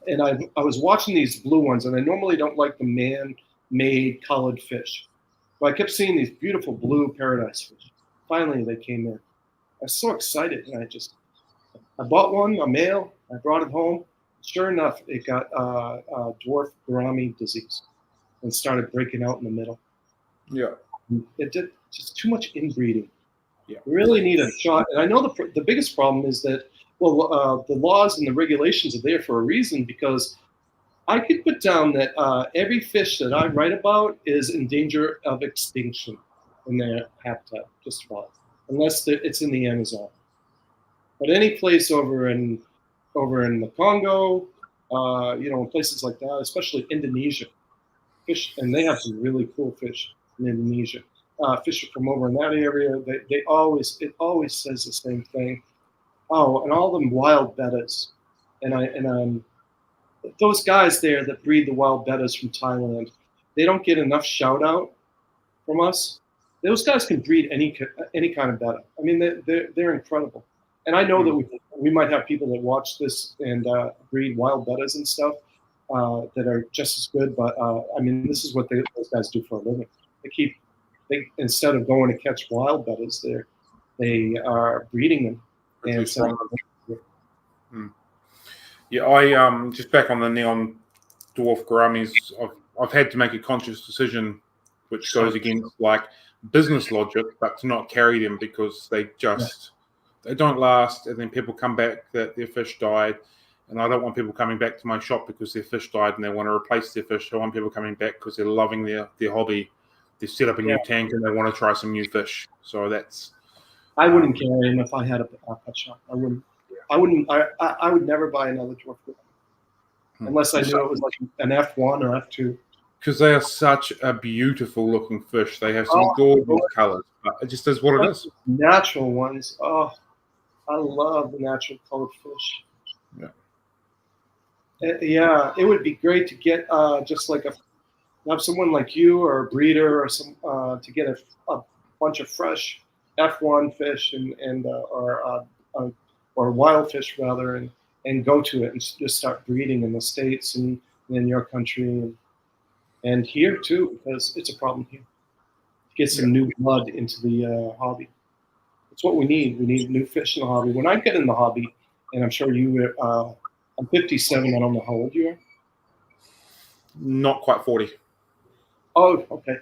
And I was watching these blue ones, and I normally don't like the man-made colored fish, but I kept seeing these beautiful blue paradise fish. Finally, they came in. I was so excited, and I bought one, a male. I brought it home. Sure enough, it got dwarf gourami disease and started breaking out in the middle. Yeah. It did just too much inbreeding. Yeah. We really need a shot. And I know the biggest problem is that, well, the laws and the regulations are there for a reason, because I could put down that every fish that I write about is in danger of extinction in their habitat, just about, unless it's in the Amazon. But any place over in the Congo, places like that, especially Indonesia, fish, and they have some really cool fish in Indonesia. Fish from over in that area, it always says the same thing. Oh, and all them wild bettas, and those guys there that breed the wild bettas from Thailand, they don't get enough shout out from us. Those guys can breed any kind of betta. I mean, they're incredible. And I know that we might have people that watch this and breed wild bettas and stuff that are just as good. But I mean, this is what those guys do for a living. They instead of going to catch wild bettas, they are breeding them. And so, yeah, I just back on the neon dwarf gouramis. I've had to make a conscious decision, which goes against like business logic, but to not carry them because they don't last, and then people come back that their fish died, and I don't want people coming back to my shop because their fish died and they want to replace their fish. I want people coming back because they're loving their hobby. They've set up a new tank and they want to try some new fish. So that's. I wouldn't carry them if I had a pet shop. I wouldn't. I would never buy another dwarf unless I knew it was like an F1 or F2. Because they are such a beautiful looking fish. They have some gorgeous colors. But it just is what it is. Natural ones. Oh, I love the natural colored fish. Yeah, it would be great to get just like have someone like you or a breeder or some to get a bunch of fresh F1 fish or wild fish rather, and go to it and just start breeding in the States and in your country and here too, because it's a problem here. Get some new blood into the hobby. It's what we need. We need new fish in the hobby. When I get in the hobby, and I'm sure you, I'm 57. I don't know how old you are. Not quite 40. Oh, okay.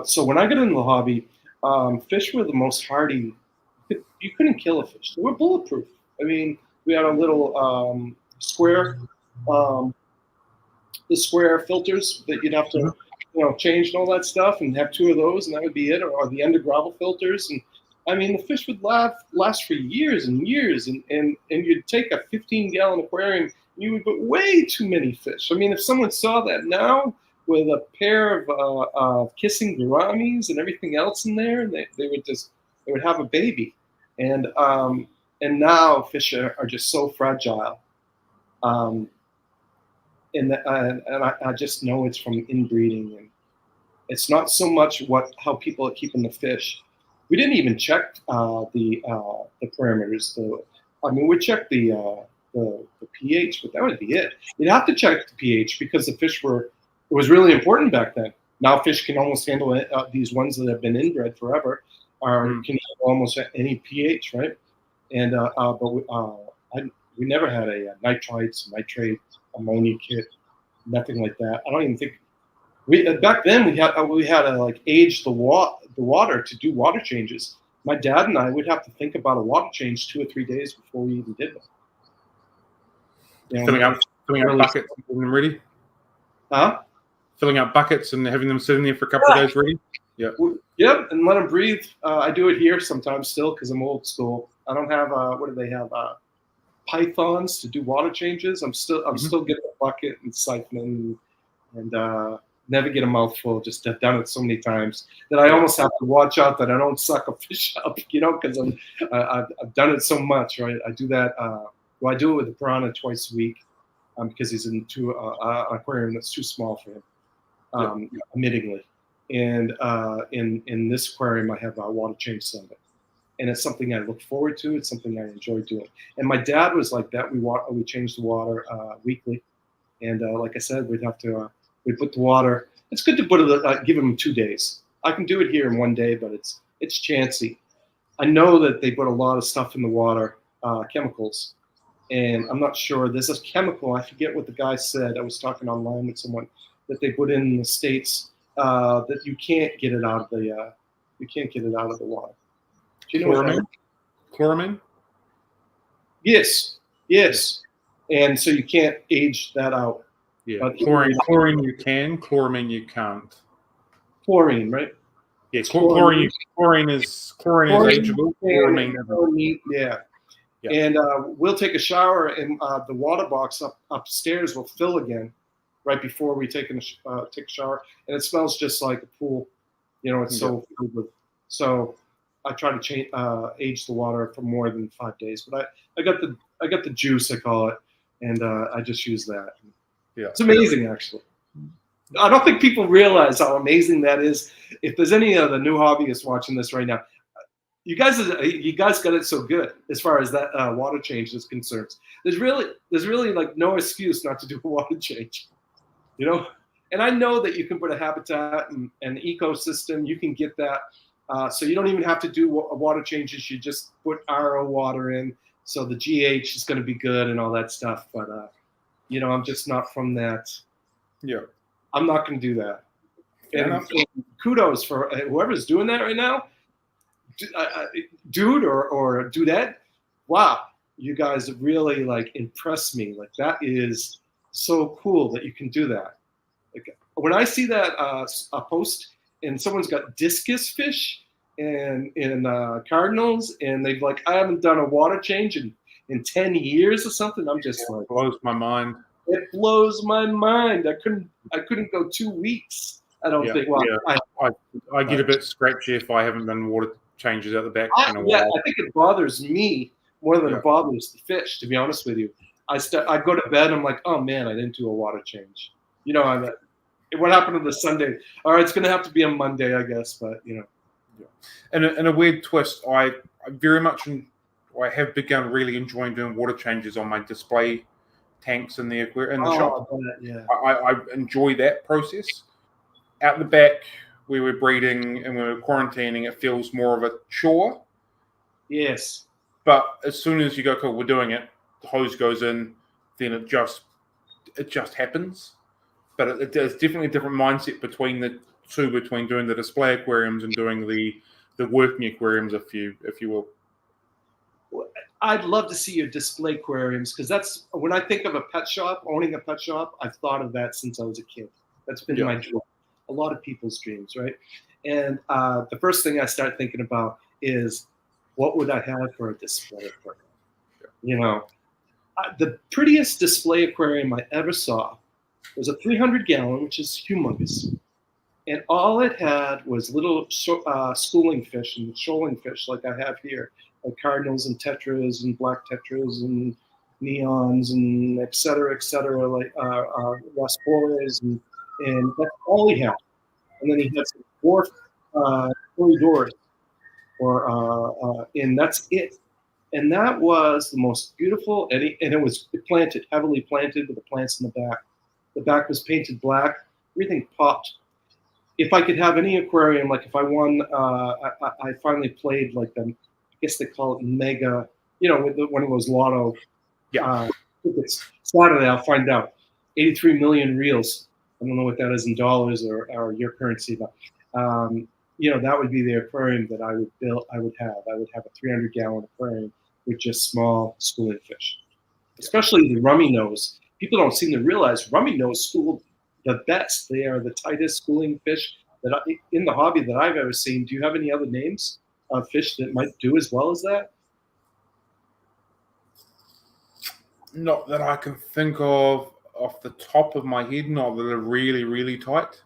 So when I got into the hobby, fish were the most hardy. You couldn't kill a fish. They were bulletproof. I mean, we had a little square, the square filters that you'd have to, change and all that stuff, and have 2 of those, and that would be it, or the under gravel filters. And I mean, the fish would last for years and years, and you'd take a 15-gallon aquarium, and you would put way too many fish. I mean, if someone saw that now with a pair of kissing gouramis and everything else in there, and they would have a baby. And now fish are just so fragile. And I just know it's from inbreeding, and it's not so much how people are keeping the fish. We didn't even check the parameters. We checked the pH, but that would be it. You'd have to check the pH because the fish it was really important back then. Now fish can almost handle these ones that have been inbred forever, can handle almost any pH, right? And but we never had a nitrites, nitrate, ammonia kit, nothing like that. I don't even think back then we had to like age the water to do water changes. My dad and I would have to think about a water change 2 or 3 days before we even did them. Filling up buckets and getting them ready. Huh? Filling up buckets and having them sitting there for a couple of days ready. Yeah. Yep, and let them breathe. I do it here sometimes still because I'm old school. I don't have what do they have? Pythons to do water changes. I'm still getting a bucket and siphoning and never get a mouthful. Just have done it so many times that I almost have to watch out that I don't suck a fish up, because I've done it so much, right? I do that Well, I do it with the piranha twice a week because he's in an aquarium that's too small for him, admittingly. And in this aquarium, I have a water change Sunday. And it's something I look forward to. It's something I enjoy doing. And my dad was like that. We changed the water weekly. And like I said, we'd put the water. It's good to put it, give him 2 days. I can do it here in 1 day, but it's chancy. I know that they put a lot of stuff in the water, chemicals. And I'm not sure. There's a chemical, I forget what the guy said. I was talking online with someone that they put in the States that you can't get it out of the water. Do you know Chloramine? Chloramine? Yes. And so you can't age that out. Yeah. Chlorine you can, chloramine you can't. Chlorine, right? Yeah, chlorine is ageable. Chloramine. Yeah. And we'll take a shower, and the water box upstairs will fill again right before we take a shower, and it smells just like a pool. It's so filled with. So I try to age the water for more than 5 days, but I got the juice, I call it, and I just use that. Yeah, it's amazing, actually. I don't think people realize how amazing that is. If there's any of the new hobbyists watching this right now, you guys got it so good as far as that water change is concerned. There's really like no excuse not to do a water change, And I know that you can put a habitat and an ecosystem. You can get that, so you don't even have to do water changes. You just put RO water in, so the GH is going to be good and all that stuff. But I'm just not from that. Yeah, I'm not going to do that. And kudos for whoever's doing that right now. Dude or dudette, wow, you guys really like impress me. Like that is so cool that you can do that. Like when I see that a post and someone's got discus fish and in cardinals, and they've like, I haven't done a water change in 10 years or something. I'm just like, it blows my mind. It blows my mind. I couldn't go 2 weeks. I don't think. Well, I get a bit scratchy if I haven't done water changes at the back in a while. Yeah, I think it bothers me more than it bothers the fish. To be honest with you, I go to bed. I'm like, oh man, I didn't do a water change. What happened to the Sunday? All right, it's going to have to be a Monday, I guess. But Yeah. And a weird twist, I have begun really enjoying doing water changes on my display tanks in the shop. I enjoy that process. Out the back, we were breeding and we were quarantining. It feels more of a chore. Yes. But as soon as you go, cool, we're doing it, the hose goes in, then it just happens. But there's definitely a different mindset between the two, between doing the display aquariums and doing the working aquariums, if you will. I'd love to see your display aquariums, because that's when I think of a pet shop, owning a pet shop, I've thought of that since I was a kid. That's been my dream. A lot of people's dreams, right? And the first thing I start thinking about is, what would I have for a display aquarium? The prettiest display aquarium I ever saw was a 300-gallon, which is humongous. And all it had was little schooling fish and shoaling fish like I have here, like cardinals and tetras and black tetras and neons and et cetera, like Rasporas, and that's all he had. And then he had some dwarf corridors, and that's it. And that was the most beautiful, and it was heavily planted with the plants in the back. The back was painted black. Everything popped. If I could have any aquarium, like if I won, I finally played like I guess they call it mega, with one of those lotto tickets. Saturday, I'll find out. 83 million reals. I don't know what that is in dollars or your currency, but that would be the aquarium that I would build. I would have a 300-gallon aquarium with just small schooling fish, especially the rummy nose. People don't seem to realize rummy nose school the best. They are the tightest schooling fish in the hobby that I've ever seen. Do you have any other names of fish that might do as well as that? Not that I can think of off the top of my head. Not that are really, really tight.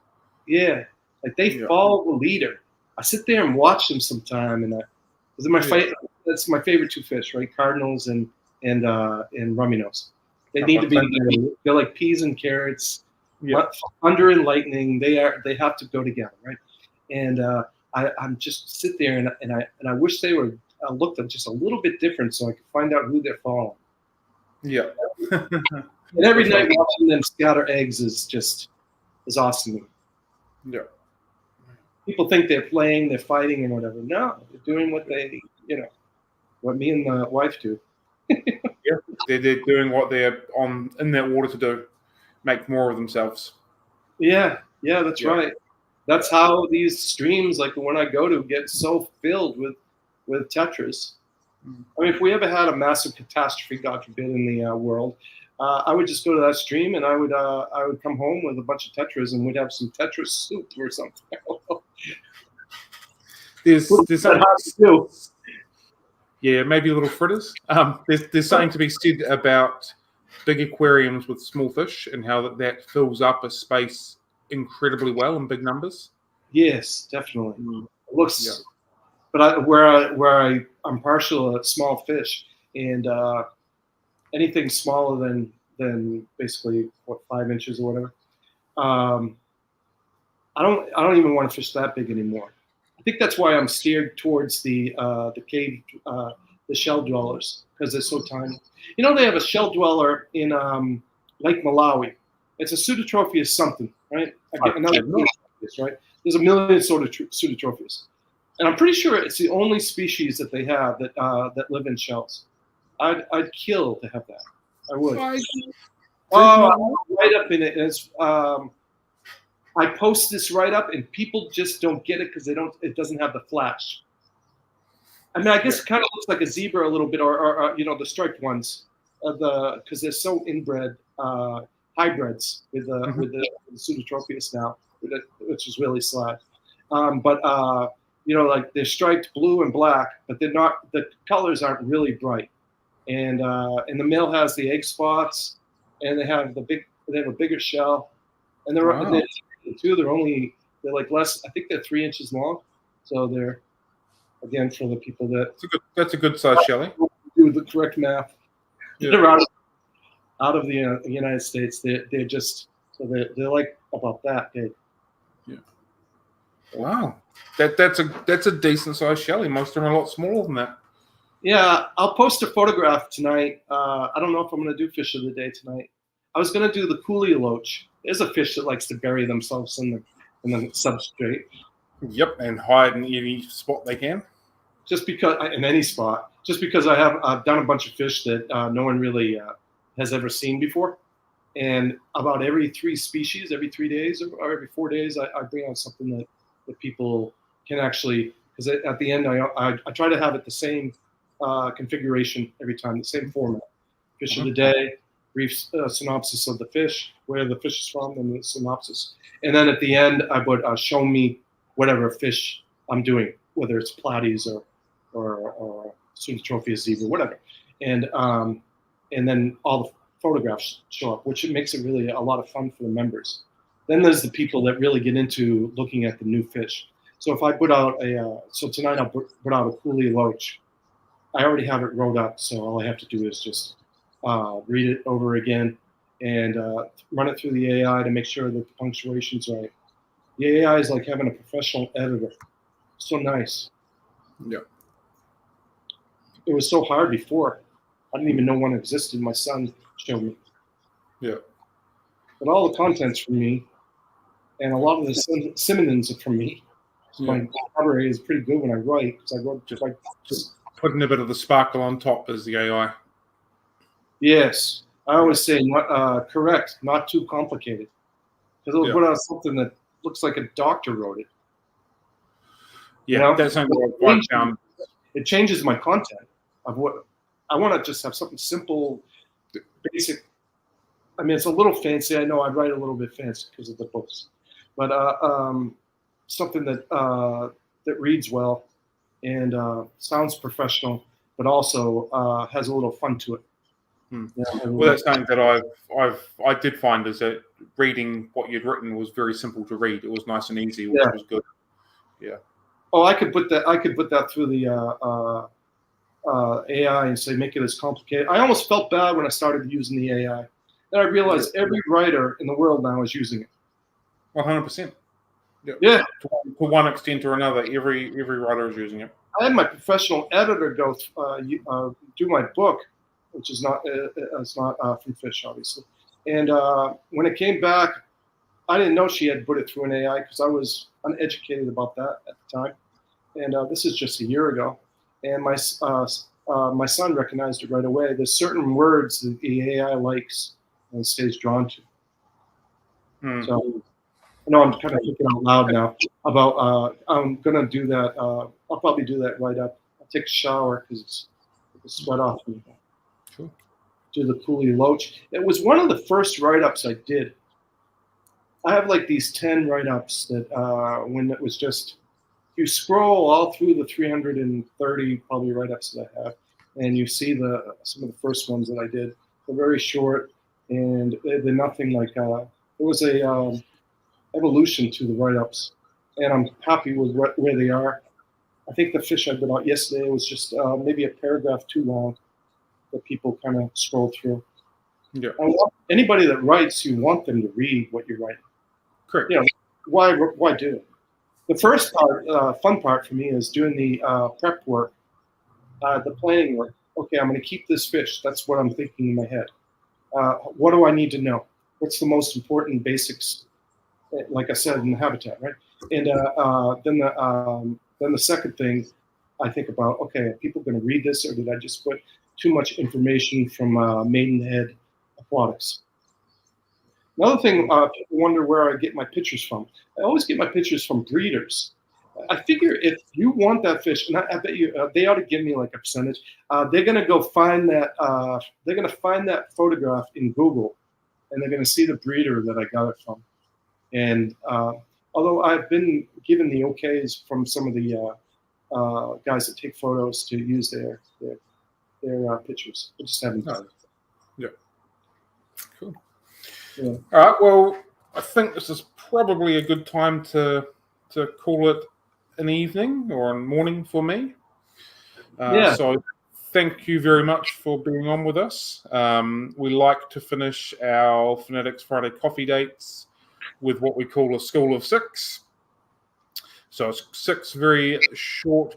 Yeah, like they follow the leader. I sit there and watch them sometime, and that's my favorite two fish, right? Cardinals and and rummy nose. They need to be together. They're like peas and carrots. Yeah. Thunder and lightning. They have to go together, right? And I'm just sit there and I wish they were looked just a little bit different so I could find out who they're following. Yeah. And every night watching them scatter eggs is awesome. Yeah. People think they're playing, they're fighting, and whatever. No, they're doing what what me and the wife do. Yeah, they're doing what they're in that water to do, make more of themselves. Yeah, that's right. That's how these streams, like the one I go to, get so filled with tetras. I mean, if we ever had a massive catastrophe, God forbid, in the world, I would just go to that stream and I would come home with a bunch of tetras and we'd have some tetras soup or something. There's something hard to do. Yeah, maybe a little fritters. There's something to be said about big aquariums with small fish and how that fills up a space incredibly well in big numbers. Yes, definitely. It looks, but I'm partial to small fish, and anything smaller than basically 5 inches or whatever. I don't even want to fish that big anymore. I think that's why I'm steered towards the cave, the shell dwellers, because they're so tiny. You know, they have a shell dweller in Lake Malawi. It's a Pseudotropheus something, right? Right? There's a million sort of Pseudotropheus, and I'm pretty sure it's the only species that they have that live in shells. I'd kill to have that. I would. Right up in it. It's, I post this right up, and people just don't get it because it doesn't have the flash. I mean, I guess it kind of looks like a zebra a little bit, or the striped ones, because they're so inbred hybrids with the Pseudotropheus now, which is really sad. Like they're striped blue and black, but they're not. The colors aren't really bright, and the male has the egg spots, and they have a bigger shell, and they're like less. I think they're 3 inches long, so they're. Again, for the people that's a good size shelly. Do the correct math. Yeah. They're out of the United States. They're like about that big. Yeah. Wow. That's a decent size shelly. Most of them are a lot smaller than that. Yeah, I'll post a photograph tonight. I don't know if I'm going to do fish of the day tonight. I was going to do the coolie loach. There's a fish that likes to bury themselves in the substrate. Yep, and hide in any spot they can. Just because in any spot, just because I've done a bunch of fish that no one really has ever seen before, and about every 3 species, every 3 days or every 4 days, I bring out something that people can actually, because at the end I try to have it the same configuration every time, the same format. Fish of the day, brief synopsis of the fish, where the fish is from, and the synopsis, and then at the end I would show me whatever fish I'm doing, whether it's platies or Pseudotropheus zebra, whatever, and then all the photographs show up, which makes it really a lot of fun for the members. Then there's the people that really get into looking at the new fish. So if I put out so tonight I'll put out a coolie loach. I already have it wrote up, so all I have to do is just read it over again and run it through the AI to make sure that the punctuation's right. The AI is like having a professional editor. So nice. Yeah. It was so hard before. I didn't even know one existed. My son showed me. Yeah. But all the content's from me, and a lot of the synonyms are from me. So my vocabulary is pretty good when I write, because I wrote just putting a bit of the sparkle on top as the AI. Yes. I always say correct, not too complicated. Because it'll put out something that looks like a doctor wrote it. Yeah, that's something I found. It changes my content of what I want to just have something simple, basic. I mean, it's a little fancy. I know I write a little bit fancy because of the books, but something that reads well and sounds professional, but also has a little fun to it. Well, that's something that I did find is that reading what you'd written was very simple to read. It was nice and easy, which was good. Yeah. Oh, I could put that through the AI and say make it as complicated. I almost felt bad when I started using the AI. Then I realized every writer in the world now is using it. 100%. Yeah. To one extent or another, every writer is using it. I had my professional editor go do my book, which is not from Fish, obviously. And when it came back, I didn't know she had put it through an AI because I was uneducated about that at the time. And this is just a year ago. And my son recognized it right away. There's certain words that the AI likes and stays drawn to. So I know I'm kind of thinking out loud now about I'm going to do that. I'll probably do that right up. I'll take a shower because it's sweat off me. Sure. Do the Cooley Loach. It was one of the first write-ups I did. I have like these 10 write-ups that when it was just, you scroll all through the 330 probably write-ups that I have, and you see some of the first ones that I did. They're very short, and they're nothing like, there was a evolution to the write-ups, and I'm happy with where they are. I think the fish I put out yesterday was just maybe a paragraph too long that people kind of scroll through. Yeah. Anybody that writes, you want them to read what you're writing. Correct. You know, why do it? The first part, fun part for me is doing the prep work, the planning work. Okay, I'm going to keep this fish. That's what I'm thinking in my head. What do I need to know? What's the most important basics? Like I said, in the habitat, right? And then the second thing I think about, okay, are people going to read this, or did I just put too much information from Maidenhead Aquatics? Another thing, people wonder where I get my pictures from. I always get my pictures from breeders. I figure if you want that fish, and I bet you they ought to give me like a percentage. They're going to go find that. They're going to find that photograph in Google, and they're going to see the breeder that I got it from. And although I've been given the okays from some of the guys that take photos to use their pictures, I just haven't done it. Yeah. Cool. Yeah. All right. Well, I think this is probably a good time to call it an evening or a morning for me. So thank you very much for being on with us. We like to finish our Phonetics Friday coffee dates with what we call a school of six. So it's 6 very short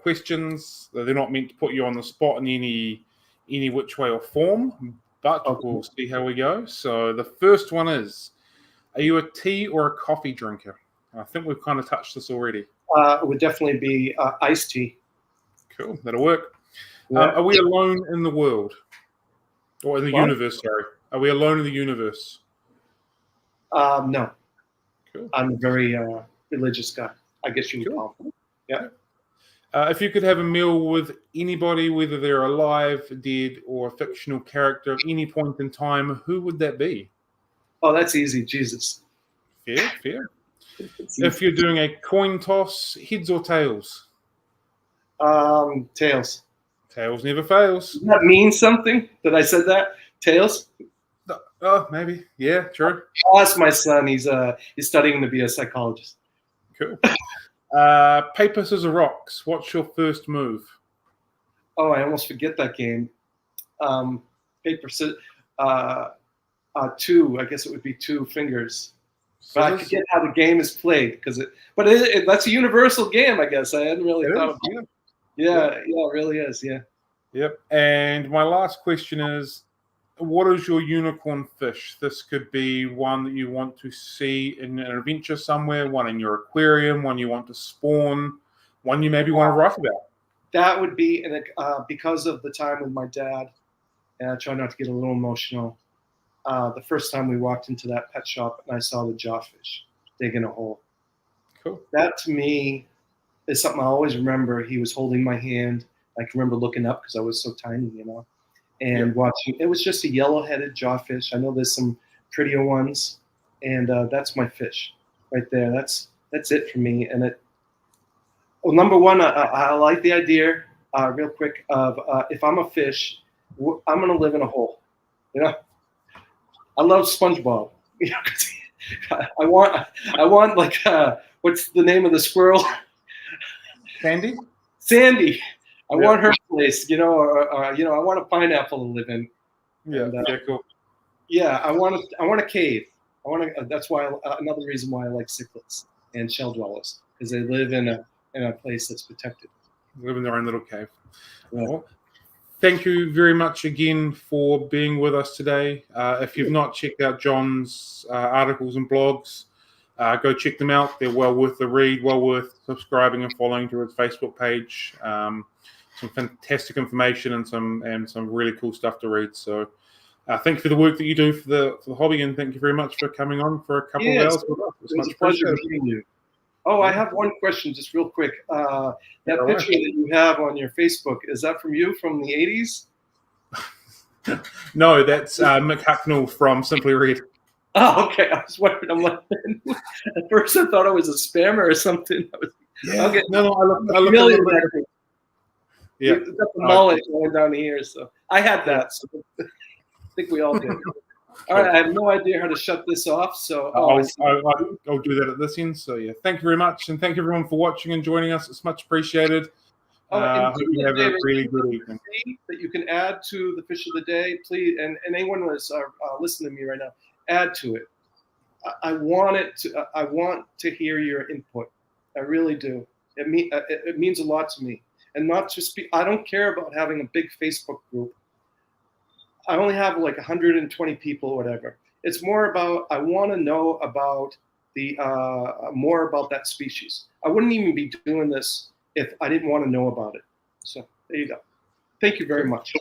questions. They're not meant to put you on the spot in any which way or form, but we'll see how we go. So the first one is, are you a tea or a coffee drinker? I think we've kind of touched this already. It would definitely be iced tea. Cool, that'll work. Yeah. Are we alone in the world? Or in the universe, sorry. Are we alone in the universe? No. Cool. I'm a very religious guy, I guess you would call me. Yeah. If you could have a meal with anybody, whether they're alive, dead, or a fictional character at any point in time, who would that be? Oh, that's easy. Jesus. Fair. If you're doing a coin toss, heads or tails? Tails. Tails never fails. Does that mean something that I said that? Tails? Oh, maybe. Yeah, true. I'll ask my son. He's studying to be a psychologist. Cool. Paper, scissors, rocks. What's your first move? Oh, I almost forget that game. Paper, scissors. 2. I guess it would be 2 fingers. But I forget how the game is played but that's a universal game, I guess. I hadn't really thought about it. Yeah, it really is. Yeah. Yep. And my last question is, what is your unicorn fish? This could be one that you want to see in an adventure somewhere, one in your aquarium, one you want to spawn, one you maybe want to write about. That would be because of the time with my dad, and I try not to get a little emotional. The first time we walked into that pet shop and I saw the jawfish digging a hole. Cool. That to me is something I always remember. He was holding my hand. I can remember looking up because I was so tiny, and watching. It was just a yellow-headed jawfish. I know there's some prettier ones, and that's my fish right there. That's it for me. And number one, I like the idea, real quick, of if I'm a fish, I'm gonna live in a hole. I love SpongeBob. I want like what's the name of the squirrel? Sandy. Sandy. I want her place, or I want a pineapple to live in. Yeah, And, cool. Yeah, I want a cave. That's why another reason why I like cichlids and shell dwellers, because they live in a place that's protected. Live in their own little cave. Yeah. Well, thank you very much again for being with us today. If you've not checked out John's articles and blogs, go check them out. They're well worth the read, well worth subscribing and following to his Facebook page. Some fantastic information and some really cool stuff to read. So thank you for the work that you do for the hobby, and thank you very much for coming on for a couple of hours with us. It's much a pleasure meeting you. Oh, I have one question, just real quick. That picture that you have on your Facebook, is that from you from the 80s? No, that's Mick Hucknall from Simply Read. Oh, okay. I was wondering. I'm like, at first I thought I was a spammer or something. Okay. No, I look a little bit. Yeah, you've got the mullet going down here, so I had that. So I think we all did. All right, I have no idea how to shut this off, so I'll do that at this end. So yeah, thank you very much, and thank you everyone for watching and joining us. It's much appreciated. Hope you have a really good evening. That you can add to the fish of the day, please, and anyone who is listening to me right now, add to it. I want to hear your input. I really do. It means a lot to me, and not just I don't care about having a big Facebook group. I only have like 120 people or whatever. It's more about, I want to know about more about that species. I wouldn't even be doing this if I didn't want to know about it. So there you go. Thank you very much.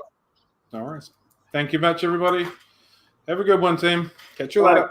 All right. Thank you much, everybody. Have a good one, team. Catch you later.